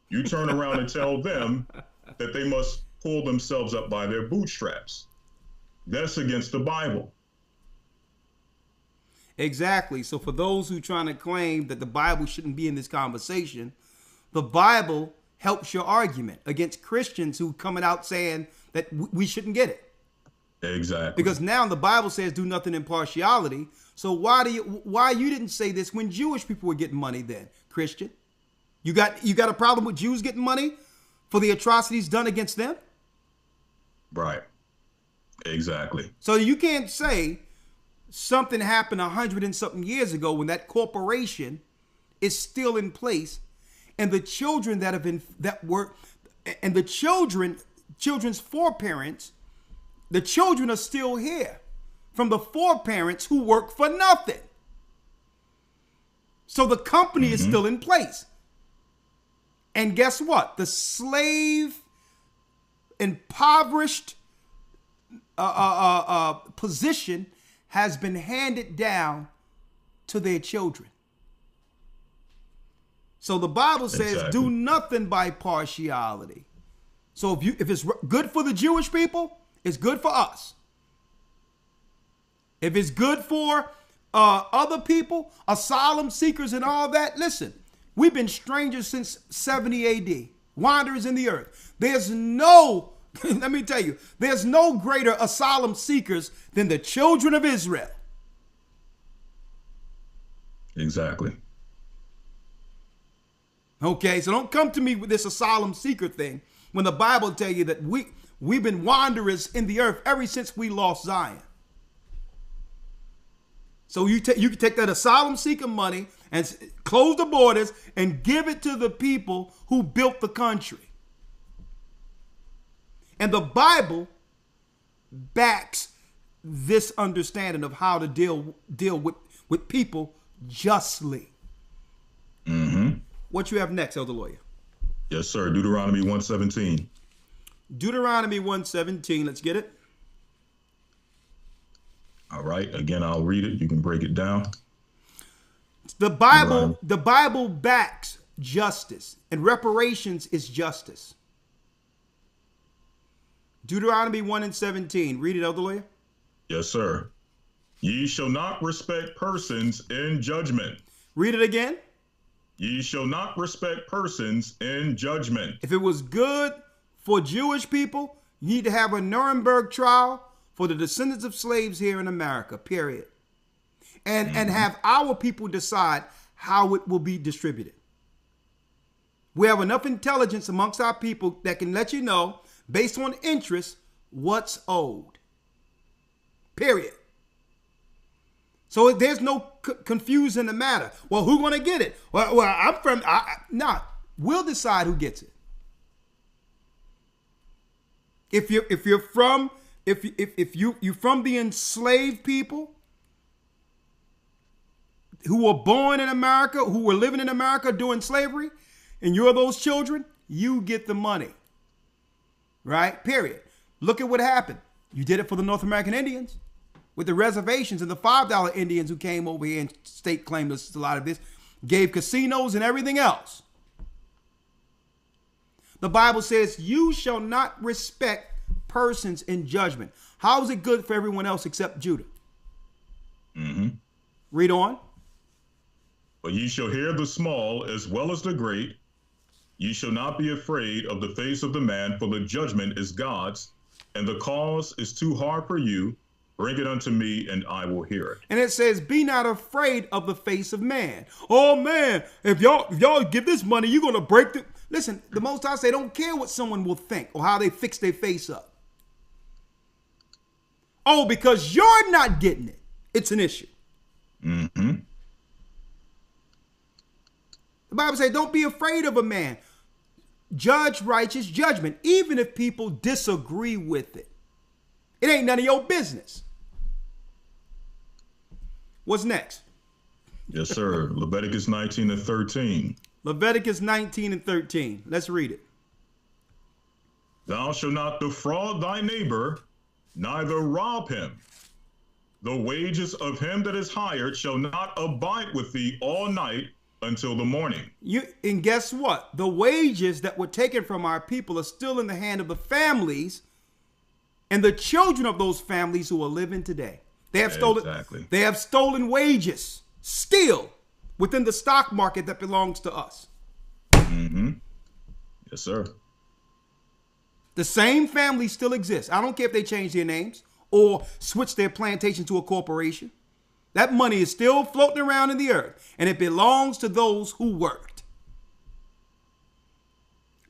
You turn around and tell them that they must pull themselves up by their bootstraps. That's against the Bible. Exactly. So for those who trying to claim that the Bible shouldn't be in this conversation, the Bible helps your argument against Christians who coming out saying that we shouldn't get it. Exactly. Because now the Bible says do nothing in partiality. So why you didn't say this when Jewish people were getting money then, Christian? You got a problem with Jews getting money for the atrocities done against them? Right. Exactly. So you can't say something happened 100 and something years ago when that corporation is still in place, and the children children's foreparents, the children are still here from the foreparents who work for nothing. So the company is still in place. And guess what? The slave impoverished position has been handed down to their children. So the Bible says, do nothing by partiality. So if it's good for the Jewish people, it's good for us. If it's good for other people, asylum seekers and all that, listen, we've been strangers since 70 AD, wanderers in the earth. There's no Let me tell you, there's no greater asylum seekers than the children of Israel. Exactly. Okay, so don't come to me with this asylum seeker thing when the Bible tell you that we've been wanderers in the earth ever since we lost Zion. So you can take that asylum seeker money and close the borders and give it to the people who built the country. And the Bible backs this understanding of how to deal with people justly. Mm-hmm. What you have next, Elder Lawyer? Yes, sir. Deuteronomy 1:17. Deuteronomy 1:17. Let's get it. All right. Again, I'll read it. You can break it down. The Bible backs justice, and reparations is justice. Deuteronomy 1:17. Read it, Elder Lawyer. Yes, sir. Ye shall not respect persons in judgment. Read it again. Ye shall not respect persons in judgment. If it was good for Jewish people, you need to have a Nuremberg trial for the descendants of slaves here in America, period. And have our people decide how it will be distributed. We have enough intelligence amongst our people that can let you know, based on interest, what's owed. Period. So there's no confusion in the matter. Well, who's going to get it? Well, I'm from. We'll decide who gets it. If you're from the enslaved people who were born in America, who were living in America during slavery, and you're those children, you get the money. Right? Period. Look at what happened. You did it for the North American Indians with the reservations and the $5 Indians who came over here and state claimed a lot of this, gave casinos and everything else. The Bible says, you shall not respect persons in judgment. How is it good for everyone else except Judah? Mm-hmm. Read on. But ye shall hear the small as well as the great. Ye shall not be afraid of the face of the man, for the judgment is God's, and the cause is too hard for you. Bring it unto me, and I will hear it. And it says, be not afraid of the face of man. Oh, man, if y'all give this money, you're going to break the... Listen, the Most High say, don't care what someone will think or how they fix their face up. Oh, because you're not getting it. It's an issue. Mm-hmm. The Bible says, don't be afraid of a man. Judge righteous judgment, even if people disagree with it. It ain't none of your business. What's next? Yes, sir. Leviticus 19:13. Leviticus 19:13. Let's read it. Thou shalt not defraud thy neighbor, neither rob him. The wages of him that is hired shall not abide with thee all night until the morning. And guess what? The wages that were taken from our people are still in the hand of the families and the children of those families who are living today. They have stolen. Exactly. They have stolen wages still within the stock market that belongs to us. Mm-hmm. Yes, sir. The same family still exists. I don't care if they change their names or switch their plantation to a corporation. That money is still floating around in the earth, and it belongs to those who worked.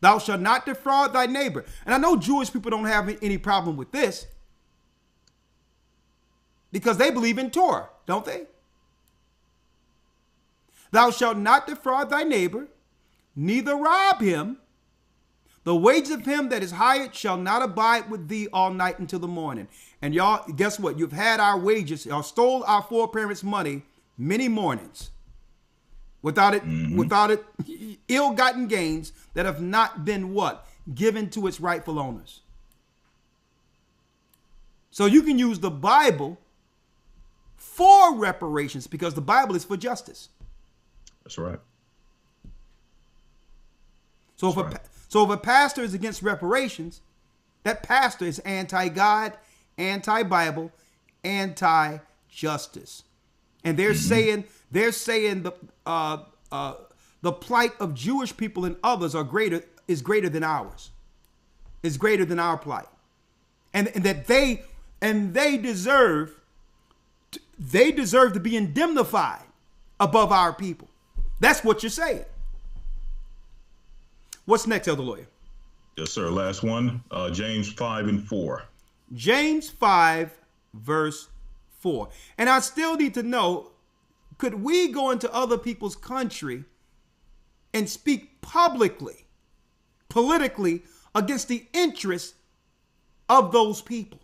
Thou shalt not defraud thy neighbor. And I know Jewish people don't have any problem with this because they believe in Torah, don't they? Thou shalt not defraud thy neighbor, neither rob him. The wages of him that is hired shall not abide with thee all night until the morning. And y'all, guess what? You've had our wages. Y'all stole our foreparents' money many mornings. Without it, ill-gotten gains that have not been what? Given to its rightful owners. So you can use the Bible for reparations because the Bible is for justice. That's right. So if a pastor is against reparations, that pastor is anti-God, anti-Bible, anti-justice. And they're saying the plight of Jewish people and others is greater than ours. is greater than our plight. And that they deserve to be indemnified above our people. That's what you're saying. What's next, Elder Lawyer? Yes, sir. Last one, James 5:4. James 5, verse 4. And I still need to know, could we go into other people's country and speak publicly, politically, against the interests of those people?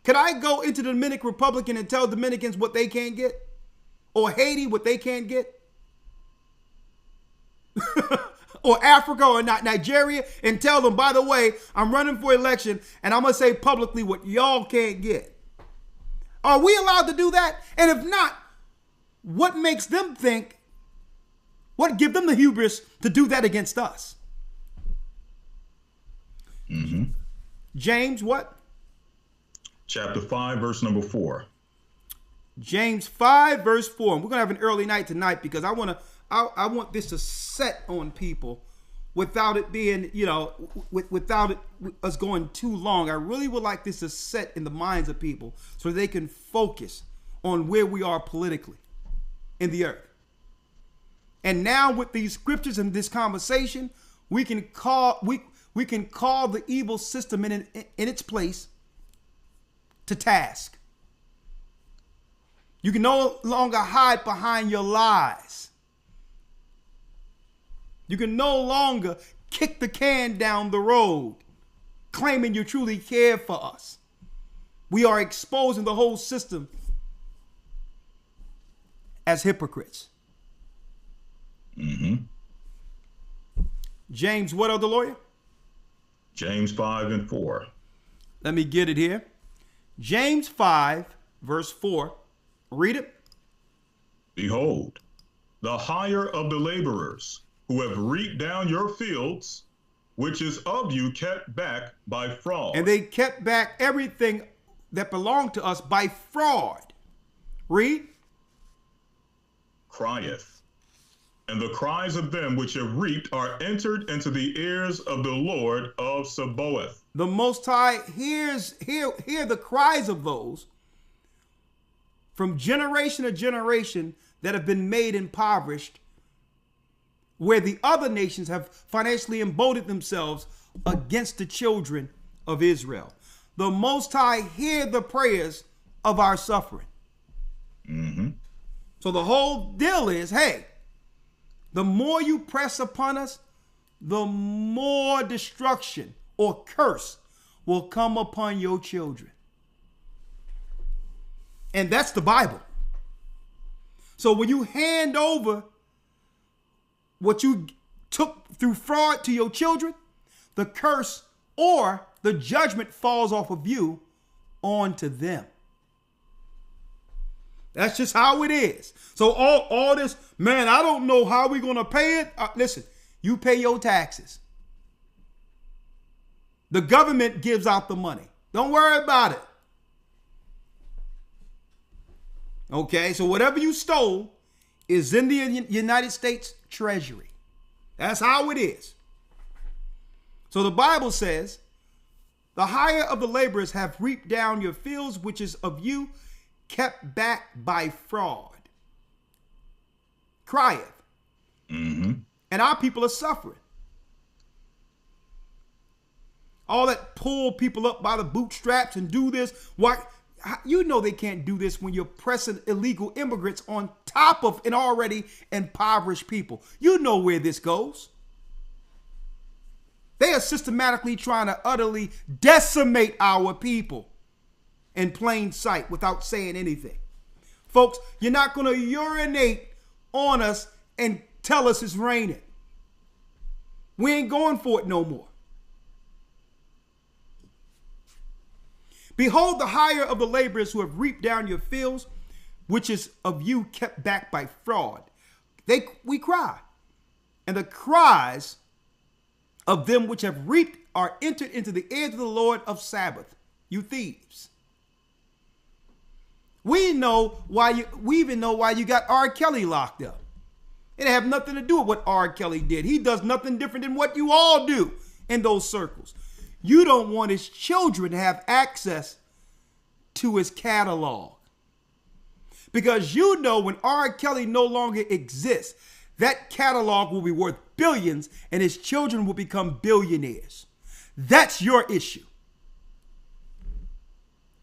Could I go into the Dominican Republic and tell Dominicans what they can't get? Or Haiti what they can't get? Or Africa or not Nigeria, and tell them, by the way, I'm running for election and I'm going to say publicly what y'all can't get? Are we allowed to do that? And if not, what makes them think, what give them the hubris to do that against us? Mm-hmm. James what? Chapter 5, verse number 4. James 5, verse 4. And we're going to have an early night tonight because I want this to set on people without it being, without us going too long. I really would like this to set in the minds of people so they can focus on where we are politically in the earth. And now with these scriptures and this conversation, we can call the evil system in its place to task. You can no longer hide behind your lies. You can no longer kick the can down the road, claiming you truly care for us. We are exposing the whole system as hypocrites. Mm-hmm. James, what, Elder Lawyer? James 5 and 4. Let me get it here. James 5, verse 4. Read it. Behold, the hire of the laborers who have reaped down your fields, which is of you kept back by fraud. And they kept back everything that belonged to us by fraud. Read. Crieth. And the cries of them which have reaped are entered into the ears of the Lord of Sabaoth. The Most High hear the cries of those from generation to generation that have been made impoverished, where the other nations have financially emboldened themselves against the children of Israel. The Most High hear the prayers of our suffering. Mm-hmm. So the whole deal is, hey, the more you press upon us, the more destruction or curse will come upon your children. And that's the Bible. So when you hand over what you took through fraud to your children, the curse or the judgment falls off of you onto them. That's just how it is. So all this, man, I don't know how we're going to pay it. Listen, you pay your taxes. The government gives out the money. Don't worry about it. Okay, so whatever you stole is in the United States Treasury. That's how it is. So the Bible says, the hire of the laborers have reaped down your fields, which is of you kept back by fraud. Crieth. Mm-hmm. And our people are suffering. All that pull people up by the bootstraps and do this. Why? You know they can't do this when you're pressing illegal immigrants on top of an already impoverished people. You know where this goes. They are systematically trying to utterly decimate our people in plain sight without saying anything. Folks, you're not going to urinate on us and tell us it's raining. We ain't going for it no more. Behold the hire of the laborers who have reaped down your fields, which is of you kept back by fraud. We cry. And the cries of them which have reaped are entered into the ears of the Lord of Sabaoth, you thieves. We even know why you got R. Kelly locked up. It have nothing to do with what R. Kelly did. He does nothing different than what you all do. in those circles. You don't want his children to have access to his catalog. Because you know when R. Kelly no longer exists, that catalog will be worth billions and his children will become billionaires. That's your issue.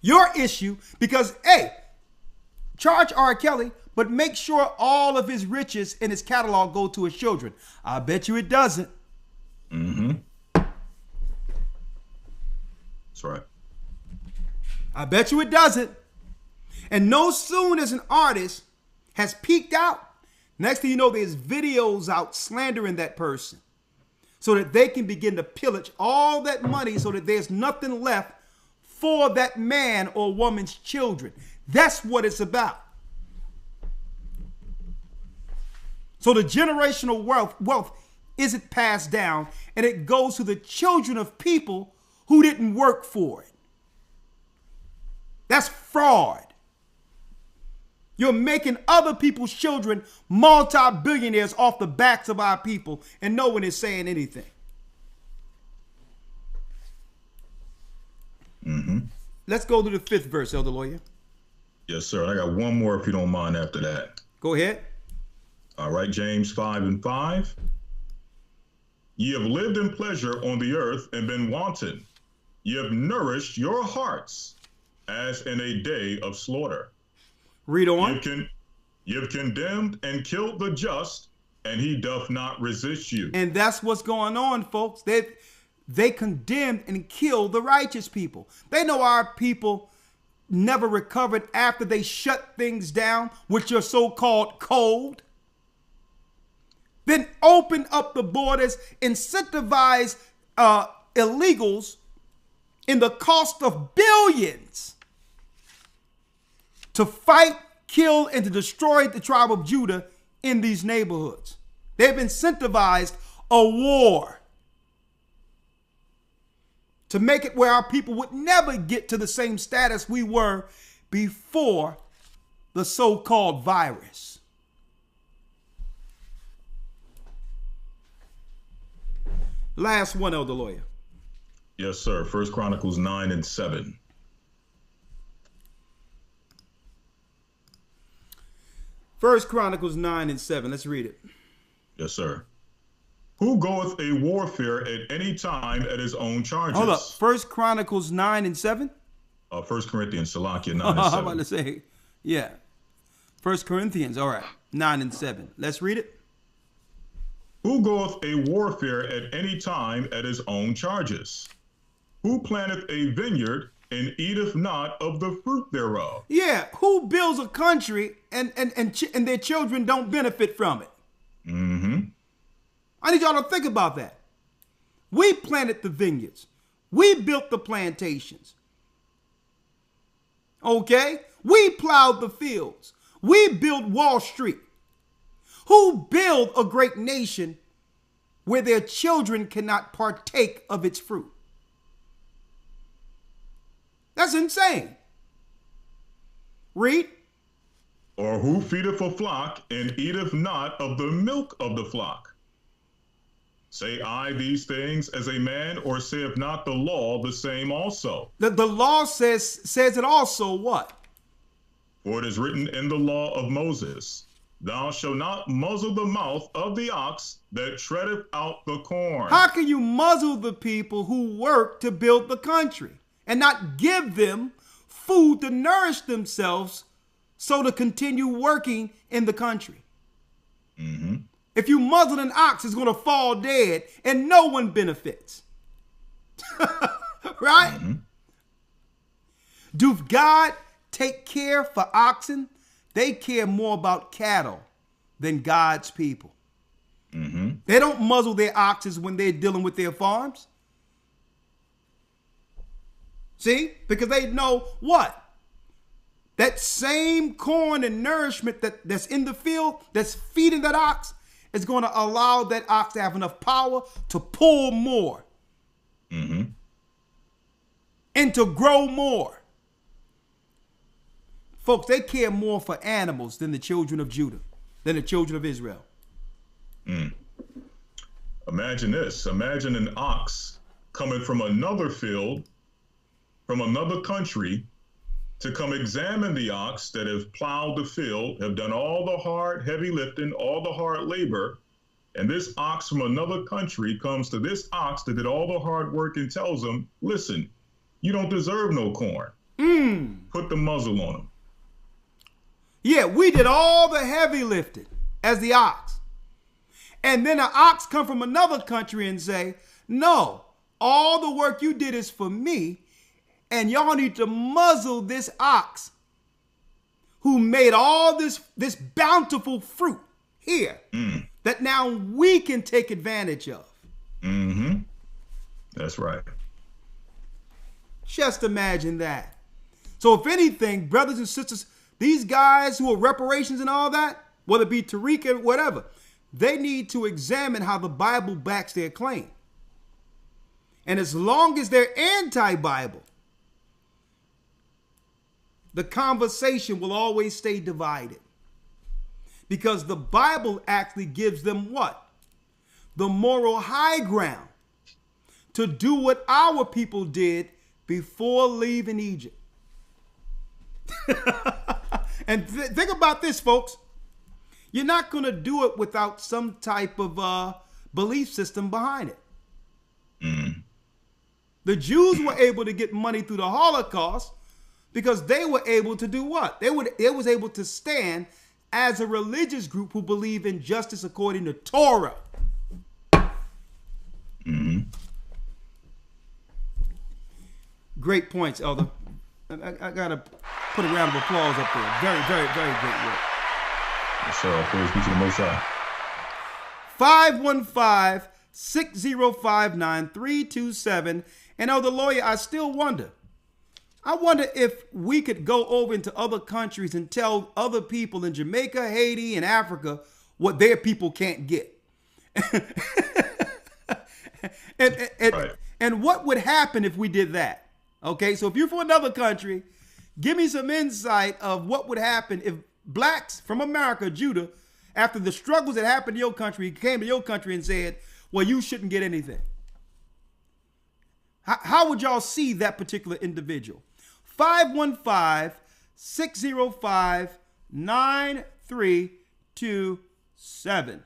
Your issue because, hey, charge R. Kelly, but make sure all of his riches in his catalog go to his children. I bet you it doesn't. Mm-hmm. That's right. I bet you it doesn't. And no soon as an artist has peaked out, next thing you know, there's videos out slandering that person so that they can begin to pillage all that money so that there's nothing left for that man or woman's children. That's what it's about. So the generational wealth isn't passed down, and it goes to the children of people who didn't work for it. That's fraud. You're making other people's children multi-billionaires off the backs of our people, and no one is saying anything. Mm-hmm. Let's go to the 5th verse, Elder Lawyer. Yes, sir. I got one more if you don't mind after that. Go ahead. All right, James 5:5. Ye have lived in pleasure on the earth and been wanton. Ye have nourished your hearts as in a day of slaughter. Read on. Ye have condemned and killed the just, and he doth not resist you. And that's what's going on, folks. They condemned and killed the righteous people. They know our people never recovered after they shut things down, which are so-called cold. Then open up the borders, incentivize illegals in the cost of billions to fight, kill, and to destroy the tribe of Judah in these neighborhoods. They've incentivized a war to make it where our people would never get to the same status we were before the so-called virus. Last one, Elder Lawyer. Yes, sir. 1 Chronicles 9:7. 1 Chronicles 9:7. Let's read it. Yes, sir. Who goeth a warfare at any time at his own charges? Hold up. 1 Chronicles 9:7? 1 Corinthians, Salakia 9:7. I'm about to say, yeah. 1 Corinthians, all right. 9:7. Let's read it. Who goeth a warfare at any time at his own charges? Who planteth a vineyard and eateth not of the fruit thereof? Yeah, who builds a country and their children don't benefit from it? Mm-hmm. I need y'all to think about that. We planted the vineyards. We built the plantations. Okay? We plowed the fields. We built Wall Street. Who build a great nation where their children cannot partake of its fruit? That's insane. Read. Or who feedeth a flock and eateth not of the milk of the flock? Say I these things as a man, or saith not the law the same also? The law says it also what? For it is written in the law of Moses, thou shalt not muzzle the mouth of the ox that treadeth out the corn. How can you muzzle the people who work to build the country and not give them food to nourish themselves so to continue working in the country? Mm-hmm. If you muzzle an ox, it's going to fall dead and no one benefits. Right? Mm-hmm. Do God take care for oxen? They care more about cattle than God's people. Mm-hmm. They don't muzzle their oxes when they're dealing with their farms. See? Because they know what? That same corn and nourishment that's in the field, that's feeding that ox, is going to allow that ox to have enough power to pull more. Mm-hmm. And to grow more. Folks, they care more for animals than the children of Judah, than the children of Israel. Imagine this. Imagine an ox coming from another field, from another country, to come examine the ox that have plowed the field, have done all the hard, heavy lifting, all the hard labor. And this ox from another country comes to this ox that did all the hard work and tells him, listen, you don't deserve no corn. Put the muzzle on him. Yeah, we did all the heavy lifting as the ox. And then an ox come from another country and say, no, all the work you did is for me. And y'all need to muzzle this ox who made all this bountiful fruit here that now we can take advantage of. Mm-hmm. That's right. Just imagine that. So if anything, brothers and sisters, these guys who are reparations and all that, whether it be Tariq or whatever, they need to examine how the Bible backs their claim. And as long as they're anti-Bible, the conversation will always stay divided. Because the Bible actually gives them what? The moral high ground to do what our people did before leaving Egypt. And think about this, folks. You're not going to do it without some type of belief system behind it. The Jews were able to get money through the Holocaust because they were able to do what? They was able to stand as a religious group who believe in justice according to Torah. Great points, Elder. I gotta put a round of applause up there. Very, very, very great work. Yes, sir. Praise be to the Most High. 515-605-9327. And Elder Lawyer, I still wonder. I wonder if we could go over into other countries and tell other people in Jamaica, Haiti, and Africa what their people can't get. And what would happen if we did that? Okay, so if you're from another country, give me some insight of what would happen if blacks from America, Judah, after the struggles that happened in your country, came to your country and said, well, you shouldn't get anything. How would y'all see that particular individual? 515-605-9327.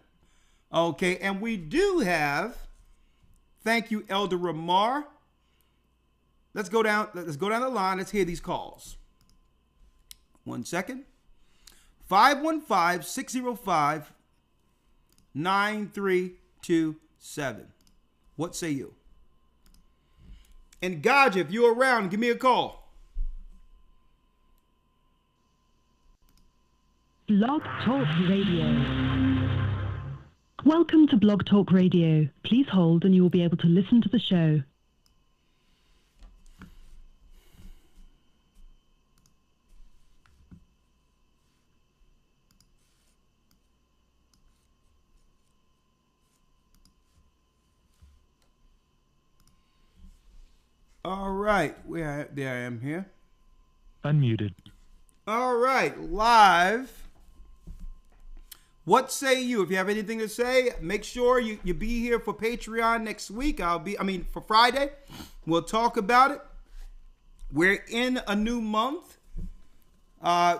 Okay, and we do have, thank you, Elder Ramar. Let's go down the line. Let's hear these calls. 1 second. 515-605-9327. What say you? And Gaja, if you're around, give me a call. Blog Talk Radio. Welcome to Blog Talk Radio. Please hold and you will be able to listen to the show. All right, there I am here. Unmuted. All right, live. What say you? If you have anything to say, make sure you be here for Patreon next week. For Friday. We'll talk about it. We're in a new month,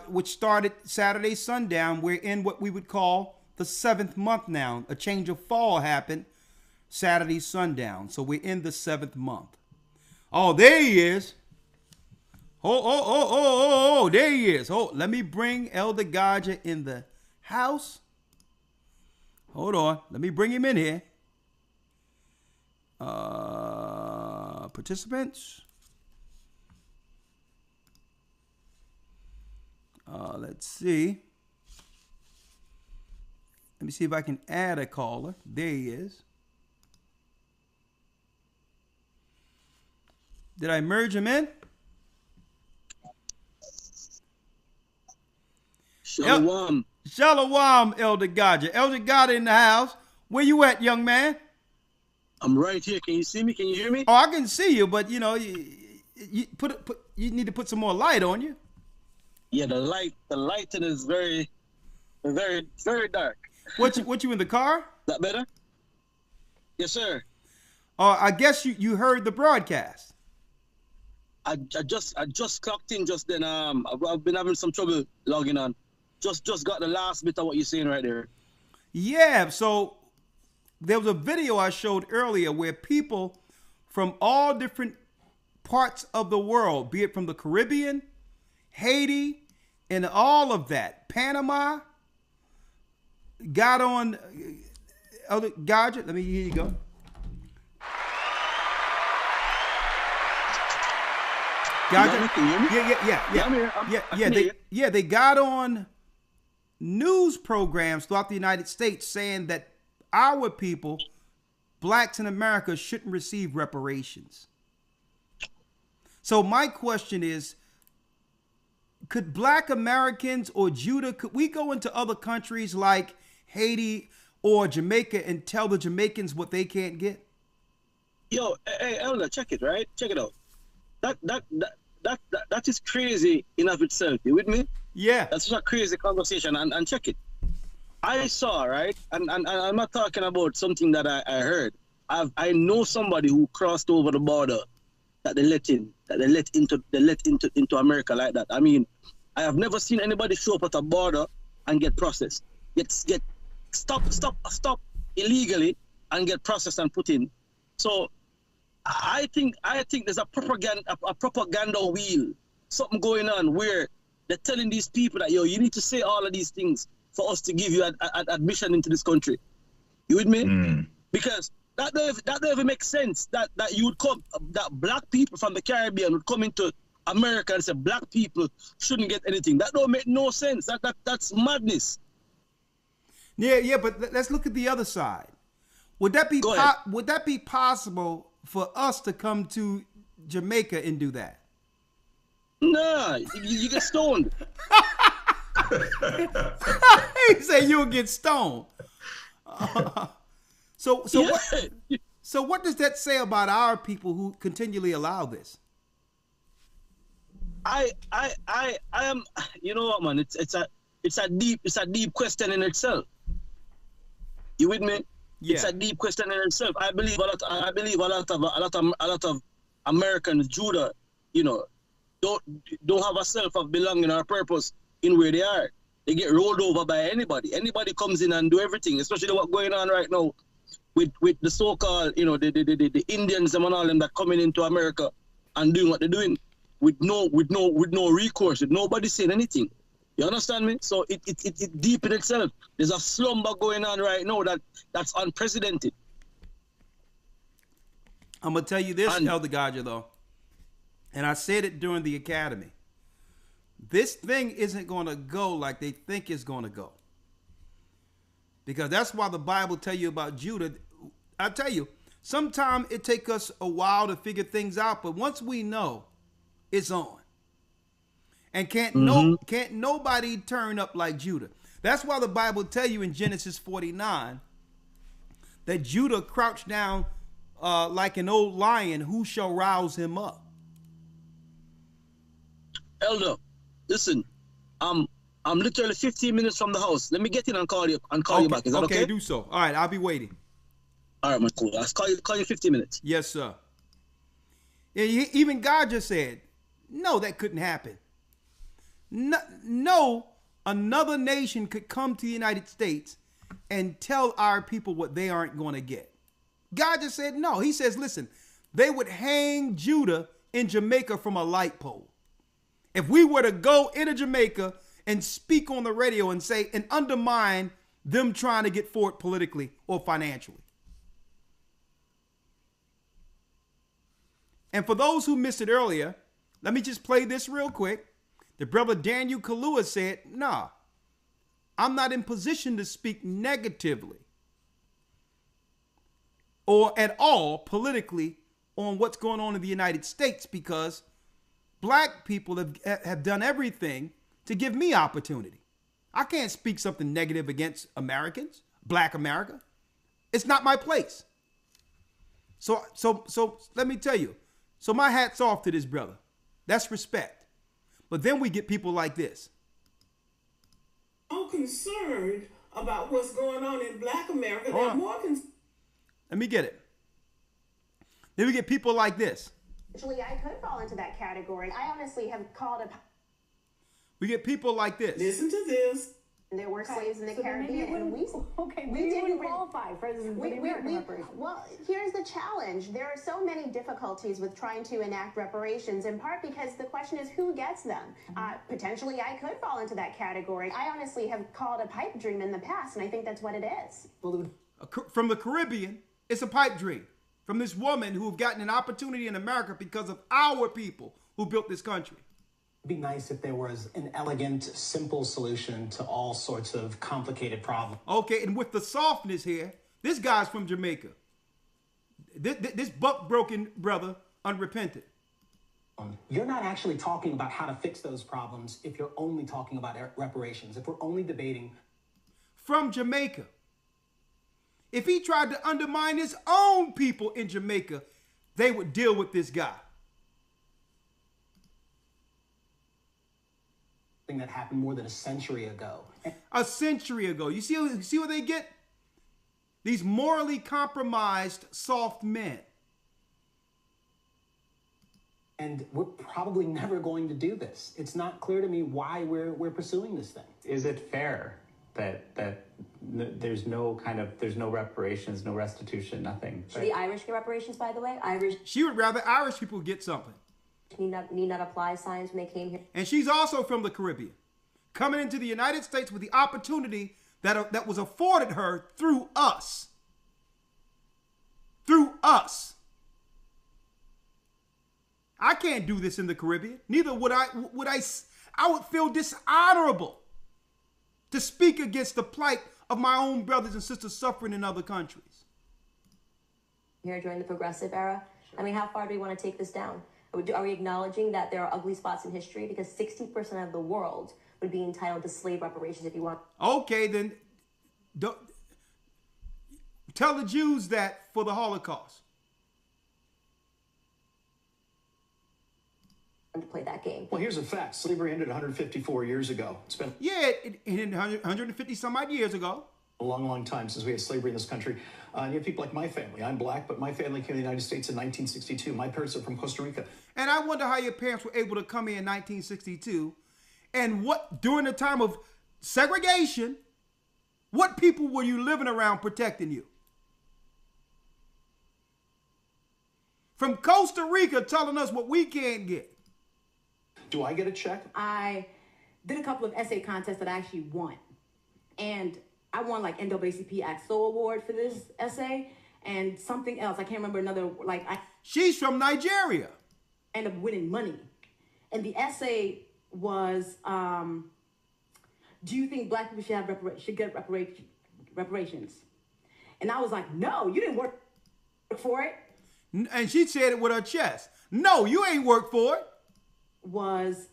which started Saturday sundown. We're in what we would call the 7th month now. A change of fall happened Saturday sundown. So we're in the 7th month. Oh, there he is. Oh, there he is. Oh, let me bring Elder Gaja in the house. Hold on. Let me bring him in here. Participants. Let's see. Let me see if I can add a caller. There he is. Did I merge him in? Shalom. Shalom, Elder Gaja. Elder Gaja in the house. Where you at, young man? I'm right here. Can you see me? Can you hear me? Oh, I can see you, but you need to put some more light on you. Yeah, the lighting is very, very, very dark. What you in the car? That better? Yes, sir. I guess you heard the broadcast. I just clocked in just then. I've been having some trouble logging on. Just got the last bit of what you're saying right there. Yeah, so there was a video I showed earlier where people from all different parts of the world, be it from the Caribbean, Haiti, and all of that, Panama, got on other gadget. Let me, here you go. They got on news programs throughout the United States saying that our people, blacks in America, shouldn't receive reparations. So my question is, could black Americans or Judah, could we go into other countries like Haiti or Jamaica and tell the Jamaicans what they can't get? Yo, hey, Elder, check it, right? Check it out. That is crazy in of itself. You with me? Yeah. That's a crazy conversation, and check it. I saw, right? And I'm not talking about something that I heard. I know somebody who crossed over the border that they let into America like that. I mean, I have never seen anybody show up at a border and get processed. Get stop illegally and get processed and put in. So I think there's a propaganda wheel, something going on where they're telling these people that, yo, you need to say all of these things for us to give you admission into this country. You with me? Because that don't even make sense that you would come, that black people from the Caribbean would come into America and say black people shouldn't get anything. That don't make no sense. That's madness. Yeah, but let's look at the other side. Would that be possible for us to come to Jamaica and do that? Nah, you get stoned. He said you'll get stoned. So what does that say about our people who continually allow this? I am, you know what, man? It's a deep question in itself. You with me? Yeah. It's a deep question in itself. I believe a lot of Americans, Judah, you know, don't have a self of belonging or purpose in where they are. They get rolled over by anybody. Anybody comes in and do everything, especially what's going on right now with the so-called, you know, the Indians and all them that coming into America and doing what they're doing with no recourse, with nobody saying anything. You understand me? So it's deep in itself. There's a slumber going on right now that's unprecedented. I'm gonna tell you this, Elder Gadja, though, and I said it during the academy. This thing isn't gonna go like they think it's gonna go, because that's why the Bible tell you about Judah. I tell you, sometimes it take us a while to figure things out, but once we know, it's on. And can't nobody turn up like Judah. That's why the Bible tell you in Genesis 49 that Judah crouched down like an old lion. Who shall rouse him up? Elder, listen, I'm literally 15 minutes from the house. Let me get in and call you you back. Is that okay? Okay, do so. All right, I'll be waiting. All right, man, cool. I'll call you 15 minutes. Yes, sir. Yeah, even God just said, no, that couldn't happen. No, another nation could come to the United States and tell our people what they aren't going to get. God just said no. He says, listen, they would hang Judah in Jamaica from a light pole. If we were to go into Jamaica and speak on the radio and say and undermine them trying to get forward politically or financially. And for those who missed it earlier, let me just play this real quick. The brother Daniel Kalua said, nah, I'm not in position to speak negatively or at all politically on what's going on in the United States, because black people have done everything to give me opportunity. I can't speak something negative against Americans, black America. It's not my place. So let me tell you. So my hat's off to this brother. That's respect. But then we get people like this. I'm concerned about what's going on in black America. They're more concerned. Let me get it. Then we get people like this. Actually, I could fall into that category. I honestly have called a... We get people like this. Listen to this. There were slaves in the Caribbean, and we didn't qualify for well, here's the challenge. There are so many difficulties with trying to enact reparations, in part because the question is who gets them. Potentially, I could fall into that category. I honestly have called a pipe dream in the past, and I think that's what it is. From the Caribbean, it's a pipe dream. From this woman who have gotten an opportunity in America because of our people who built this country. It'd be nice if there was an elegant, simple solution to all sorts of complicated problems. Okay, and with the softness here, this guy's from Jamaica. This buck-broken brother, unrepentant. You're not actually talking about how to fix those problems if you're only talking about reparations, if we're only debating... From Jamaica. If he tried to undermine his own people in Jamaica, they would deal with this guy. That happened more than a century ago. A century ago. You see what they get? These morally compromised, soft men. And we're probably never going to do this. It's not clear to me why we're pursuing this thing. Is it fair that there's no reparations, no restitution, nothing? Should the Irish get reparations, by the way? She would rather Irish people get something. Need not apply signs when they came here. And she's also from the Caribbean, coming into the United States with the opportunity that was afforded her through us. Through us. I can't do this in the Caribbean. Neither would I. I would feel dishonorable to speak against the plight of my own brothers and sisters suffering in other countries. Here during the progressive era. I mean, how far do we want to take this down? Are we acknowledging that there are ugly spots in history? Because 60% of the world would be entitled to slave reparations if you want. Okay, then tell the Jews that for the Holocaust. To play that game. Well, here's a fact. Slavery ended 154 years ago. It's been... Yeah, it ended 150 some odd years ago. A long, long time since we had slavery in this country. And you have people like my family. I'm black, but my family came to the United States in 1962. My parents are from Costa Rica. And I wonder how your parents were able to come here in 1962. And what, during the time of segregation, what people were you living around protecting you? From Costa Rica telling us what we can't get. Do I get a check? I did a couple of essay contests that I actually won. And I won like NAACP AXO award for this essay and something else. I can't remember another, She's from Nigeria. Ended up winning money. And the essay was, do you think black people should get reparations? And I was like, no, you didn't work for it. And she said it with her chest. No, you ain't worked for it. Was,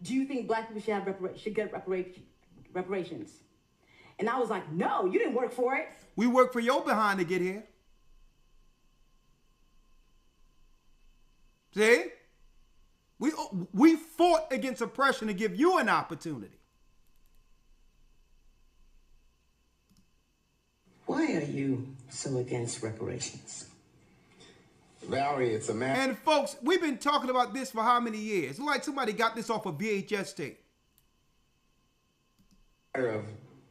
do you think black people should get reparations? And I was like, no, you didn't work for it. We worked for your behind to get here. See? We fought against oppression to give you an opportunity. Why are you so against reparations? Valerie, it's a matter. And folks, we've been talking about this for how many years? It's like somebody got this off a VHS tape. Of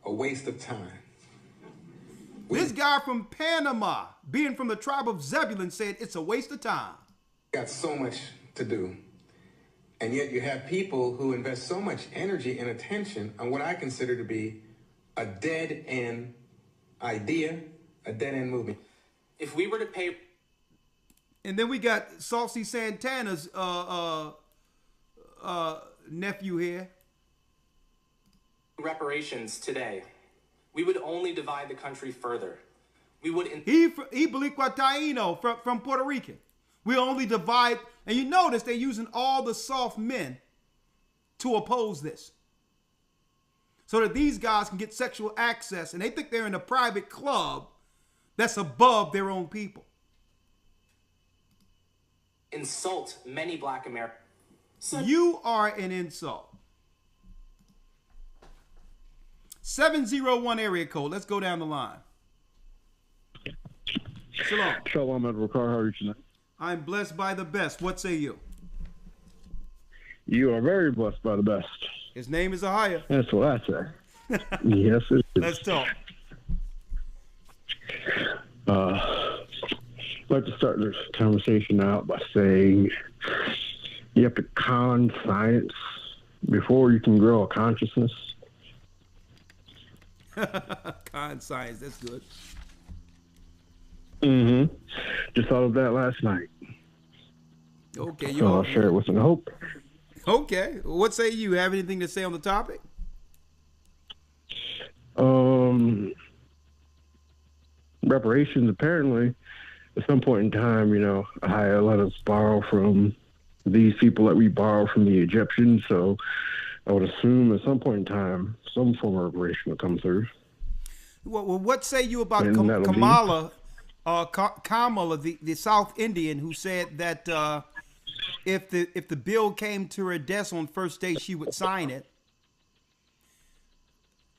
a waste of time. This guy from Panama, being from the tribe of Zebulun, said it's a waste of time. Got so much to do. And yet you have people who invest so much energy and attention on what I consider to be a dead-end idea, a dead-end movement. If we were to pay... And then we got Saucy Santana's nephew here. Reparations today, we would only divide the country further. We would... He Belicua Taino from Puerto Rican. We only divide... And you notice they're using all the soft men to oppose this. So that these guys can get sexual access. And they think they're in a private club that's above their own people. Insult many black Americans. So you are an insult. 701 area code. Let's go down the line. Shalom. Shalom, Edward Carr. How are you tonight? I'm blessed by the best. What say you? You are very blessed by the best. His name is AHAYAH. That's what I say. Yes, it is. Let's talk. I'd like to start this conversation out by saying you have to con science before you can grow a consciousness. Con science, that's good. Mm-hmm. Just thought of that last night. Okay, so I'll share it with some hope. Okay. What say you? Have anything to say on the topic? Reparations, apparently, at some point in time, AHAYAH let us borrow from these people that we borrow from the Egyptians, so I would assume at some point in time, some form of reparation will come through. Well, what say you about Kamala, the South Indian, who said that if the bill came to her desk on first day, she would sign it?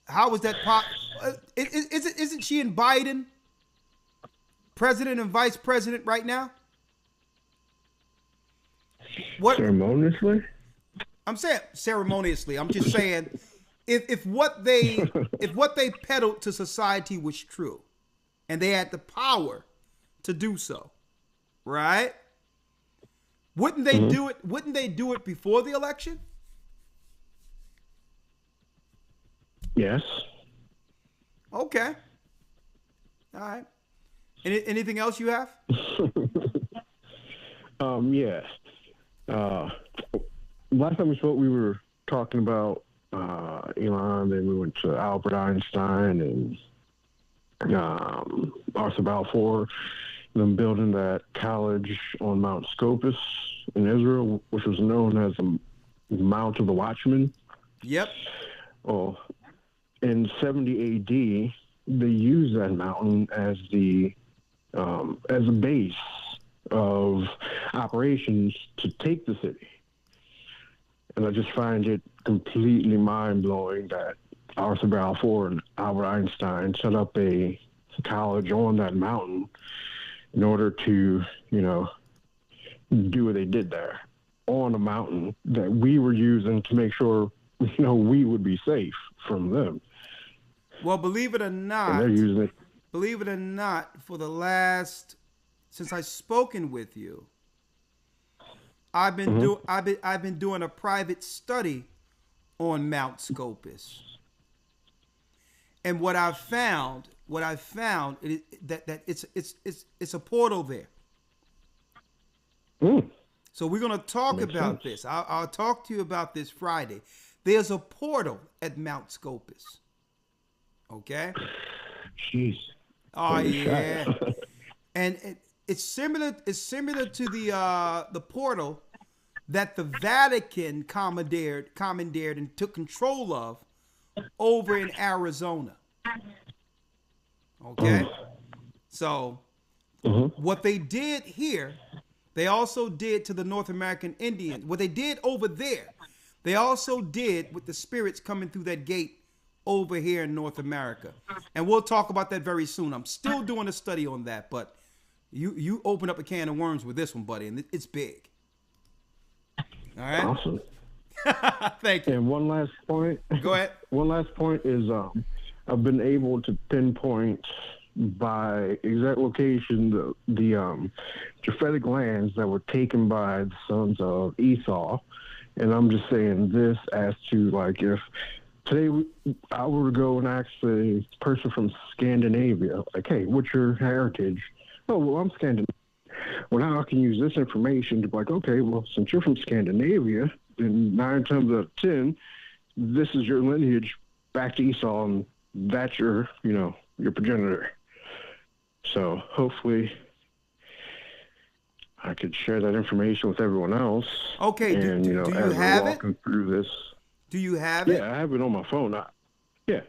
How is that isn't she and Biden president and vice president right now? What ceremoniously? I'm saying ceremoniously. I'm just saying if what they peddled to society was true, and they had the power to do so, right? Wouldn't they do it? Wouldn't they do it before the election? Yes. Okay. All right. Anything else you have? Yeah. Last time we spoke, we were talking about Elon, then we went to Albert Einstein and Arthur Balfour, them building that college on Mount Scopus in Israel, which was known as the Mount of the Watchman. Yep. Oh, in 70 AD, they used that mountain as a base of operations to take the city. And I just find it completely mind-blowing that Arthur Balfour and Albert Einstein set up a college on that mountain in order to, do what they did there on a mountain that we were using to make sure, we would be safe from them. Well, believe it or not, and they're using it. Believe it or not, since I've spoken with you, I've been doing a private study on Mount Scopus, and what I've found is that it's a portal there. So we're going to talk about this. I'll talk to you about this Friday. There's a portal at Mount Scopus. Okay. Jeez. Oh yeah. And it's similar to the portal that the Vatican commandeered and took control of over in Arizona. Okay? So what they did here, they also did to the North American Indians. What they did over there, they also did with the spirits coming through that gate over here in North America. And we'll talk about that very soon. I'm still doing a study on that, but you open up a can of worms with this one, buddy, and it's big. All right? Awesome. Thank you. And one last point. Go ahead. One last point is I've been able to pinpoint by exact location the Japhetic lands that were taken by the sons of Esau. And I'm just saying this as to, like, if today I were to go and ask a person from Scandinavia, like, hey, what's your heritage? Oh, well, I'm Scandinavian. Well, now I can use this information to be like, okay, well, since you're from Scandinavia, then 9 times out of 10, this is your lineage back to Esau, and that's your progenitor. So hopefully I could share that information with everyone else. Okay, and, do you as have we're walking through this. Do you have it? Yeah, I have it on my phone. Yeah.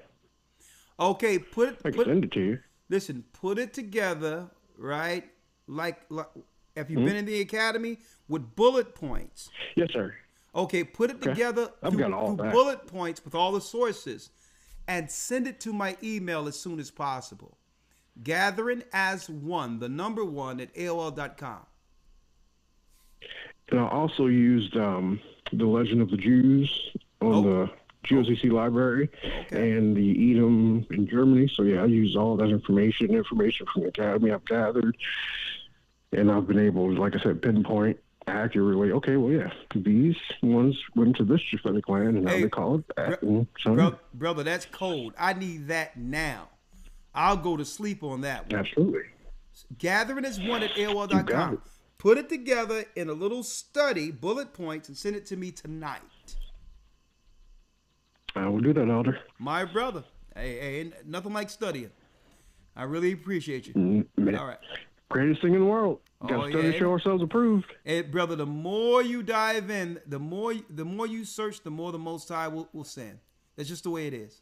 Okay, I can send it to you. Listen, put it together, right? Like have you been in the academy with bullet points? Yes, sir. Okay, put it together through bullet points with all the sources and send it to my email as soon as possible. Gathering as one, the number one at AOL.com. And I also used The Legend of the Jews on the GOCC library and the Edom in Germany. So yeah, I used all that information from the Academy I've gathered. And I've been able, like I said, pinpoint accurately, okay, well, yeah, these ones went to this Japhetic land, and now they call it that. Brother, that's cold. I need that now. I'll go to sleep on that one. Absolutely. Gathering as one at AOL.com. Put it together in a little study, bullet points, and send it to me tonight. I will do that, Elder. My brother. Hey, nothing like studying. I really appreciate you. All right. Greatest thing in the world. Got to study to show ourselves approved. Hey, brother, the more you dive in, the more you search, the more the Most High will send. That's just the way it is.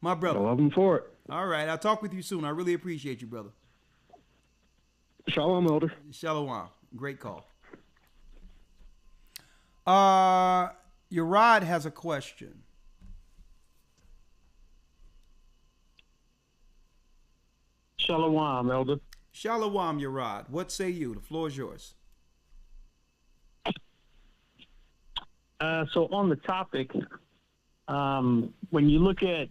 My brother. I love him for it. All right. I'll talk with you soon. I really appreciate you, brother. Shalom, Elder. Shalom. Great call. Yerad has a question. Shalom, Elder. Shalom, Yerad. What say you? The floor is yours. So on the topic, when you look at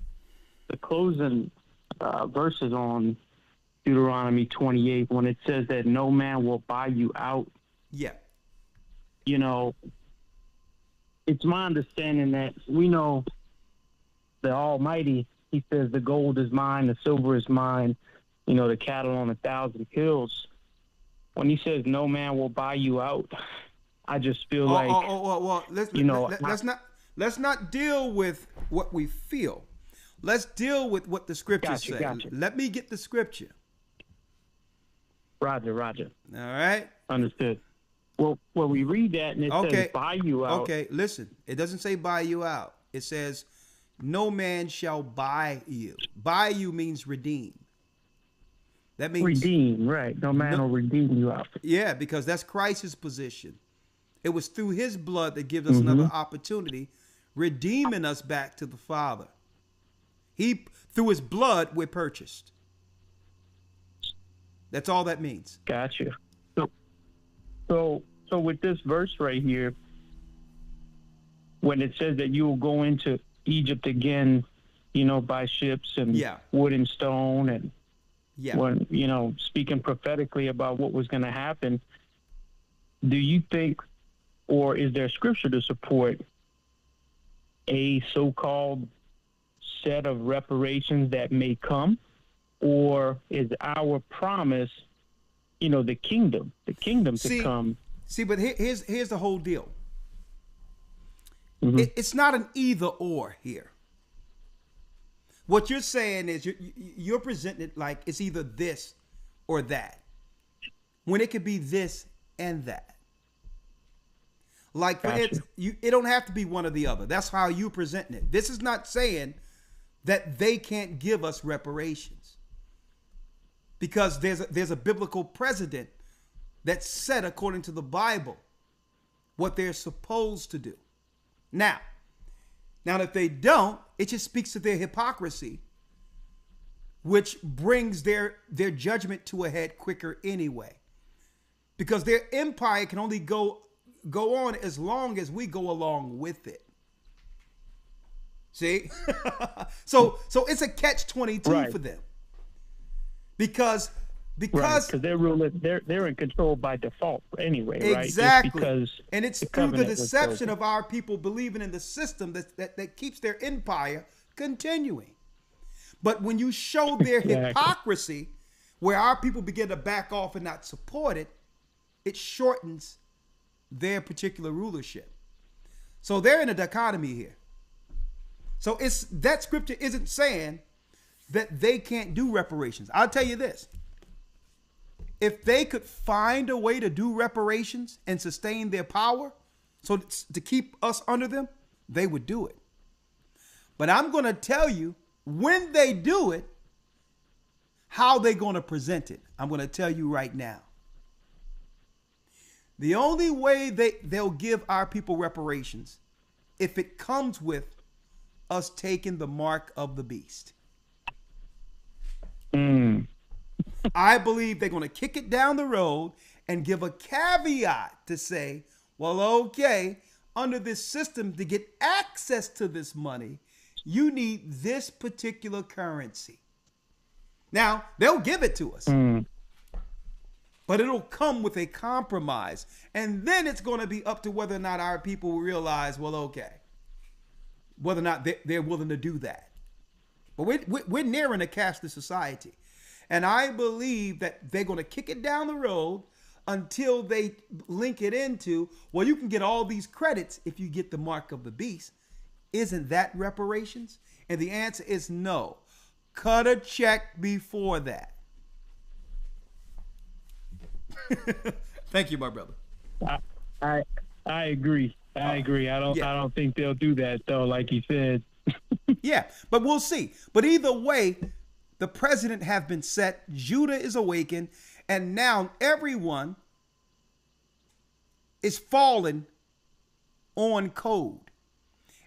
the closing verses on Deuteronomy 28, when it says that no man will buy you out, you know, it's my understanding that we know the Almighty, he says the gold is mine, the silver is mine, you know, the cattle on 1,000 hills. When he says no man will buy you out, I just feel let's not deal with what we feel. Let's deal with what the scriptures say. Gotcha. Let me get the scripture. Roger. All right. Understood. Well, we read that and it says buy you out. Okay, listen. It doesn't say buy you out. It says no man shall buy you. Buy you means redeem. That means redeem, right? No man will redeem you out. Yeah, because that's Christ's position. It was through his blood that gives us another opportunity, redeeming us back to the Father. Through his blood, we're purchased. That's all that means. Gotcha. So with this verse right here, when it says that you will go into Egypt again, you know, by ships and wood and stone, and when, you know, speaking prophetically about what was going to happen, do you think, or is there scripture to support a so-called set of reparations that may come, or is our promise, you know, the kingdom to come? See, but here's the whole deal. It's not an either or here. What you're saying is you're presenting it like it's either this or that, when it could be this and that. Like, for instance, it don't have to be one or the other. That's how you presenting it. This is not saying that they can't give us reparations, because there's a biblical precedent that's set according to the Bible what they're supposed to do. Now if they don't, it just speaks to their hypocrisy, which brings their judgment to a head quicker anyway, because their empire can only go on as long as we go along with it. See? so it's a catch-22 for them. Because they're in control by default anyway, right? Exactly. And it's through the deception of our people believing in the system that keeps their empire continuing. But when you show their hypocrisy, where our people begin to back off and not support it, it shortens their particular rulership. So they're in a dichotomy here. So that scripture isn't saying that they can't do reparations. I'll tell you this. If they could find a way to do reparations and sustain their power, so to keep us under them, they would do it. But I'm going to tell you, when they do it, how they're going to present it. I'm going to tell you right now. The only way they'll give our people reparations, if it comes with us taking the mark of the beast. I believe they're going to kick it down the road and give a caveat to say, well, okay, under this system, to get access to this money, you need this particular currency. Now, they'll give it to us, but it'll come with a compromise. And then it's going to be up to whether or not our people will realize, well, okay, whether or not they're willing to do that. But we're nearing a cashless society. And I believe that they're going to kick it down the road until they link it into, well, you can get all these credits if you get the mark of the beast. Isn't that reparations? And the answer is no. Cut a check before that. Thank you, my brother. I agree. I agree. I don't think they'll do that though, like you said. Yeah, but we'll see. But either way, the president have been set. Judah is awakened, and now everyone is falling on code.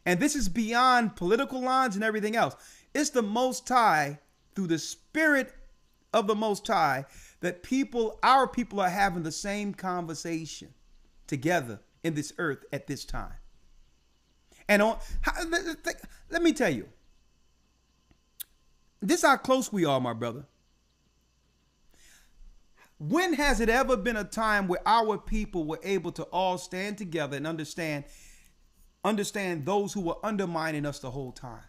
And this is beyond political lines and everything else. It's the Most High, through the Spirit of the Most High, that our people are having the same conversation together in this earth at this time. And let me tell you, this is how close we are, my brother. When has it ever been a time where our people were able to all stand together and understand those who were undermining us the whole time?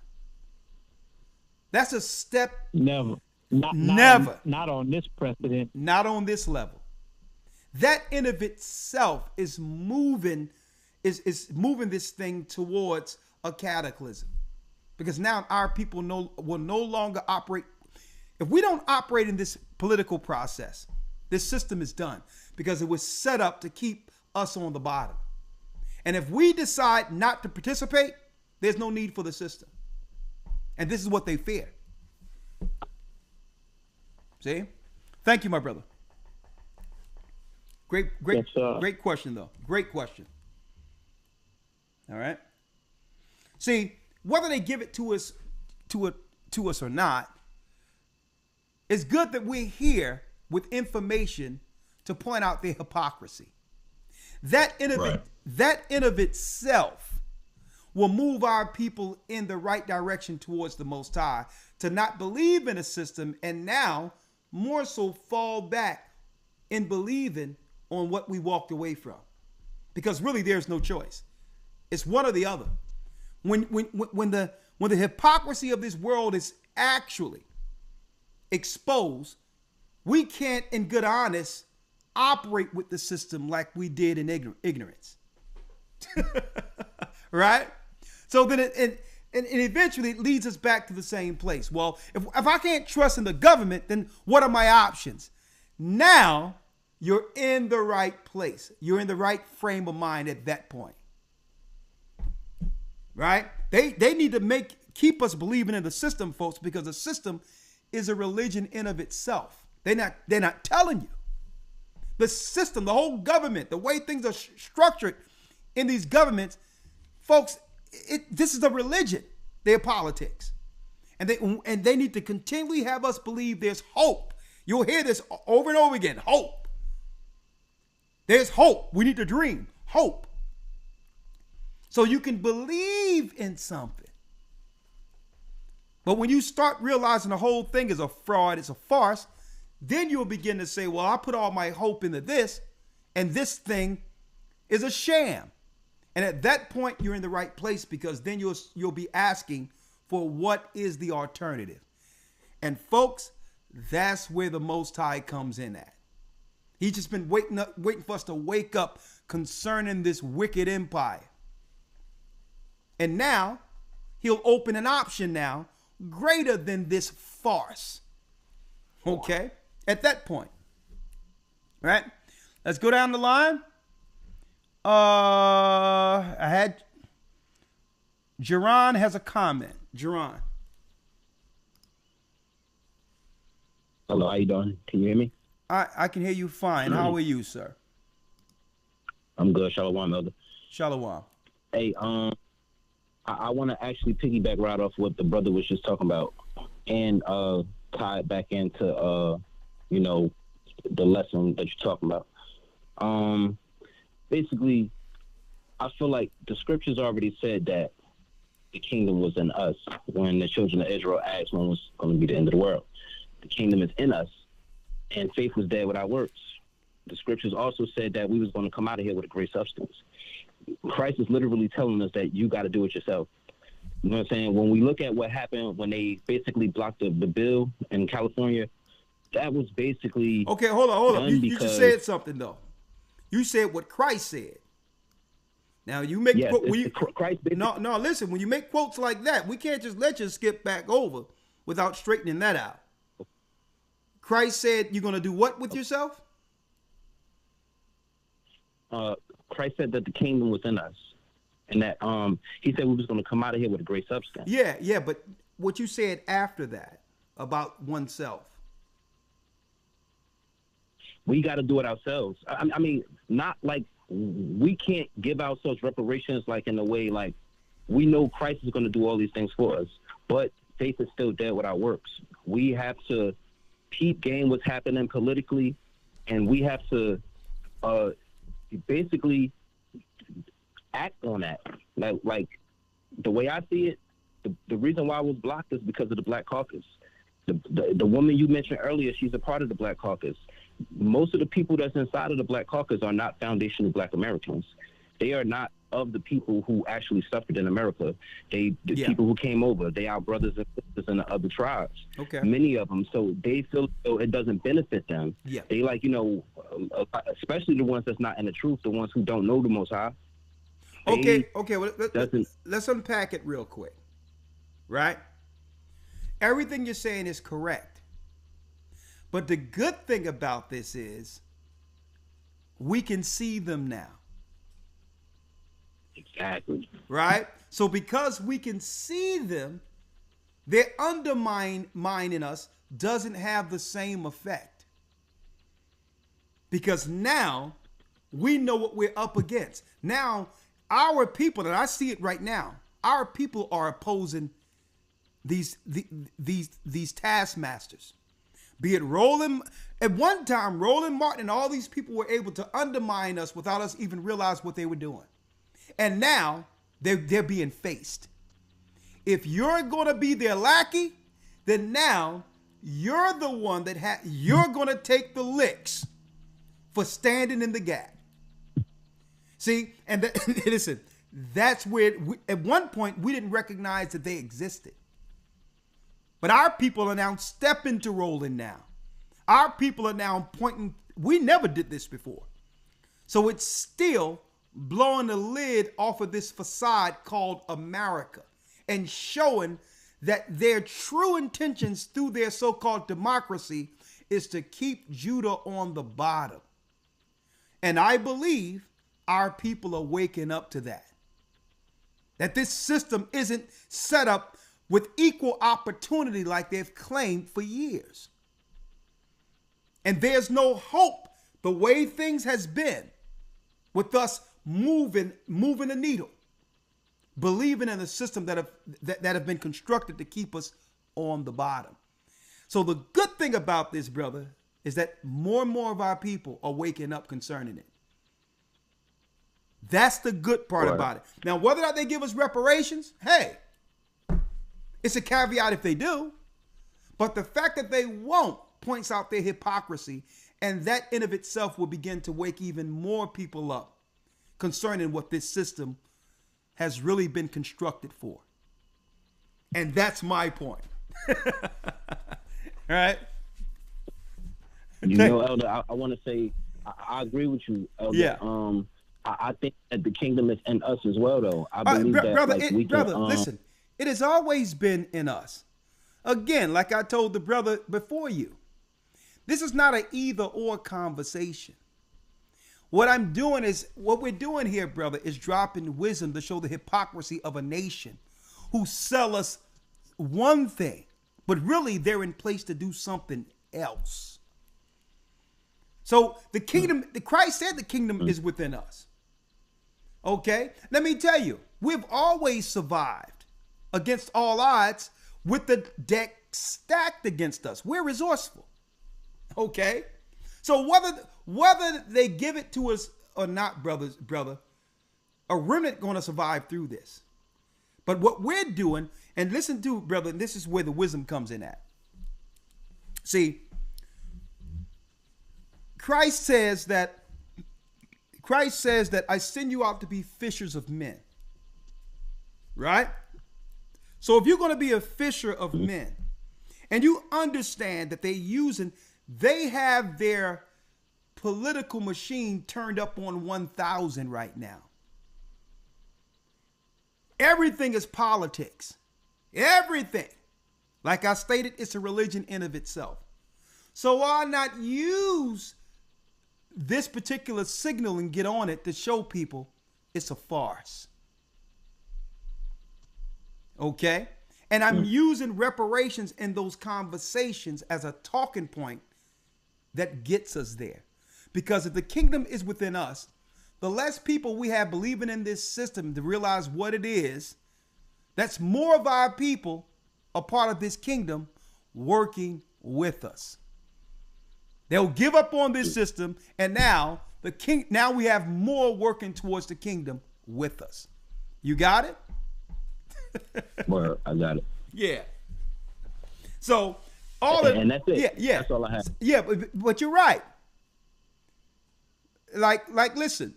That's a step. Never. Never. Not on this precedent. Not on this level. That in of itself is moving this thing towards a cataclysm. Because now our people will no longer operate. If we don't operate in this political process, this system is done because it was set up to keep us on the bottom. And if we decide not to participate, there's no need for the system. And this is what they fear. See? Thank you, my brother. Great question, though. Great question. All right. See, whether they give it to us or not, it's good that we're here with information to point out their hypocrisy. That in of itself will move our people in the right direction towards the Most High, to not believe in a system and now more so fall back in believing on what we walked away from. Because really there's no choice. It's one or the other. When the hypocrisy of this world is actually exposed, we can't in good honest operate with the system like we did in ignorance. Right? So then it eventually leads us back to the same place. Well, if I can't trust in the government, then what are my options? Now you're in the right place. You're in the right frame of mind at that point. Right? They need to keep us believing in the system, folks, because the system is a religion in of itself. They're not telling you. The system, the whole government, the way things are structured in these governments, folks, this is a religion. They're politics. And they need to continually have us believe there's hope. You'll hear this over and over again. Hope. There's hope. We need to dream. Hope. So you can believe in something. But when you start realizing the whole thing is a fraud, it's a farce, then you'll begin to say, well, I put all my hope into this, and this thing is a sham. And at that point, you're in the right place, because then you'll be asking for what is the alternative. And folks, that's where the Most High comes in at. He's just been waiting for us to wake up concerning this wicked empire. And now he'll open an option now greater than this farce. Okay? At that point. Right? Let's go down the line. Jerron has a comment. Jerron. Hello, how you doing? Can you hear me? I can hear you fine. How are you, sir? I'm good. Shalom, Elder. Shalom. Hey, I want to actually piggyback right off what the brother was just talking about. And tie it back into, you know, the lesson that you're talking about. Basically, I feel like the scriptures already said that the kingdom was in us when the children of Israel asked when was going to be the end of the world. The kingdom is in us, and faith was dead without works. The scriptures also said that we was going to come out of here with a great substance. Christ is literally telling us that you got to do it yourself. You know what I'm saying? When we look at what happened when they basically blocked the bill in California, that was basically okay. Hold on. You just said something though. You said what Christ said. Now you make Christ. No. Listen, when you make quotes like that, we can't just let you skip back over without straightening that out. Christ said, "You're going to do what with yourself?" Christ said that the kingdom was in us, and that he said we was going to come out of here with a great substance. Yeah. But what you said after that about oneself. We got to do it ourselves. I mean, not like we can't give ourselves reparations like in a way like we know Christ is going to do all these things for us, but faith is still dead without works. We have to peep game what's happening politically, and we have to basically act on that. Like the way I see it, the reason why I was blocked is because of the Black Caucus. The woman you mentioned earlier, she's a part of the Black Caucus. Most of the people that's inside of the Black Caucus are not foundational Black Americans. They are not of the people who actually suffered in America. The people who came over, they are brothers and sisters in the other tribes. Okay. Many of them. So they feel it doesn't benefit them. Yeah. They like, you know, especially the ones that's not in the truth, the ones who don't know the Most High. Okay. Well, let's unpack it real quick. Right? Everything you're saying is correct. But the good thing about this is we can see them now. Exactly. Right? So because we can see them, their undermining us doesn't have the same effect. Because now we know what we're up against. Now our people, and I see it right now, our people are opposing these taskmasters. Be it Roland, at one time, Roland Martin and all these people were able to undermine us without us even realize what they were doing. And now they're being faced. If you're going to be their lackey, then now you're the one that you're going to take the licks for standing in the gap. See, and listen, that's where at one point we didn't recognize that they existed. But our people are now stepping to Roland now. Our people are now pointing. We never did this before. So it's still blowing the lid off of this facade called America and showing that their true intentions through their so-called democracy is to keep Judah on the bottom. And I believe our people are waking up to that. That this system isn't set up with equal opportunity like they've claimed for years. And there's no hope the way things has been with us moving the needle, believing in a system that have been constructed to keep us on the bottom. So the good thing about this, brother, is that more and more of our people are waking up concerning it. That's the good part about it. Now, whether or not they give us reparations, hey, it's a caveat if they do, but the fact that they won't points out their hypocrisy, and that in of itself will begin to wake even more people up concerning what this system has really been constructed for. And that's my point. All right? You know, Elder, I want to say, I agree with you, Elder. Yeah. I think that the kingdom is in us as well, though. I believe that, brother, like, we can, listen. It has always been in us. Again, like I told the brother before you, this is not an either or conversation. What we're doing here, brother, is dropping wisdom to show the hypocrisy of a nation who sell us one thing, but really they're in place to do something else. So the kingdom, Christ said the kingdom is within us. Okay? Let me tell you, we've always survived against all odds with the deck stacked against us. We're resourceful. Okay? So whether they give it to us or not, brother, a remnant going to survive through this. But what we're doing, and listen to, brother, and this is where the wisdom comes in at. See, Christ says that I send you out to be fishers of men. Right? So if you're going to be a fisher of men, and you understand that they have their political machine turned up on 1,000 right now. Everything is politics. Everything. Like I stated, it's a religion in of itself. So why not use this particular signal and get on it to show people it's a farce? Okay? And I'm using reparations in those conversations as a talking point that gets us there. Because if the kingdom is within us, the less people we have believing in this system to realize what it is, that's more of our people a part of this kingdom working with us. They'll give up on this system, and now we have more working towards the kingdom with us. You got it? Well, I got it. Yeah. So and that's it. Yeah, yeah. That's all I have. Yeah, but you're right. Like, listen.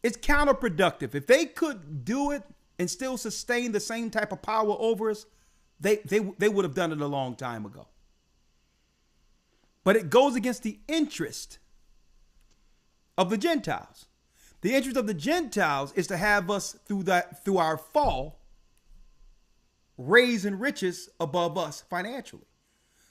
It's counterproductive. If they could do it and still sustain the same type of power over us, they would have done it a long time ago. But it goes against the interest of the Gentiles. The interest of the Gentiles is to have us through our fall raising riches above us financially.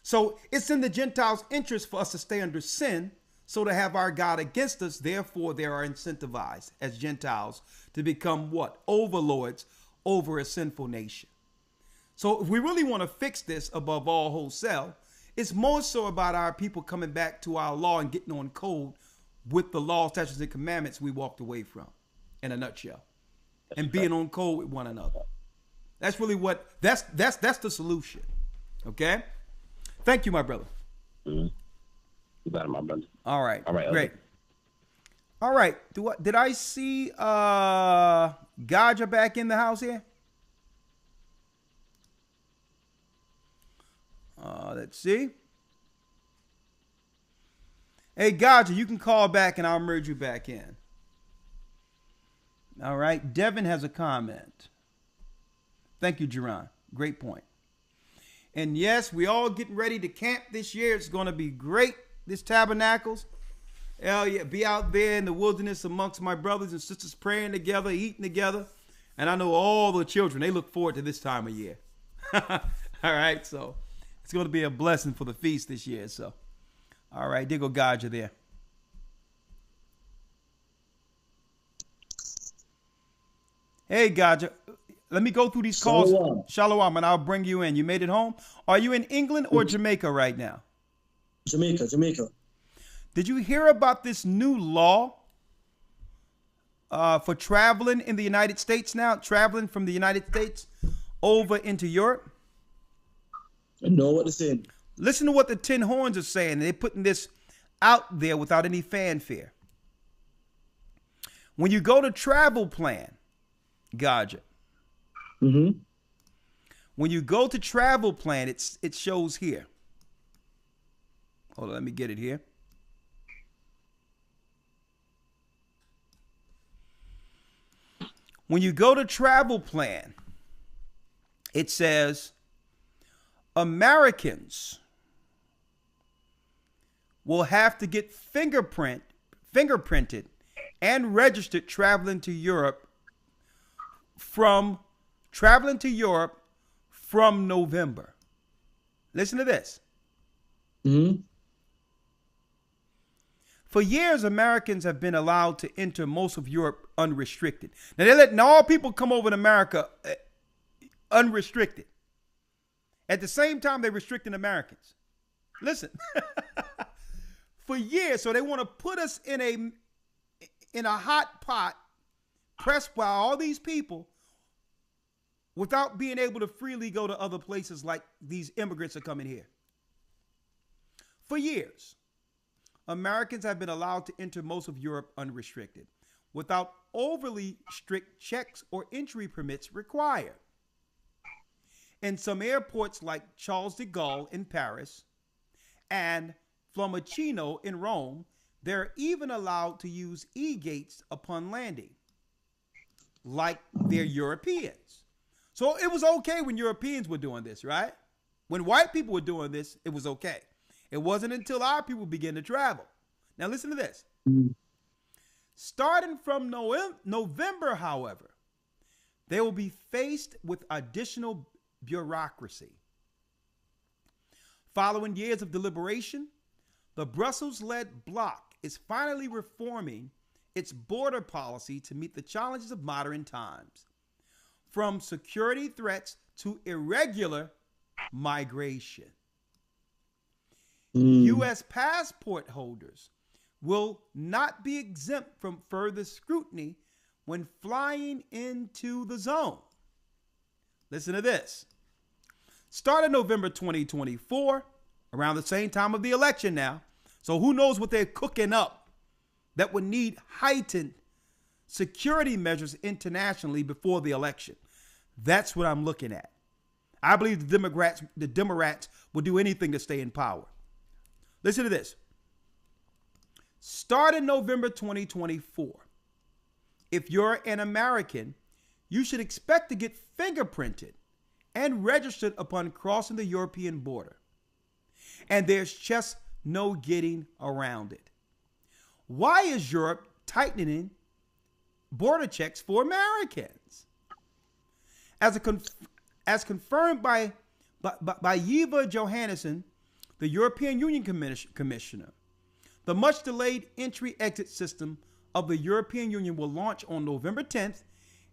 So it's in the Gentiles' interest for us to stay under sin, so to have our God against us. Therefore, they are incentivized as Gentiles to become what? Overlords over a sinful nation. So if we really want to fix this above all wholesale, it's more so about our people coming back to our law and getting on code with the law, statutes, and commandments we walked away from, in a nutshell, and being on code with one another. That's really that's the solution. Okay. Thank you, my brother. Mm-hmm. You got it, my brother. All right. Great. Okay. All right. Did I see Gaja back in the house here? Let's see. Hey, Gaja, you can call back and I'll merge you back in. All right. Devin has a comment. Thank you, Jerron. Great point. And yes, we all getting ready to camp this year. It's going to be great. This Tabernacles. Hell yeah. Be out there in the wilderness amongst my brothers and sisters praying together, eating together. And I know all the children, they look forward to this time of year. All right. So it's going to be a blessing for the feast this year. So, all right. There go Gaja there. Hey, Gaja. Let me go through these calls. Shalom, and I'll bring you in. You made it home? Are you in England or Jamaica right now? Jamaica. Did you hear about this new law for traveling in the United States now? Traveling from the United States over into Europe? I know what they're saying. Listen to what the Tin Horns are saying. They're putting this out there without any fanfare. When you go to travel plan, Gaja. Mm-hmm. When you go to travel plan, it shows here. Hold on, let me get it here. When you go to travel plan, it says Americans will have to get fingerprinted and registered traveling to Europe from November. Listen to this. Mm-hmm. For years, Americans have been allowed to enter most of Europe unrestricted. Now, they're letting all people come over to America unrestricted. At the same time, they're restricting Americans. Listen. For years, so they want to put us in a hot pot, pressed by all these people without being able to freely go to other places like these immigrants are coming here. For years, Americans have been allowed to enter most of Europe unrestricted, without overly strict checks or entry permits required. In some airports like Charles de Gaulle in Paris and Fiumicino in Rome, they're even allowed to use e-gates upon landing, like they're Europeans. So it was okay when Europeans were doing this, right? When white people were doing this, it was okay. It wasn't until our people began to travel. Now listen to this. Starting from November, however, they will be faced with additional bureaucracy. Following years of deliberation, the Brussels-led bloc is finally reforming its border policy to meet the challenges of modern times, from security threats to irregular migration. U.S. passport holders will not be exempt from further scrutiny when flying into the zone. Listen to this. Starting November 2024, around the same time of the election now, so who knows what they're cooking up that would need heightened security measures internationally before the election. That's what I'm looking at. I believe the Democrats will do anything to stay in power. Listen to this. Starting November 2024, if you're an American, you should expect to get fingerprinted and registered upon crossing the European border. And there's just no getting around it. Why is Europe tightening border checks for Americans? As confirmed by Eva Johannesson, the European Union Commissioner, the much delayed entry-exit system of the European Union will launch on November 10th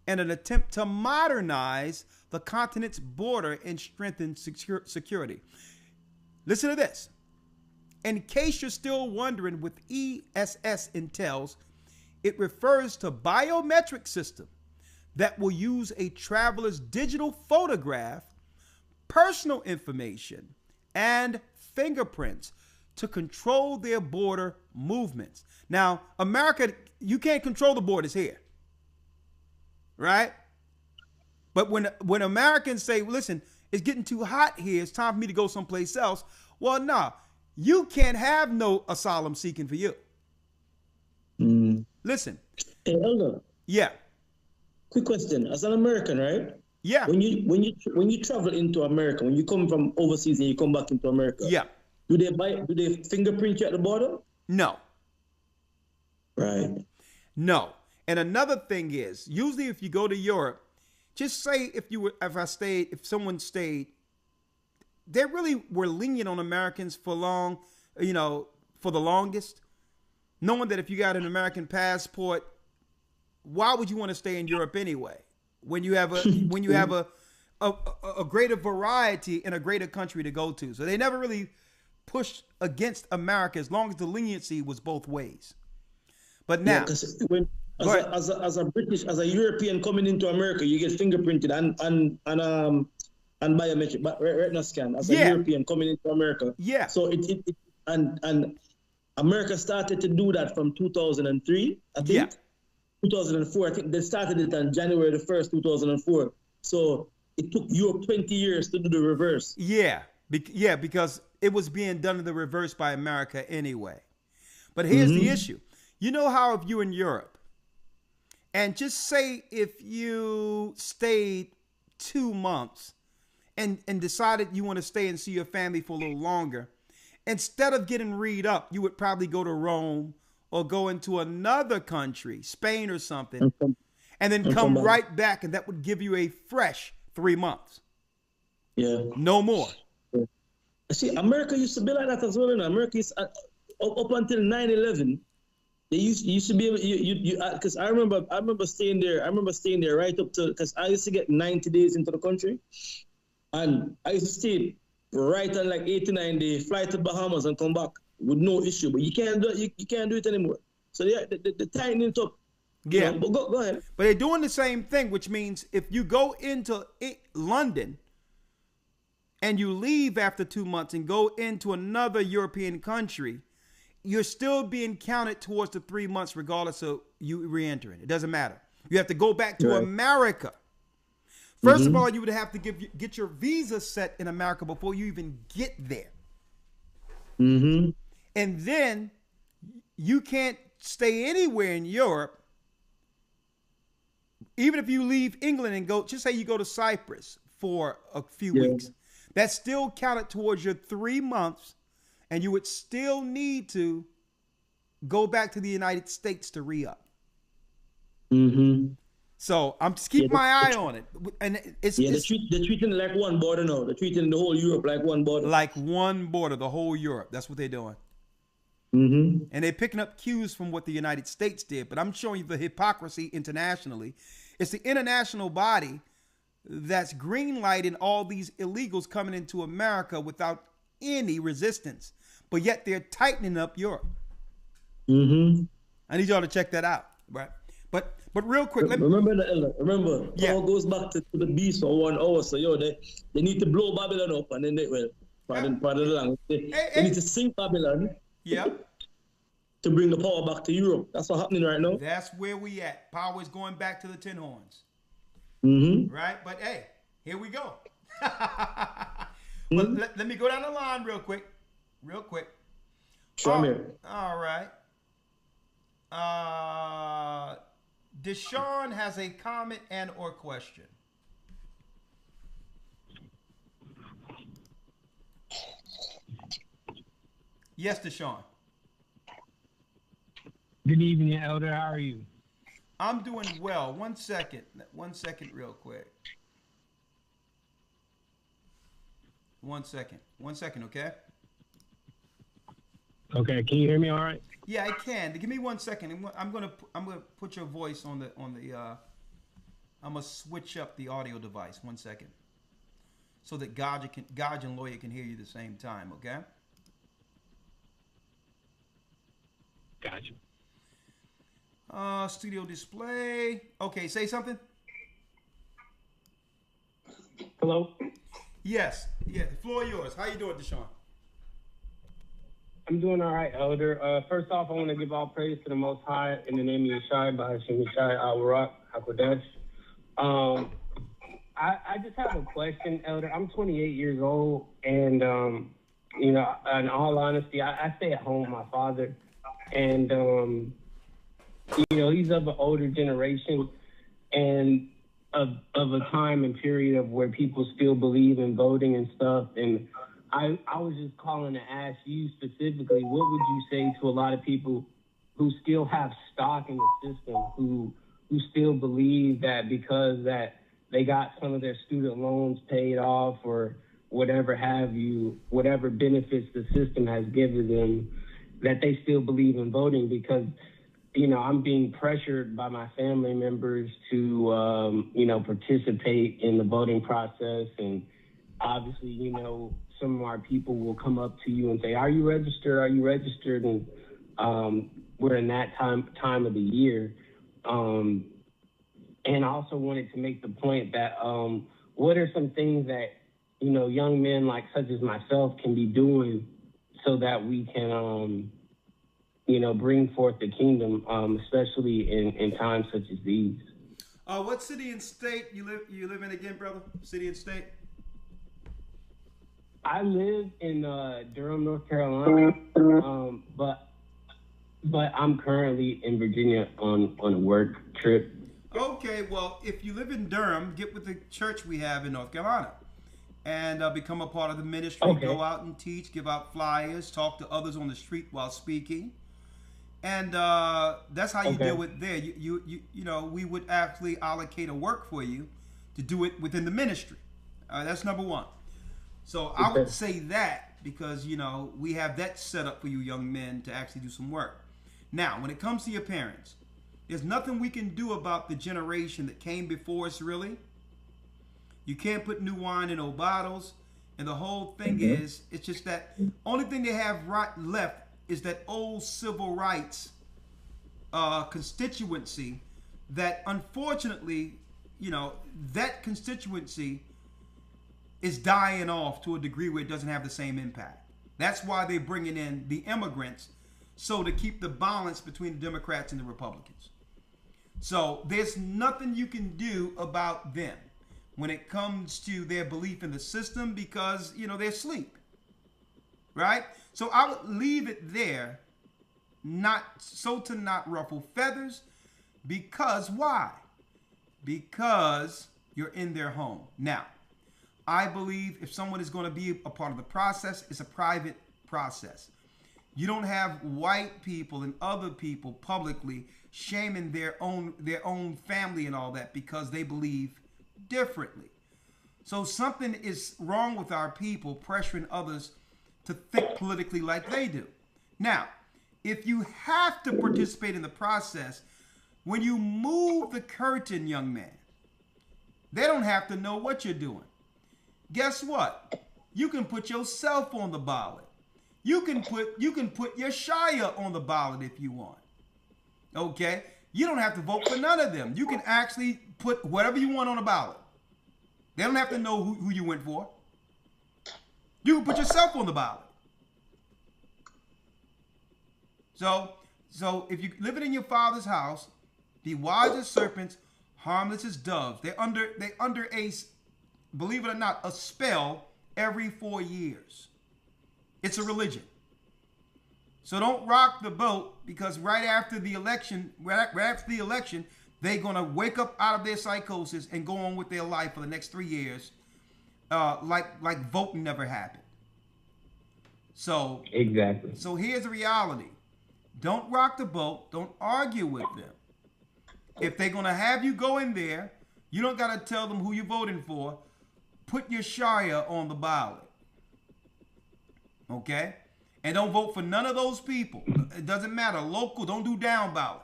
in an attempt to modernize the continent's border and strengthen security. Listen to this. In case you're still wondering what ESS entails, it refers to biometric system that will use a traveler's digital photograph, personal information, and fingerprints to control their border movements. Now, America, you can't control the borders here, right? But when Americans say, listen, it's getting too hot here, it's time for me to go someplace else, well, no, you can't have no asylum seeking for you. Listen. Hey, Elder. Yeah. Quick question. As an American, right? Yeah. When you travel into America, when you come from overseas and you come back into America, yeah. Do they fingerprint you at the border? No. Right. No. And another thing is, usually if you go to Europe, just say if someone stayed, they really were lenient on Americans for the longest, knowing that if you got an American passport, why would you want to stay in Europe anyway? When you have a greater variety in a greater country to go to. So they never really pushed against America as long as the leniency was both ways. But now, as a European coming into America, you get fingerprinted and biometric retina scan as a European coming into America. Yeah. So and America started to do that from 2003, I think. Yeah. 2004, I think they started it on January the 1st, 2004. So it took Europe 20 years to do the reverse. Yeah, because it was being done in the reverse by America anyway. But here's the issue. You know how if you're in Europe, and just say if you stayed 2 months and decided you want to stay and see your family for a little longer, instead of getting read up, you would probably go to Rome or go into another country, Spain or something, and then come right back, and that would give you a fresh 3 months. Yeah. No more. Yeah. See, America used to be like that as well. America is up until 9/11. They used to be able, because I remember staying there. I remember staying there right up to, because I used to get 90 days into the country, and I used to stay right on like 89 days, fly to Bahamas and come back with no issue. But you can't do it. You can't do it anymore. So they're tightening it up. Yeah. No, but go ahead. But they're doing the same thing, which means if you go into London and you leave after 2 months and go into another European country, you're still being counted towards the 3 months regardless of you re-entering. It doesn't matter. You have to go back to America. First of all, you would have to get your visa set in America before you even get there. And then you can't stay anywhere in Europe. Even if you leave England and go, just say you go to Cyprus for a few weeks, that's still counted towards your 3 months, and you would still need to go back to the United States to re-up. So I'm just keeping my eye on it. And they're treating it like one border now. They're treating the whole Europe like one border. Like one border, the whole Europe. That's what they're doing. And they're picking up cues from what the United States did. But I'm showing you the hypocrisy internationally. It's the international body that's green-lighting all these illegals coming into America without any resistance. But yet they're tightening up Europe. I need y'all to check that out, right? But real quick, remember, all goes back to the beast for 1 hour. So they need to blow Babylon up, and then they need to sink Babylon. To bring the power back to Europe. That's what's happening right now. That's where we at. Power is going back to the tin horns. Right? But hey, here we go. But let me go down the line real quick. Show me. All right. Deshaun has a comment and or question. Yes, Deshaun. Good evening, Elder. How are you? I'm doing well. 1 second. 1 second real quick. 1 second. 1 second, okay? Okay, can you hear me all right? Yeah, I can. Give me 1 second. I'm gonna put your voice on the I'm gonna switch up the audio device. 1 second. So that God and Lawyer can hear you at the same time, okay? Gotcha. Studio display. Okay, say something. Hello? Yes. Yeah, the floor yours. How you doing, Deshaun? I'm doing all right, Elder. First off, I want to give all praise to the Most High in the name of YASHAYA, Bahashim YASHAYA, Al-Warak, HaKodesh. I just have a question, Elder. I'm 28 years old, and, in all honesty, I stay at home with my father. And, he's of an older generation and of a time and period of where people still believe in voting and stuff. And I was just calling to ask you specifically, what would you say to a lot of people who still have stock in the system, who still believe that because that they got some of their student loans paid off or whatever have you, whatever benefits the system has given them, that they still believe in voting? Because, I'm being pressured by my family members to, participate in the voting process. And obviously, some of our people will come up to you and say, are you registered? Are you registered? And we're in that time of the year. And I also wanted to make the point that what are some things that, young men like such as myself can be doing so that we can, bring forth the kingdom, especially in times such as these. What city and state you live in again, brother? City and state? I live in Durham, North Carolina, but I'm currently in Virginia on a work trip. Okay, well, if you live in Durham, get with the church we have in North Carolina and become a part of the ministry. Okay. Go out and teach, give out flyers, talk to others on the street while speaking. And that's how you deal with there. We would actually allocate a work for you to do it within the ministry. That's number one. So I would say that because, we have that set up for you young men to actually do some work. Now, when it comes to your parents, there's nothing we can do about the generation that came before us, really. You can't put new wine in old bottles. And the whole thing is, it's just that only thing they have left is that old civil rights constituency that unfortunately, that constituency is dying off to a degree where it doesn't have the same impact. That's why they're bringing in the immigrants, so to keep the balance between the Democrats and the Republicans. So there's nothing you can do about them when it comes to their belief in the system, because, they're asleep. Right? So I would leave it there, not ruffle feathers, because why? Because you're in their home. Now, I believe if someone is going to be a part of the process, it's a private process. You don't have white people and other people publicly shaming their own family and all that because they believe differently. So something is wrong with our people pressuring others to think politically like they do. Now, if you have to participate in the process, when you move the curtain, young man, they don't have to know what you're doing. Guess what? You can put yourself on the ballot. You can put YASHAYA on the ballot if you want. Okay? You don't have to vote for none of them. You can actually put whatever you want on the ballot. They don't have to know who you went for. You can put yourself on the ballot. So if you're living in your father's house, be wise as serpents, harmless as doves. They're under a, believe it or not, a spell every 4 years. It's a religion. So don't rock the boat, because right after the election, they're gonna wake up out of their psychosis and go on with their life for the next 3 years, like voting never happened. So exactly. So here's the reality: don't rock the boat. Don't argue with them. If they're gonna have you go in there, you don't gotta tell them who you're voting for. Put YASHAYA on the ballot. Okay? And don't vote for none of those people. It doesn't matter. Local, don't do down ballot.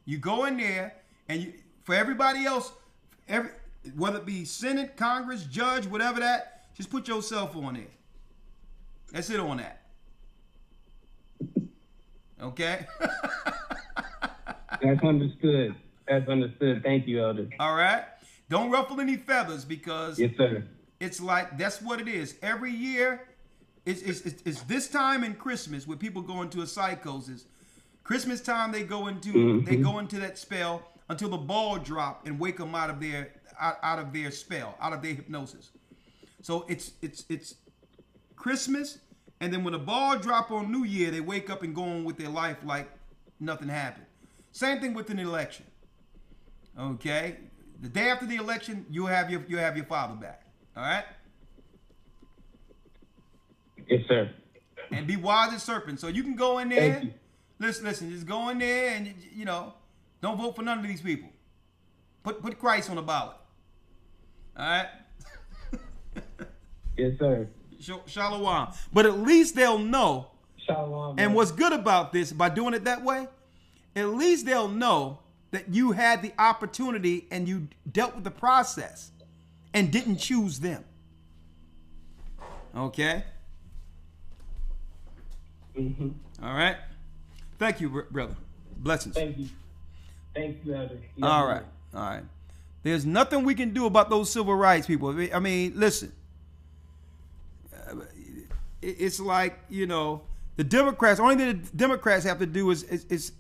You go in there, and for everybody else, whether it be Senate, Congress, judge, whatever that, just put yourself on there. That's it on that. Okay? That's understood. That's understood. Thank you, Elder. All right? Don't ruffle any feathers, because yes, sir. It's like, that's what it is. Every year, it's this time in Christmas where people go into a psychosis. Christmas time, they go into that spell until the ball drop and wake them out of their spell, out of their hypnosis. So it's Christmas, and then when the ball drop on New Year, they wake up and go on with their life like nothing happened. Same thing with an election. Okay, the day after the election, you have your father back. All right. Yes, sir. And be wise as serpents. So you can go in there. Listen. Just go in there and don't vote for none of these people. Put Christ on the ballot. All right. Yes, sir. Shalom. But at least they'll know. Shalom. And what's good about this, by doing it that way, at least they'll know that you had the opportunity and you dealt with the process and didn't choose them. Okay? Mm-hmm. All right. Thank you, brother. Blessings. Thank you. Thank you, Elder. All right. There's nothing we can do about those civil rights people. I mean, listen. It's like, the Democrats. Only thing the Democrats have to do is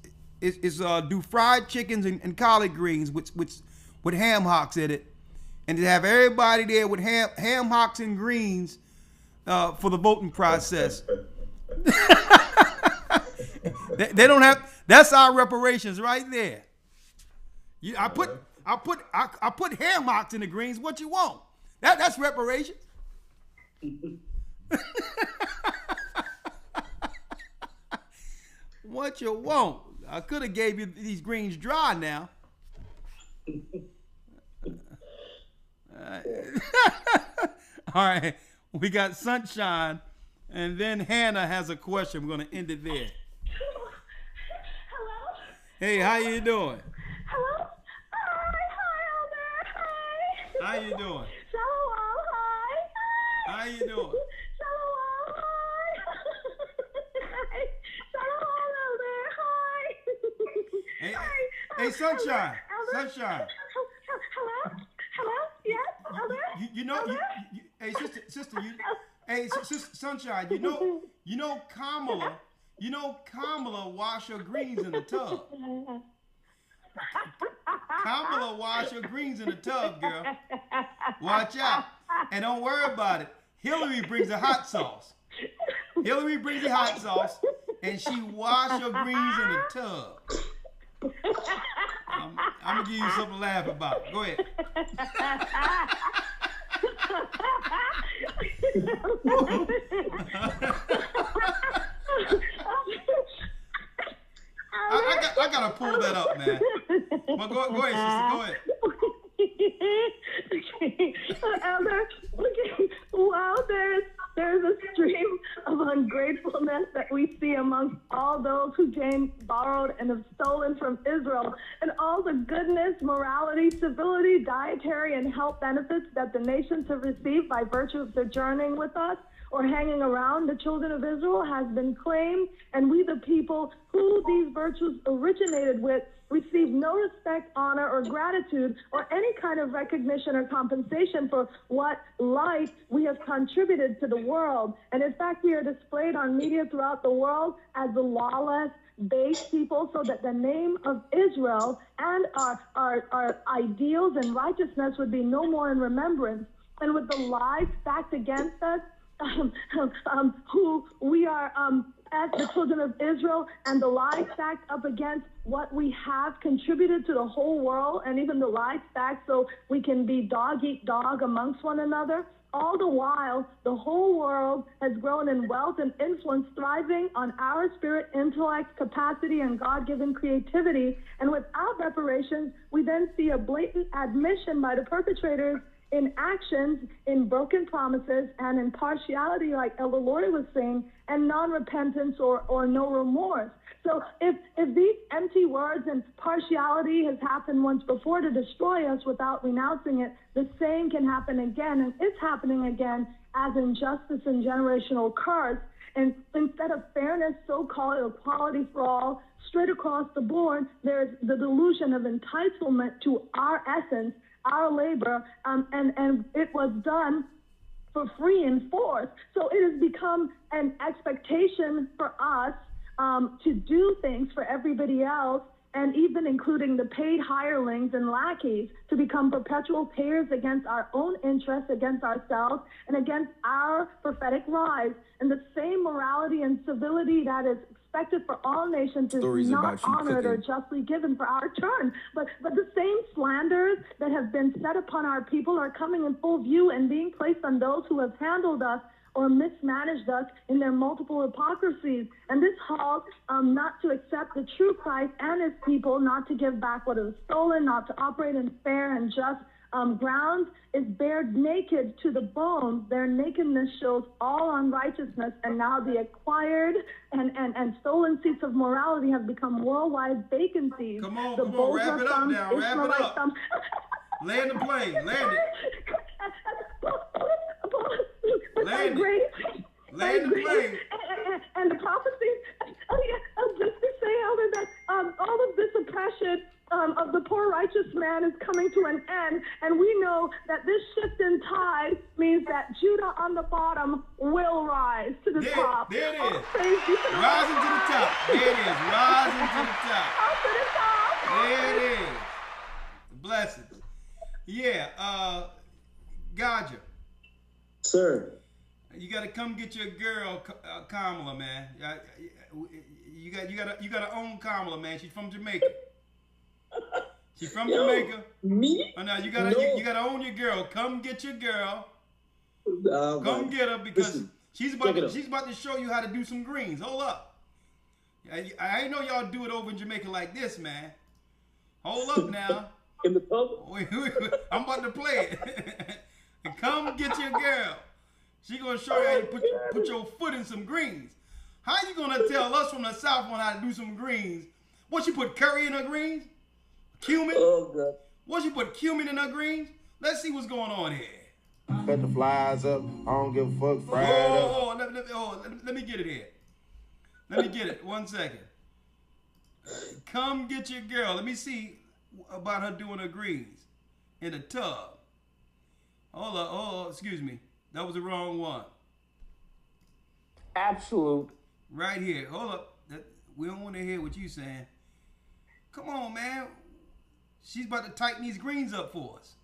do fried chickens and collard greens with ham hocks in it, and to have everybody there with ham hocks and greens for the voting process. They don't have. That's our reparations right there. I put ham hocks in the greens. What you want? That's reparations. What you want? I could have gave you these greens dry now. All right. We got Sunshine, and then Hannah has a question. We're going to end it there. Hello? Hey, how you doing? Hello? Hi, Elder. Hi. How you doing? Shalom. Hi. How you doing? Shalom. Hi. Shalom, Elder. Hi. Hey, Sunshine. Sunshine. Hello? Yes, Elder? You know, hey, sister, sister Sunshine, you know Kamala wash her greens in the tub. Kamala wash her greens in the tub, girl. Watch out. And don't worry about it. Hillary brings the hot sauce. Hillary brings the hot sauce, and she wash her greens in the tub. I'm going to give you something to laugh about. Go ahead. I gotta pull that up, man. Well, go ahead, sister. Go ahead. Elder, while there's a stream of ungratefulness that we see amongst all those who gained, borrowed, and have stolen from Israel, and all the goodness, morality, civility, dietary, and health benefits that the nations have received by virtue of sojourning with us or hanging around the children of Israel has been claimed, and we, the people who these virtues originated with, receive no respect, honor, or gratitude, or any kind of recognition or compensation for what light we have contributed to the world. And in fact, we are displayed on media throughout the world as the lawless, base people, so that the name of Israel and our ideals and righteousness would be no more in remembrance. And with the lies stacked against us, who we are as the children of Israel, and the lies stacked up against what we have contributed to the whole world, and even the lies stacked so we can be dog eat dog amongst one another. All the while, the whole world has grown in wealth and influence, thriving on our spirit, intellect, capacity, and God-given creativity. And without reparations, we then see a blatant admission by the perpetrators in actions, in broken promises, and in partiality, like Elder Lori was saying, and non-repentance or no remorse. So if these empty words and partiality has happened once before to destroy us without renouncing it, the same can happen again, and it's happening again as injustice and generational curse. And instead of fairness, so-called equality for all, straight across the board, there's the delusion of entitlement to our essence, our labor, and it was done for free and forced. So it has become an expectation for us to do things for everybody else, and even including the paid hirelings and lackeys, to become perpetual payers against our own interests, against ourselves, and against our prophetic rise. And the same morality and civility that is expected for all nations is not honored or justly given for our turn. But the same slanders that have been set upon our people are coming in full view and being placed on those who have handled us or mismanaged us in their multiple hypocrisies. And this halt not to accept the true Christ and his people, not to give back what is stolen, not to operate in fair and just grounds, is bared naked to the bones. Their nakedness shows all unrighteousness, and now the acquired and stolen seats of morality have become worldwide vacancies. Come on, wrap it up now, wrap it up. Land the plane, land it. Land it. Land the plane. And the prophecies, just to say, Elder, that all of this oppression of the poor righteous man is coming to an end, and we know that this shift in tide means that Judah on the bottom will rise to the top. There it is. Rising to the top. There it is. Rising to the top. Up to the top. There it is. Blessings. Yeah, Gaja. Sir. You got to come get your girl, Kamala, man. You got to own Kamala, man. She's from Jamaica. She's from Jamaica. Me? Oh, no, you gotta own your girl. Come get your girl. Come get her, because she's about to show you how to do some greens. Hold up. I ain't know y'all do it over in Jamaica like this, man. Hold up now. In the pub? I'm about to play it. Come get your girl. She gonna show you how to put your foot in some greens. How you gonna tell us from the South on how to do some greens? What, she put curry in her greens? Cumin? Oh, God. What, she put cumin in her greens? Let's see what's going on here. Cut the flies up. I don't give a fuck. Fry it up. Let me get it here. Let me get it. 1 second. Come get your girl. Let me see about her doing her greens in a tub. Hold up. Oh, excuse me. That was the wrong one. Absolute. Right here. Hold up. We don't want to hear what you saying. Come on, man. She's about to tighten these greens up for us.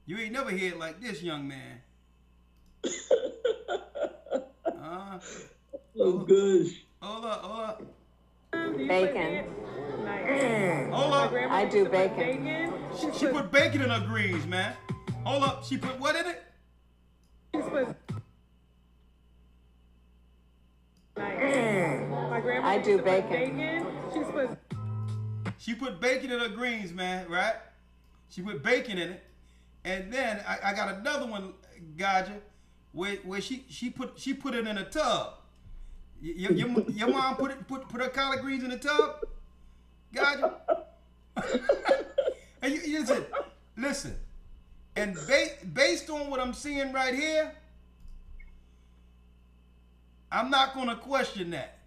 You ain't never heard like this, young man. Oh, gosh. Hold up. Bacon. Hold up. I do bacon. She put bacon in her greens, man. Hold up. She put what in it? I do bacon. She put bacon in her greens, man, right? She put bacon in it. And then I got another one, Gaja, where she put it in a tub. Your mom put her collard greens in a tub? Gaja? And you listen. And based on what I'm seeing right here, I'm not going to question that.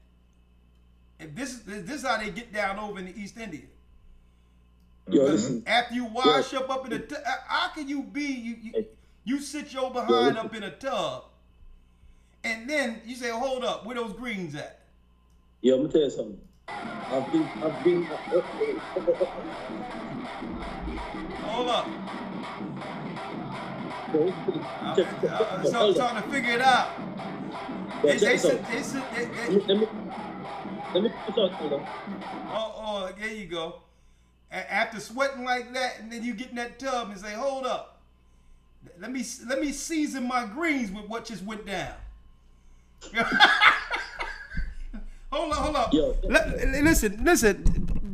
If this is how they get down over in the East India. After you wash up in a tub, how can you be, you sit your behind up in a tub, and then you say, hold up, where those greens at? Yeah, I'm going to tell you something. I've been. Hold up. I'm trying to figure it out. Let me put it out. Oh, there you go. After sweating like that, and then you get in that tub and say, hold up. Let me season my greens with what just went down. Hold up. Yo. Listen.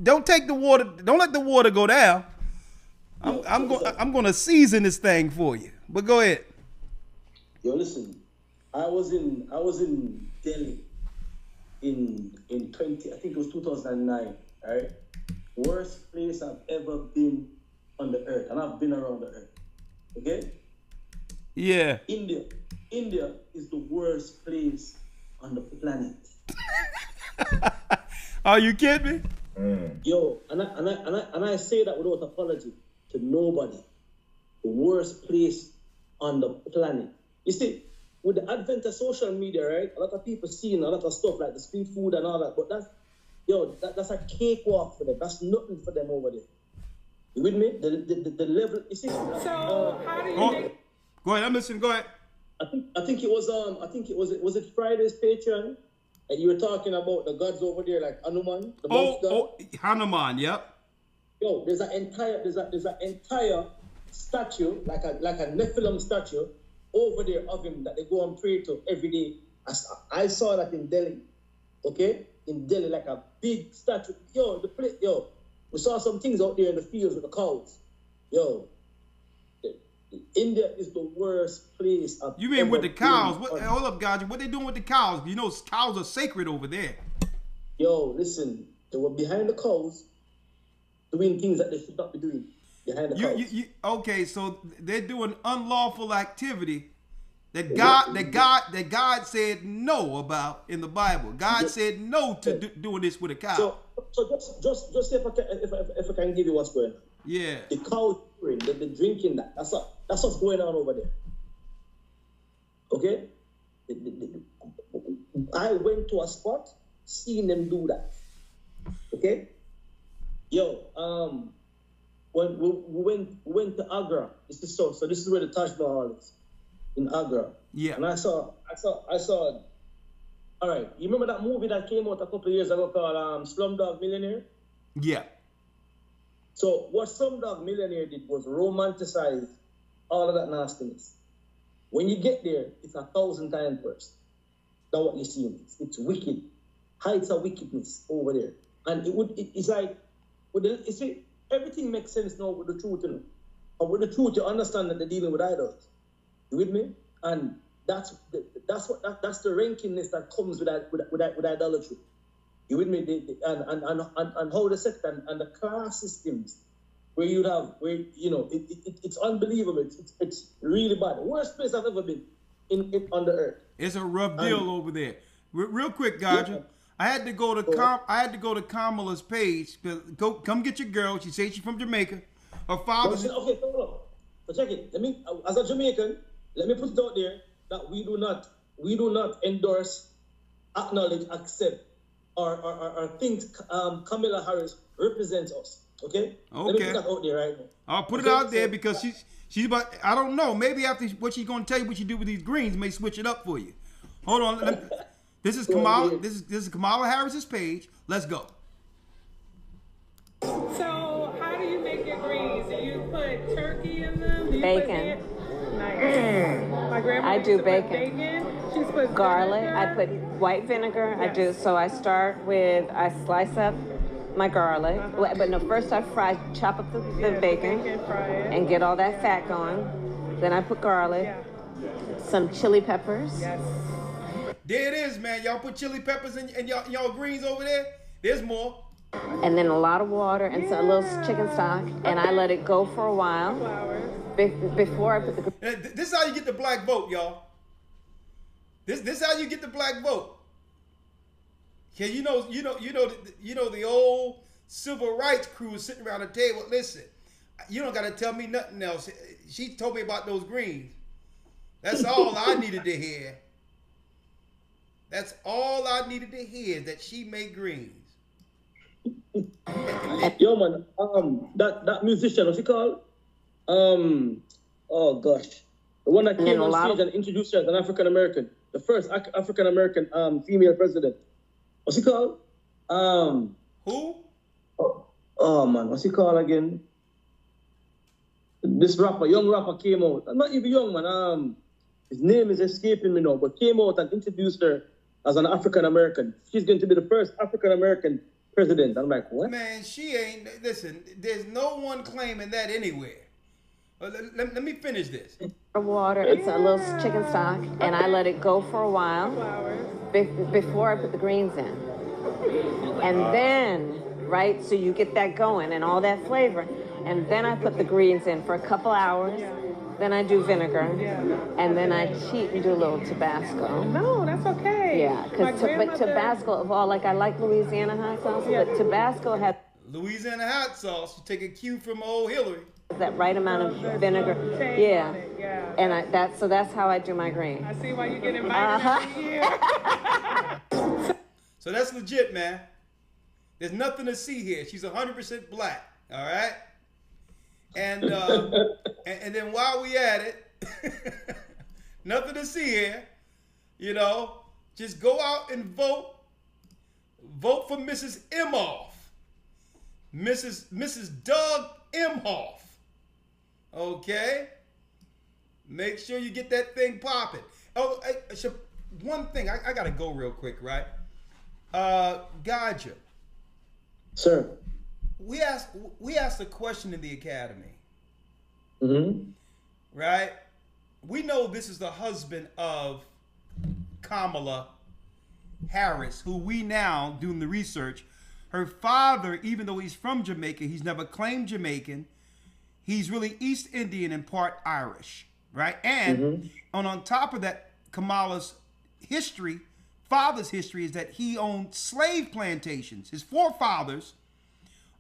Don't take the water. Don't let the water go down. I'm gonna season this thing for you. But go ahead. Yo, listen. I was in Delhi in 20. I think it was 2009. Right. Worst place I've ever been on the earth, and I've been around the earth. Okay. Yeah. India is the worst place on the planet. Are you kidding me? Yo, and I say that without apology to nobody. The worst place on the planet. You see, with the advent of social media, right? A lot of people seeing a lot of stuff like the street food and all that, but that's a cakewalk for them. That's nothing for them over there. You with me? The level. You see. So how do you? Go ahead. I'm listening. Go ahead. I think it was it Friday's Patreon, and you were talking about the gods over there like Hanuman. Hanuman. Yep. Yo, there's an entire statue like a Nephilim statue over there of him that they go and pray to every day. I saw that in Delhi. Okay. In Delhi, like a big statue. We saw some things out there in the fields with the cows. Yo, India is the worst place. You mean with the cows? Hold up, Gaja. What they doing with the cows? You know, cows are sacred over there. Yo, listen. They were behind the cows doing things that they should not be doing behind the cows. Okay, so they're doing unlawful activity that God said no about in the Bible. God said no to doing this with a cow. So just if I can give you what's going on. Yeah. The cow the drinking that's what's going on over there. Okay? I went to a spot, seeing them do that. Okay? Yo, when we went to Agra, this is so this is where the Taj Mahal is. In Agra. Yeah. And I saw all right, you remember that movie that came out a couple of years ago called Slumdog Millionaire? Yeah. So what Slumdog Millionaire did was romanticize all of that nastiness. When you get there, it's 1,000 times worse than what you're seeing. It's wicked. Heights of wickedness over there. And it's like, you see, everything makes sense now with the truth, you know. And with the truth, you understand that they're dealing with idols. You with me? And that's the rankingness that comes with idolatry. You with me? And how the sect and the class systems where it's unbelievable. It's really bad. The worst place I've ever been on the earth. It's a rough deal over there. Real quick, Gaja. I had to go to Kamala's page. Come get your girl. She says she's from Jamaica. Her father's. Okay, so check it. As a Jamaican, let me put it out there that we do not endorse, acknowledge, accept, or think Kamala Harris represents us. Okay. Let me put that out there right now. I'll put it out there because she's about. I don't know. Maybe after what she's going to tell you what you do with these greens may switch it up for you. Hold on. This is Kamala. This is Kamala Harris's page. Let's go. So, how do you make your greens? Do you put turkey in them? Do you Bacon. Nice. My grandma I do used to bacon. Put bacon. She's put Garlic. vinegar. I put white vinegar. Yes. I do. So I start with, I slice up my garlic. But no, first I chop up the bacon, fry it. and get all that fat going. Then I put garlic, some chili peppers. Yes. There it is, man. Y'all put chili peppers in y'all greens over there. There's more. And then a lot of water and a little chicken stock, and I let it go for a while before I put the. This is how you get the black vote, y'all. This is how you get the black vote. Yeah, you know the old civil rights crew is sitting around the table. Listen, you don't got to tell me nothing else. She told me about those greens. That's all I needed to hear. That's all I needed to hear, that she made greens. Yo, man, that musician, what's he called? Oh gosh, the one that came on stage and introduced her as an African American, the first African American female president. What's he called? Who? Oh man, what's he called again? This rapper, young rapper, came out. Not even young, man. His name is escaping me now, but came out and introduced her as an African American. She's going to be the first African American president. I'm like, what? Man, she ain't. Listen, there's no one claiming that anywhere. Let me finish this. Water and a little chicken stock, and I let it go for a while before I put the greens in. And then, right, so you get that going and all that flavor, and then I put the greens in for a couple hours. Then I do vinegar, and then I cheat and do a little Tabasco. No, that's okay. Yeah, but Tabasco of all, like I like Louisiana hot sauce, but Tabasco has Louisiana hot sauce. You take a cue from old Hillary. That right amount of vinegar. Yeah. And that's how I do my green. I see why you get invited every year. So that's legit, man. There's nothing to see here. She's 100% black. All right. And and then while we at it, nothing to see here. You know, just go out and vote. Vote for Mrs. Imhoff. Mrs. Doug Imhoff. Okay? Make sure you get that thing popping. Oh, one thing. I got to go real quick, right? Gaja. Sir. We asked a question in the academy. Mm-hmm. Right? We know this is the husband of Kamala Harris, who we now, doing the research, her father, even though he's from Jamaica, he's never claimed Jamaican. He's really East Indian and part Irish, right? And on top of that, Kamala's history, father's history, is that he owned slave plantations. His forefathers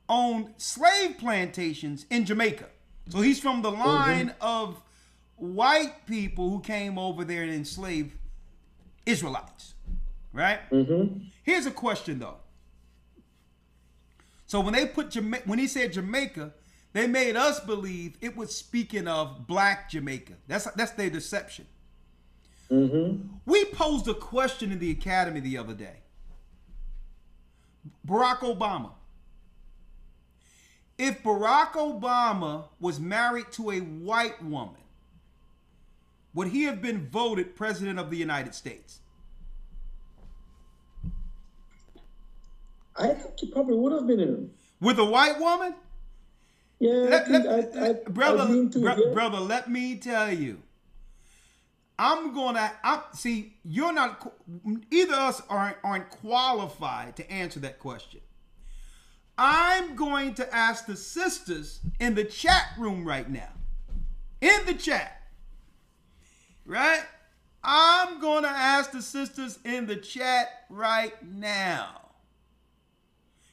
owned slave plantations in Jamaica. So he's from the line of white people who came over there and enslaved Israelites, right? Here's a question, though. So when they put when he said Jamaica, they made us believe it was speaking of black Jamaica. That's their deception. We posed a question in the academy the other day. Barack Obama. If Barack Obama was married to a white woman, would he have been voted president of the United States? I think he probably would have been in. With a white woman? Yeah, brother, let me tell you. See, you're not, either of us aren't qualified to answer that question. I'm going to ask the sisters in the chat room right now. In the chat. Right? I'm going to ask the sisters in the chat right now.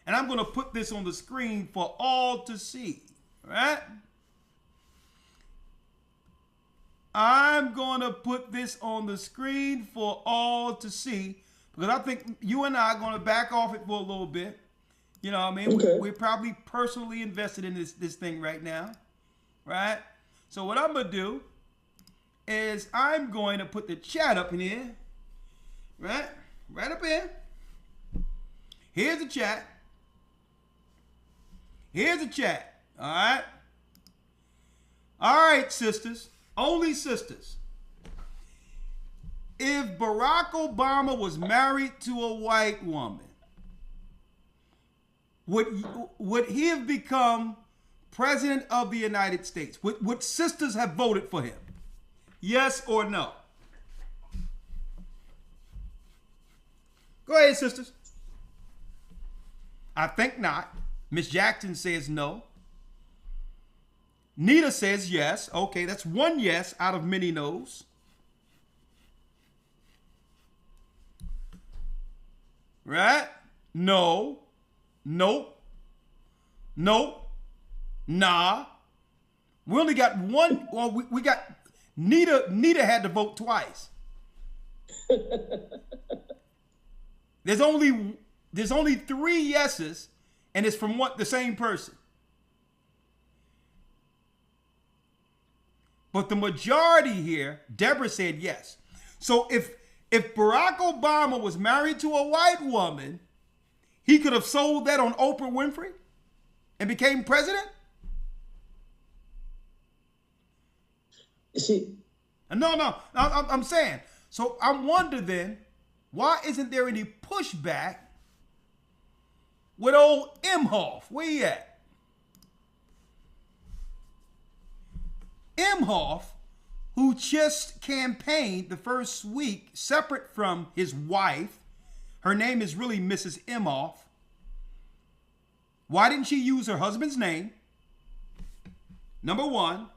And I'm going to put this on the screen for all to see. Right? I'm going to put this on the screen for all to see. Because I think you and I are going to back off it for a little bit. You know what I mean? Okay. We're probably personally invested in this thing right now. Right? So what I'm going to do is I'm going to put the chat up in here. Right? Right up here. Here's the chat. Here's the chat. All right? All right, sisters. Only sisters. If Barack Obama was married to a white woman, would he have become president of the United States? Would sisters have voted for him? Yes or no? Go ahead, sisters. I think not. Miss Jackson says no. Nita says yes. Okay, that's one yes out of many no's. Right? No. Nope. Nope. Nah. We only got one. Well, we got Nita had to vote twice. There's only 3 yeses, and it's from the same person. But the majority here, Deborah said yes. So if Barack Obama was married to a white woman, he could have sold that on Oprah Winfrey and became president? You see? No. I'm saying. So I wonder then, why isn't there any pushback with old Imhoff? Where he at? Imhoff, who just campaigned the first week separate from his wife. Her name is really Mrs. Imhoff. Why didn't she use her husband's name? Number one.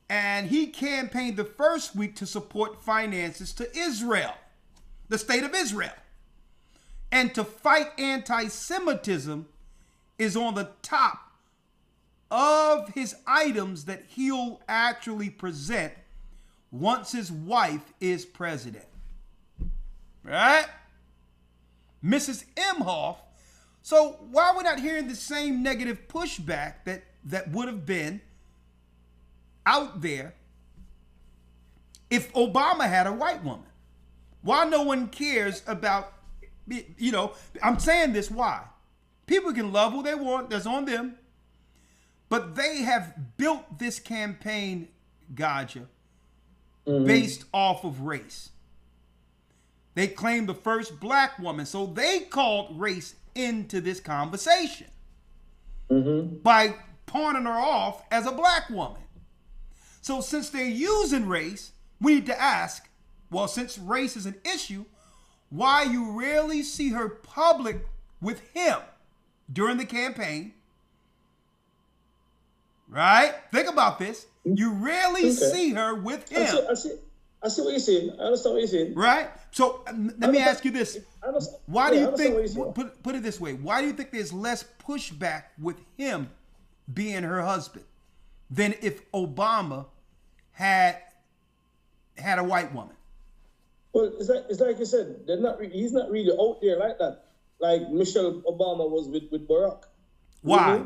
And he campaigned the first week to support finances to Israel, the state of Israel. And to fight anti-Semitism is on the top of his items that he'll actually present once his wife is president. Right? Mrs. Imhoff. So why are we not hearing the same negative pushback that would have been out there if Obama had a white woman? Why no one cares about, I'm saying this, why? People can love who they want, that's on them. But they have built this campaign, Gaja, based off of race. They claim the first black woman, so they called race into this conversation by pawning her off as a black woman. So since they're using race, we need to ask, well, since race is an issue, why you rarely see her public with him during the campaign? Right? Think about this. You rarely see her with him. I see what you're saying. I understand what you're saying. Right? So let me ask you this. Why do you think, put it this way, why do you think there's less pushback with him being her husband than if Obama had a white woman? Well, it's like you said, he's not really out there like that. Like Michelle Obama was with Barack. Why?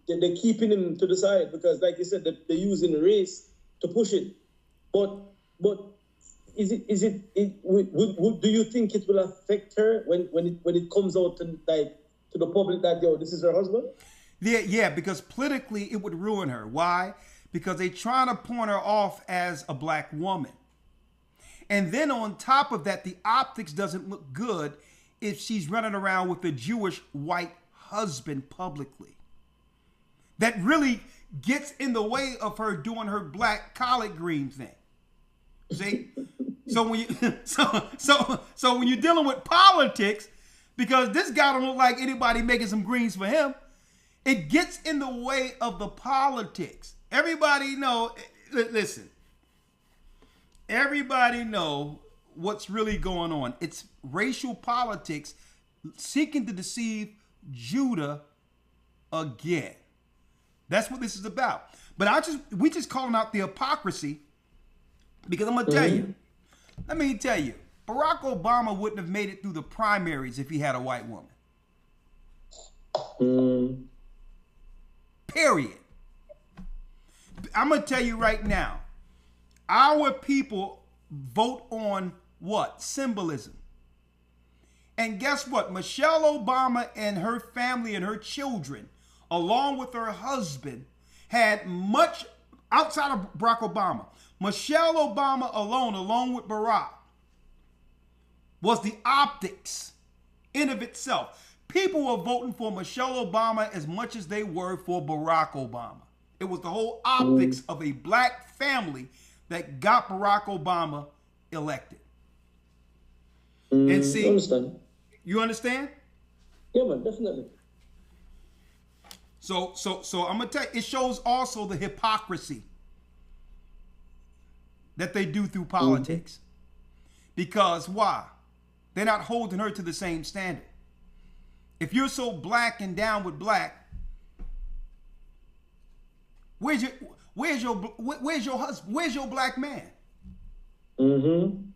They're keeping him to the side because, like you said, they're using race to push it. But do you think it will affect her when it comes out to the public that this is her husband? Yeah, because politically it would ruin her. Why? Because they're trying to pawn her off as a black woman. And then on top of that, the optics doesn't look good if she's running around with a Jewish white husband publicly. That really gets in the way of her doing her black collard green thing. See? So when you're dealing with politics, because this guy don't look like anybody making some greens for him, it gets in the way of the politics. Everybody know, listen, everybody know what's really going on. It's racial politics seeking to deceive Judah again. That's what this is about. But we just calling out the hypocrisy because I'm gonna tell you. Let me tell you, Barack Obama wouldn't have made it through the primaries if he had a white woman. Period. I'm gonna tell you right now, our people vote on what? Symbolism. And guess what? Michelle Obama and her family and her children, along with her husband, had much outside of Barack Obama. Michelle Obama alone, along with Barack, was the optics in of itself. People were voting for Michelle Obama as much as they were for Barack Obama. It was the whole optics of a black family that got Barack Obama elected. And see, you understand? Yeah, man, definitely. So I'm gonna tell you, it shows also the hypocrisy that they do through politics. Because why? They're not holding her to the same standard. If you're so black and down with black, where's your husband? Where's your black man? And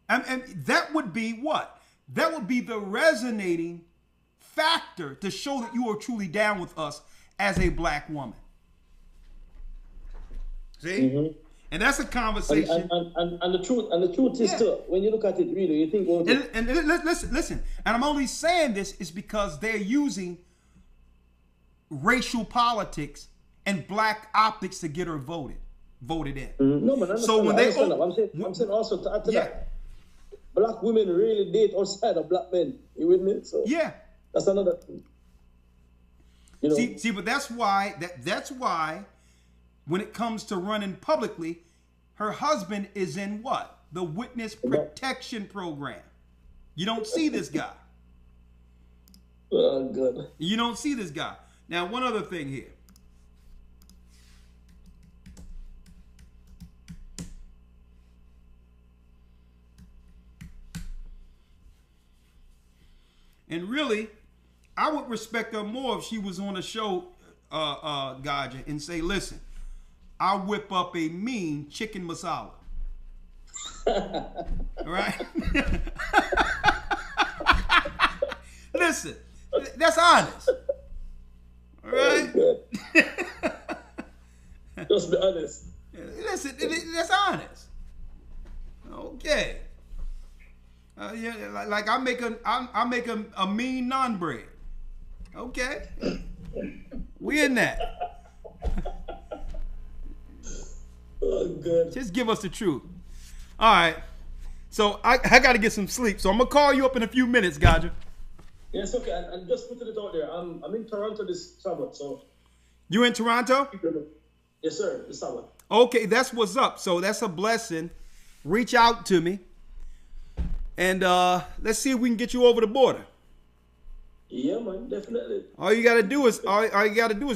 that would be what? That would be the resonating factor to show that you are truly down with us as a black woman. See? And that's a conversation. And the truth is too, when you look at it really, you think, well, and listen, and I'm only saying this is because they're using racial politics and black optics to get her voted in. No, but so when I'm saying also to add to that, black women really date outside of black men. You with me? So yeah, that's another thing. You know? See, but that's why when it comes to running publicly, her husband is in what? The witness protection program. You don't see this guy. Oh, good. You don't see this guy. Now, one other thing here. And really, I would respect her more if she was on a show, Gaja, and say, listen, I'll whip up a mean chicken masala. Right? Listen, that's honest. All right? Just be honest. Listen, that's honest. Okay. Yeah, like I make a mean naan bread. Okay, we in that. Oh, good. Just give us the truth. All right. So I got to get some sleep. So I'm gonna call you up in a few minutes, Gaja. Yes, okay. And just putting it out there. I'm in Toronto this Sabbath. So you in Toronto? Yes, sir. This Sabbath. Okay, that's what's up. So that's a blessing. Reach out to me. And let's see if we can get you over the border. Yeah, man, definitely. All you gotta do is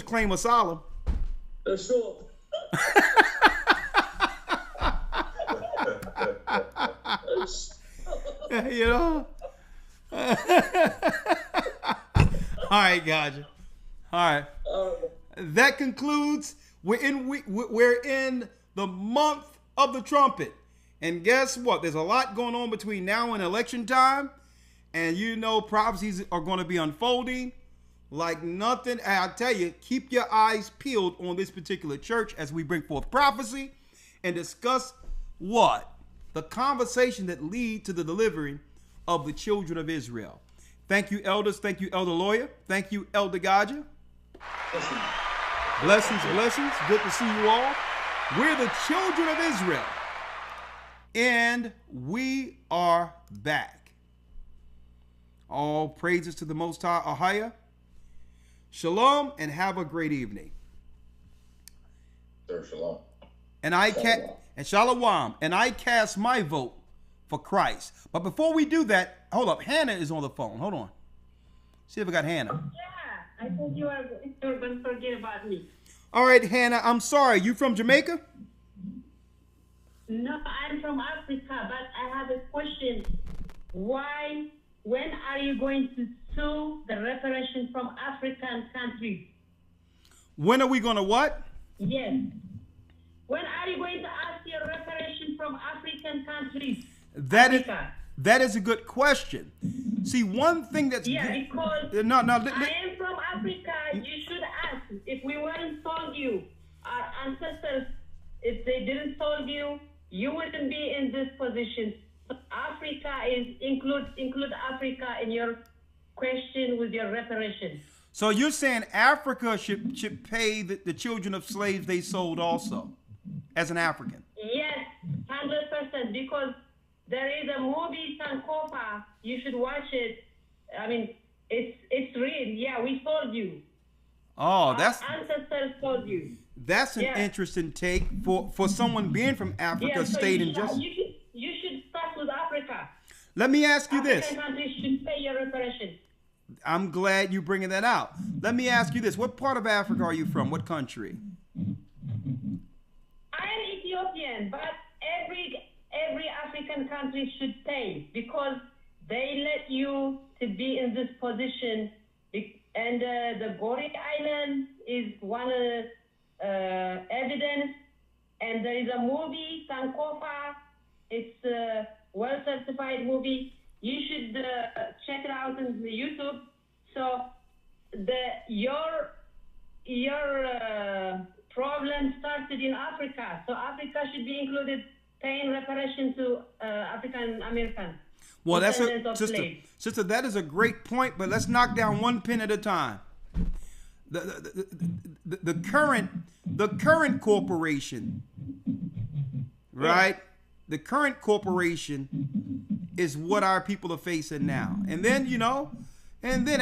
claim asylum. Sure. You know. All right, Gaja. All right. That concludes. We're in the month of the trumpet. And guess what? There's a lot going on between now and election time. And you know prophecies are going to be unfolding like nothing. And I tell you, keep your eyes peeled on this particular church as we bring forth prophecy and discuss what? The conversation that lead to the delivering of the children of Israel. Thank you, elders. Thank you, Elder Lawyer. Thank you, Elder Gaja. Blessings, blessings. Good to see you all. We're the children of Israel. And we are back. All praises to the Most High, AHAYAH. Shalom, and have a great evening. Sir, shalom. And shalom. And I cast my vote for Christ. But before we do that, hold up. Hannah is on the phone. Hold on. See if I got Hannah. Yeah, I thought you were going to forget about me. All right, Hannah. I'm sorry. You from Jamaica? No, I'm from Africa, but I have a question. Why, when are you going to sue the reparation from African countries? When are we going to what? Yes. When are you going to ask your reparation from African countries? That is a good question. See, one thing that's because I am from Africa. You should ask. If we weren't sold you, our ancestors, if they didn't sold you, you wouldn't be in this position. So Africa is include Africa in your question with your reparation. So you're saying Africa should pay the children of slaves they sold also, as an African? Yes, 100%. Because there is a movie Sankofa. You should watch it. I mean, it's real. Yeah, we sold you. Oh, our ancestors sold you. That's an interesting take for someone being from Africa, so state and just. You should start with Africa. Let me ask you this. African countries should pay your reparations. I'm glad you're bringing that out. Let me ask you this. What part of Africa are you from? What country? I'm Ethiopian, but every African country should pay because they let you to be in this position. And the Goree Island is one evidence. And there is a movie, Sankofa. It's a well-certified movie. You should check it out on YouTube. So your problem started in Africa. So Africa should be included paying reparation to African Americans. Well, that's sister. That is a great point. But let's knock down one pin at a time. The current corporation, right? The current corporation is what our people are facing now. And then,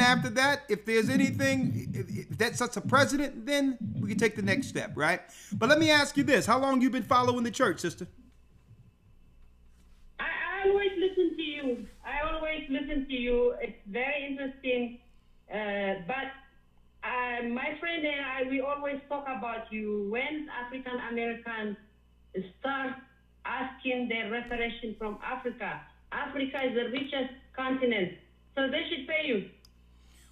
after that, if there's anything, if that sets a precedent, then we can take the next step, right? But let me ask you this. How long have you been following the church, sister? I always listen to you. It's very interesting. But my friend and I, we always talk about you. When African Americans start asking their reparation from Africa, Africa is the richest continent, so they should pay you.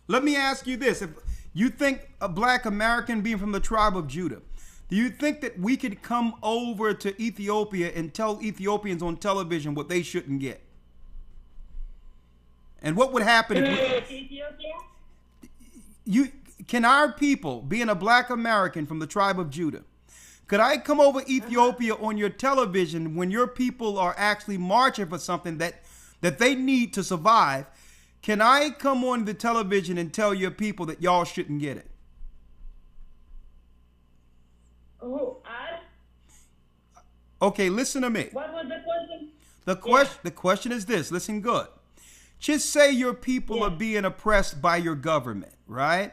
Let me ask you this. If you think a black American being from the tribe of Judah, do you think that we could come over to Ethiopia and tell Ethiopians on television what they shouldn't get? And what would happen if can our people, being a black American from the tribe of Judah, could I come over Ethiopia on your television when your people are actually marching for something that they need to survive? Can I come on the television and tell your people that y'all shouldn't get it? Okay, listen to me. What was the question? The question is this. Listen good. Just say your people are being oppressed by your government, right?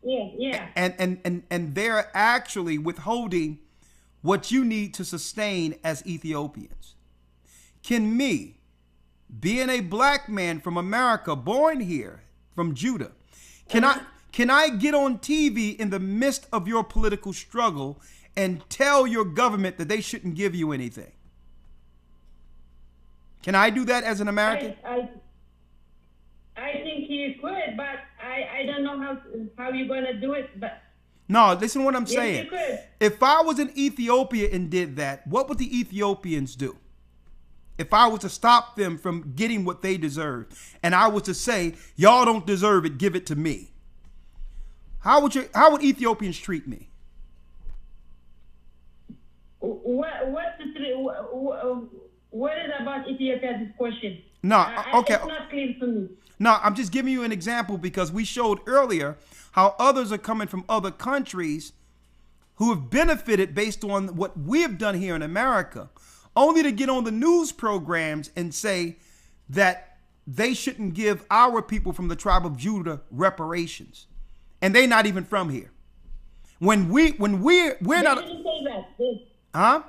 Yeah. And they're actually withholding what you need to sustain as Ethiopians. Can me, being a black man from America, born here from Judah, can I get on TV in the midst of your political struggle and tell your government that they shouldn't give you anything? Can I do that as an American? I think you could, but I don't know how you're going to do it. But no, listen to what I'm saying. You could. If I was in Ethiopia and did that, what would the Ethiopians do? If I was to stop them from getting what they deserve, and I was to say, y'all don't deserve it, give it to me. How would Ethiopians treat me? What is about Ethiopia, this question? No, okay. It's not clear to me. No, I'm just giving you an example because we showed earlier how others are coming from other countries who have benefited based on what we have done here in America, only to get on the news programs and say that they shouldn't give our people from the tribe of Judah reparations. And they're not even from here. We're not. They shouldn't say that. Huh?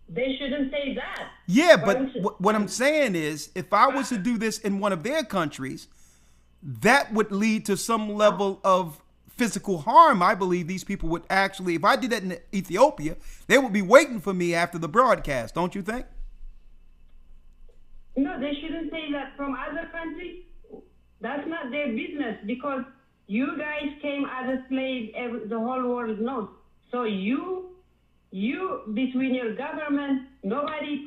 They shouldn't say that. Yeah, but what I'm saying is, if I was to do this in one of their countries, that would lead to some level of physical harm, I believe these people would actually, if I did that in Ethiopia, they would be waiting for me after the broadcast, don't you think? No, they shouldn't say that from other countries. That's not their business, because you guys came as a slave, the whole world knows. So you between your government, nobody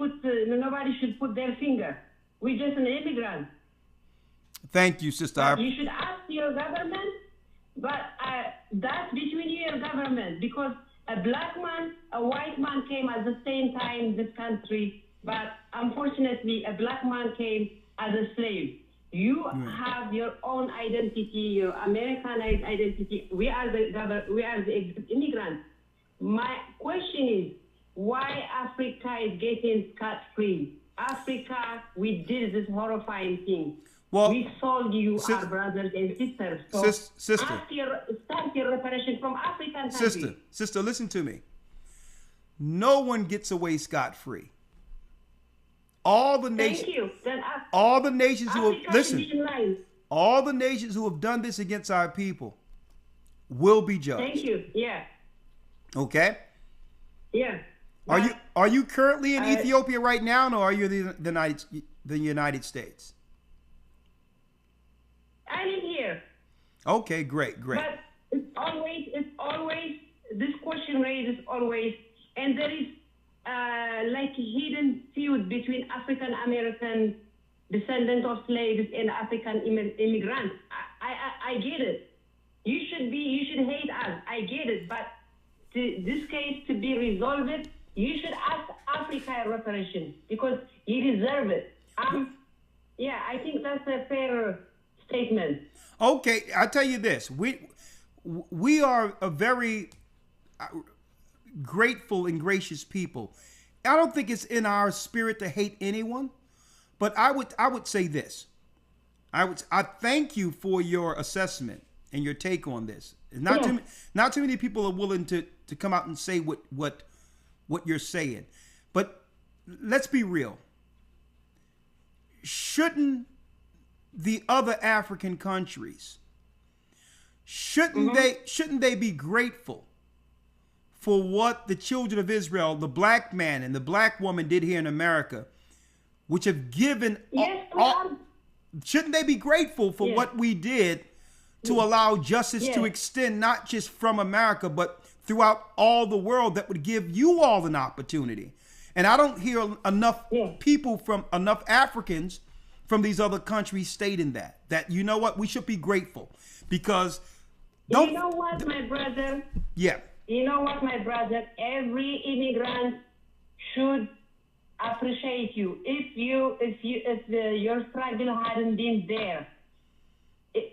should put their finger. We're just an immigrant. Thank you, sister. You should ask your government, but that's between you and your government, because a black man, a white man came at the same time in this country, but unfortunately a black man came as a slave. You have your own identity, your American identity. We are the immigrants. My question is, why Africa is getting scot-free? Africa, we did this horrifying thing. Well, we sold you, our brothers and sisters. So sister, start your reparation from African countries. Sister, listen to me. No one gets away scot-free. All the nations, all the nations who have all the nations who have done this against our people will be judged. Thank you. Yeah. Okay. Yeah. Are you currently in Ethiopia right now, or are you the United States? I live here. Okay, great. But it's always this question raises always, and there is like a hidden feud between African American descendants of slaves and African immigrants. I get it. You should hate us. I get it. But this case to be resolved, you should ask Africa a reparation, because you deserve it. Yeah, I think that's a fair statement. Okay, I tell you this: we are a very grateful and gracious people. I don't think it's in our spirit to hate anyone, but I would say this: I thank you for your assessment and your take on this. Not too many people are willing to come out and say what you're saying. But let's be real. Shouldn't the other African countries, shouldn't they be grateful for what the children of Israel, the black man and the black woman did here in America, which have given shouldn't they be grateful for what we did to allow justice to extend not just from America, but throughout all the world, that would give you all an opportunity? And I don't hear enough people from enough Africans from these other countries stating that you know what, we should be grateful, because you know what, my brother? Yeah. You know what, my brother? Every immigrant should appreciate you. If your struggle hadn't been there,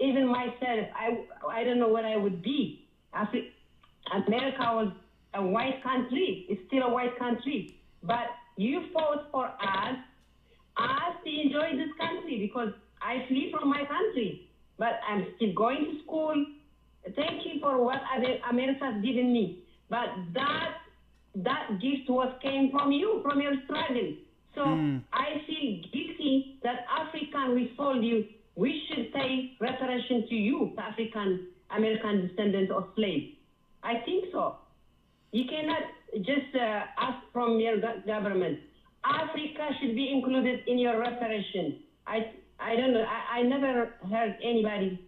even myself, I don't know what I would be. America was a white country. It's still a white country. But you fought for us to enjoy this country, because I flee from my country. But I'm still going to school. Thank you for what America has given me. But that gift came from you, from your struggle. So I feel guilty that African, we sold you. We should pay reparation to you, the African American descendants of slaves. I think so. You cannot just ask from your government. Africa should be included in your reparation. I don't know. I never heard anybody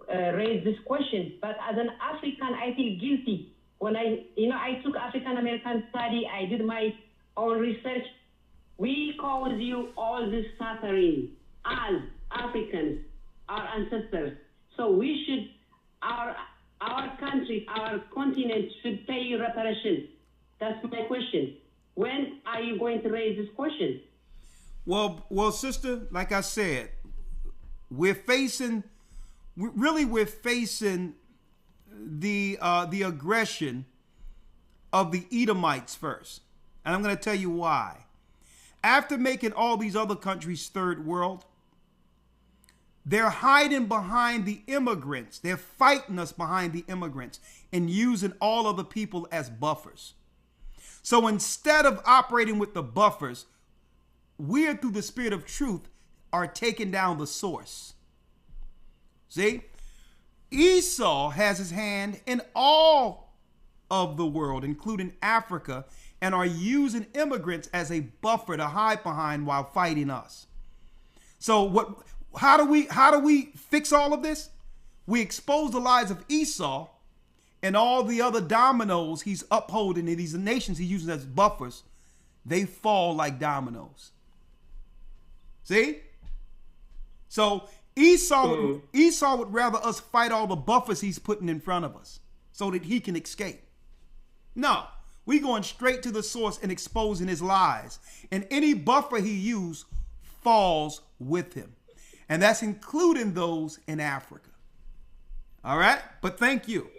raise this question. But as an African, I feel guilty when I took African American study. I did my own research. We cause you all this suffering as Africans, our ancestors. So we should, our country, our continent should pay you reparations. That's my question. When are you going to raise this question? Well, sister, like I said, we're facing the aggression of the Edomites first. And I'm going to tell you why. After making all these other countries third world, they're hiding behind the immigrants. They're fighting us behind the immigrants and using all other people as buffers. So instead of operating with the buffers, we're, through the spirit of truth, are taking down the source. See? Esau has his hand in all of the world, including Africa, and are using immigrants as a buffer to hide behind while fighting us. So how do we fix all of this? We expose the lies of Esau and all the other dominoes he's upholding in these nations he uses as buffers. They fall like dominoes. See? So Esau would rather us fight all the buffers he's putting in front of us so that he can escape. No, we going straight to the source and exposing his lies. And any buffer he used falls with him. And that's including those in Africa. All right? But thank you.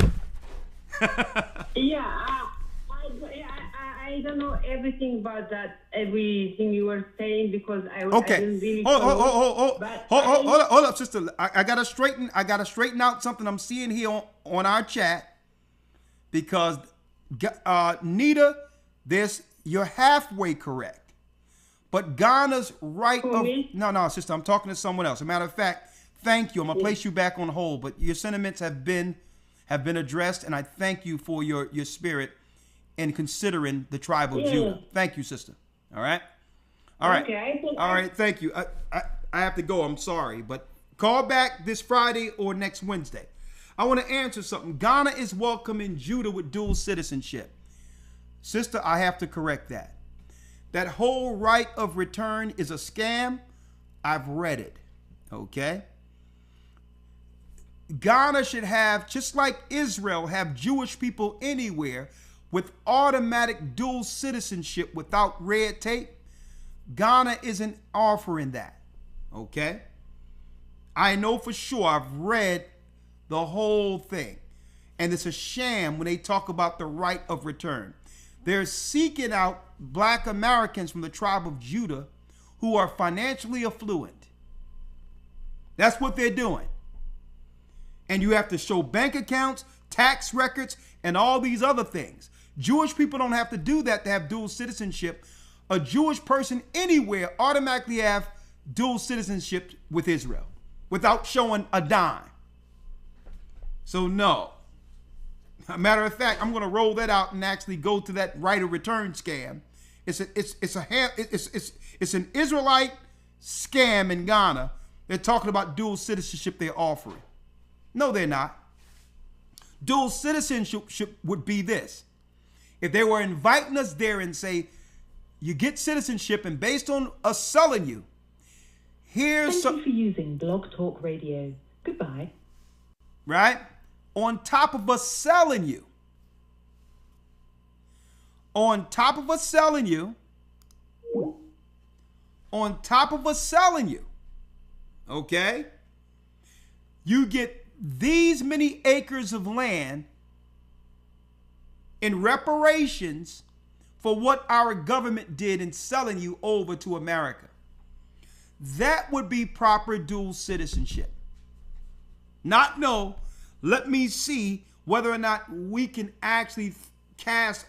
I don't know everything about that, everything you were saying, because I didn't really hold up, sister. I gotta straighten out something I'm seeing here on our chat, because Nita, you're halfway correct, but Ghana's right of no, sister, I'm talking to someone else. As a matter of fact, thank you. I'm gonna place you back on hold, but your sentiments have been addressed, and I thank you for your spirit in considering the tribe of Judah. Thank you, sister. All right. Okay, all right. Thank you. I have to go. I'm sorry, but call back this Friday or next Wednesday. I want to answer something. Ghana is welcoming Judah with dual citizenship. Sister, I have to correct that. That whole right of return is a scam. I've read it. Okay. Ghana should have, just like Israel, have Jewish people anywhere with automatic dual citizenship without red tape. Ghana isn't offering that. Okay. I know for sure. I've read the whole thing. And it's a sham when they talk about the right of return. They're seeking out black Americans from the tribe of Judah who are financially affluent. That's what they're doing. And you have to show bank accounts, tax records, and all these other things. Jewish people don't have to do that to have dual citizenship. A Jewish person anywhere automatically have dual citizenship with Israel without showing a dime. So no. A matter of fact, I'm going to roll that out and actually go to that right of return scam. It's an Israelite scam in Ghana. They're talking about dual citizenship they're offering. No, they're not. Dual citizenship would be this. If they were inviting us there and say, you get citizenship, and based on us selling you, here's Thank you for using Blog Talk Radio. Goodbye. Right? On top of us selling you. On top of us selling you. On top of us selling you. Okay? You get these many acres of land in reparations for what our government did in selling you over to America. That would be proper dual citizenship. Not no, let me see whether or not we can actually cast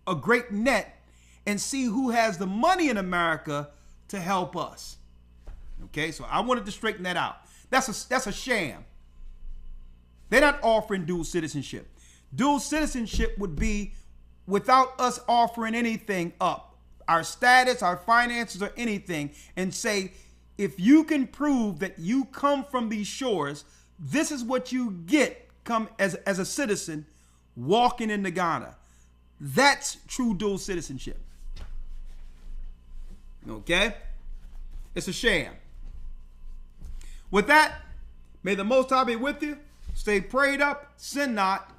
a great net and see who has the money in America to help us. Okay, so I wanted to straighten that out. That's a sham. They're not offering dual citizenship. Dual citizenship would be without us offering anything up, our status, our finances, or anything, and say, if you can prove that you come from these shores, this is what you get come as a citizen walking into Ghana. That's true dual citizenship. Okay? It's a sham. With that, may the Most High be with you. Stay prayed up, sin not,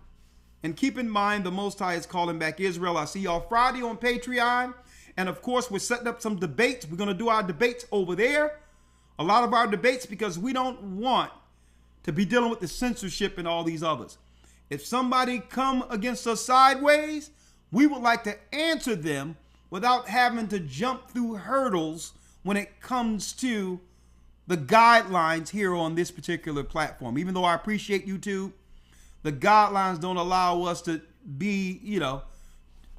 and keep in mind the Most High is calling back Israel. I'll see y'all Friday on Patreon. And of course, we're setting up some debates. We're going to do our debates over there. A lot of our debates, because we don't want to be dealing with the censorship and all these others. If somebody come against us sideways, we would like to answer them without having to jump through hurdles when it comes to the guidelines here on this particular platform. Even though I appreciate YouTube, the guidelines don't allow us to be,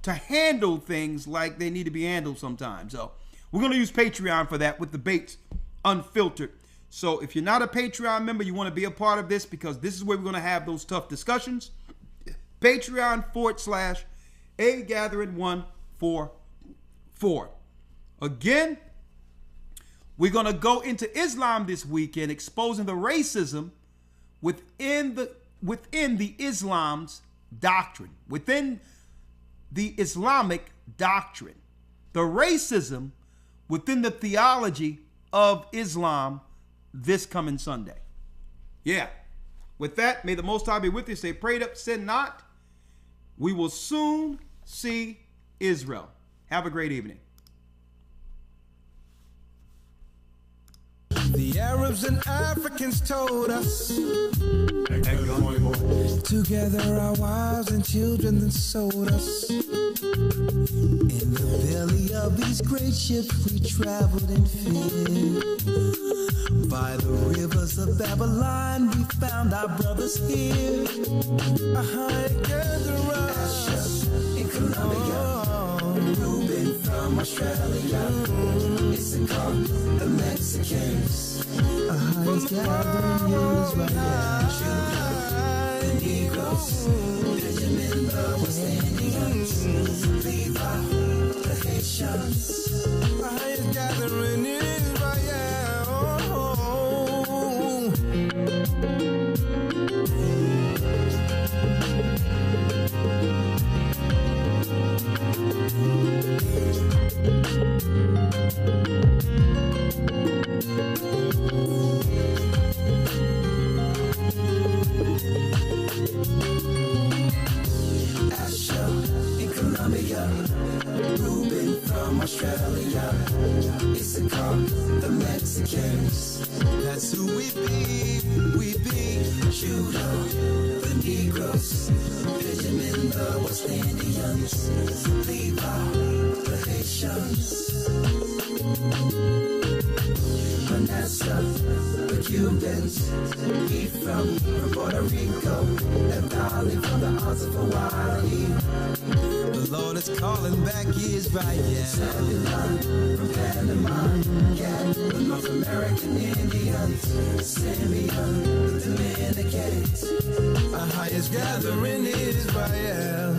to handle things like they need to be handled sometimes. So we're going to use Patreon for that with debates unfiltered. So if you're not a Patreon member, you want to be a part of this, because this is where we're going to have those tough discussions. Patreon.com/AGathering144. Again, we're going to go into Islam this weekend, exposing the racism within the Islam's doctrine, within the Islamic doctrine, the racism within the theology of Islam this coming Sunday. Yeah. With that, may the Most High be with you. Stay prayed up, sin not. We will soon see Israel. Have a great evening. The Arabs and Africans told us, together our wives and children then sold us. In the belly of these great ships we traveled in fear. By the rivers of Babylon we found our brothers here. Gather us in Colombia, Reuben from Australia, Issachar, the Mexicans, AHAYAH's gathering Israel, the Negroes, Benjamin, the West Indians, Levi, the Haitians, AHAYAH's gathering Israel. Asher in Colombia, Reuben from Australia, Issachar, the Mexicans. That's who we be. Judah, the Negroes, Benjamin, the West Indians, Levi, the Haitians, Manasseh, the Cubans, Ephraim from Puerto Rico, Naphtali from the Isles of Hawaii. The Lord is calling back Israel. Zebulun from Panama, Gad, the North American Indians, Simeon, the Dominicans. AHAYAH's gathering Israel.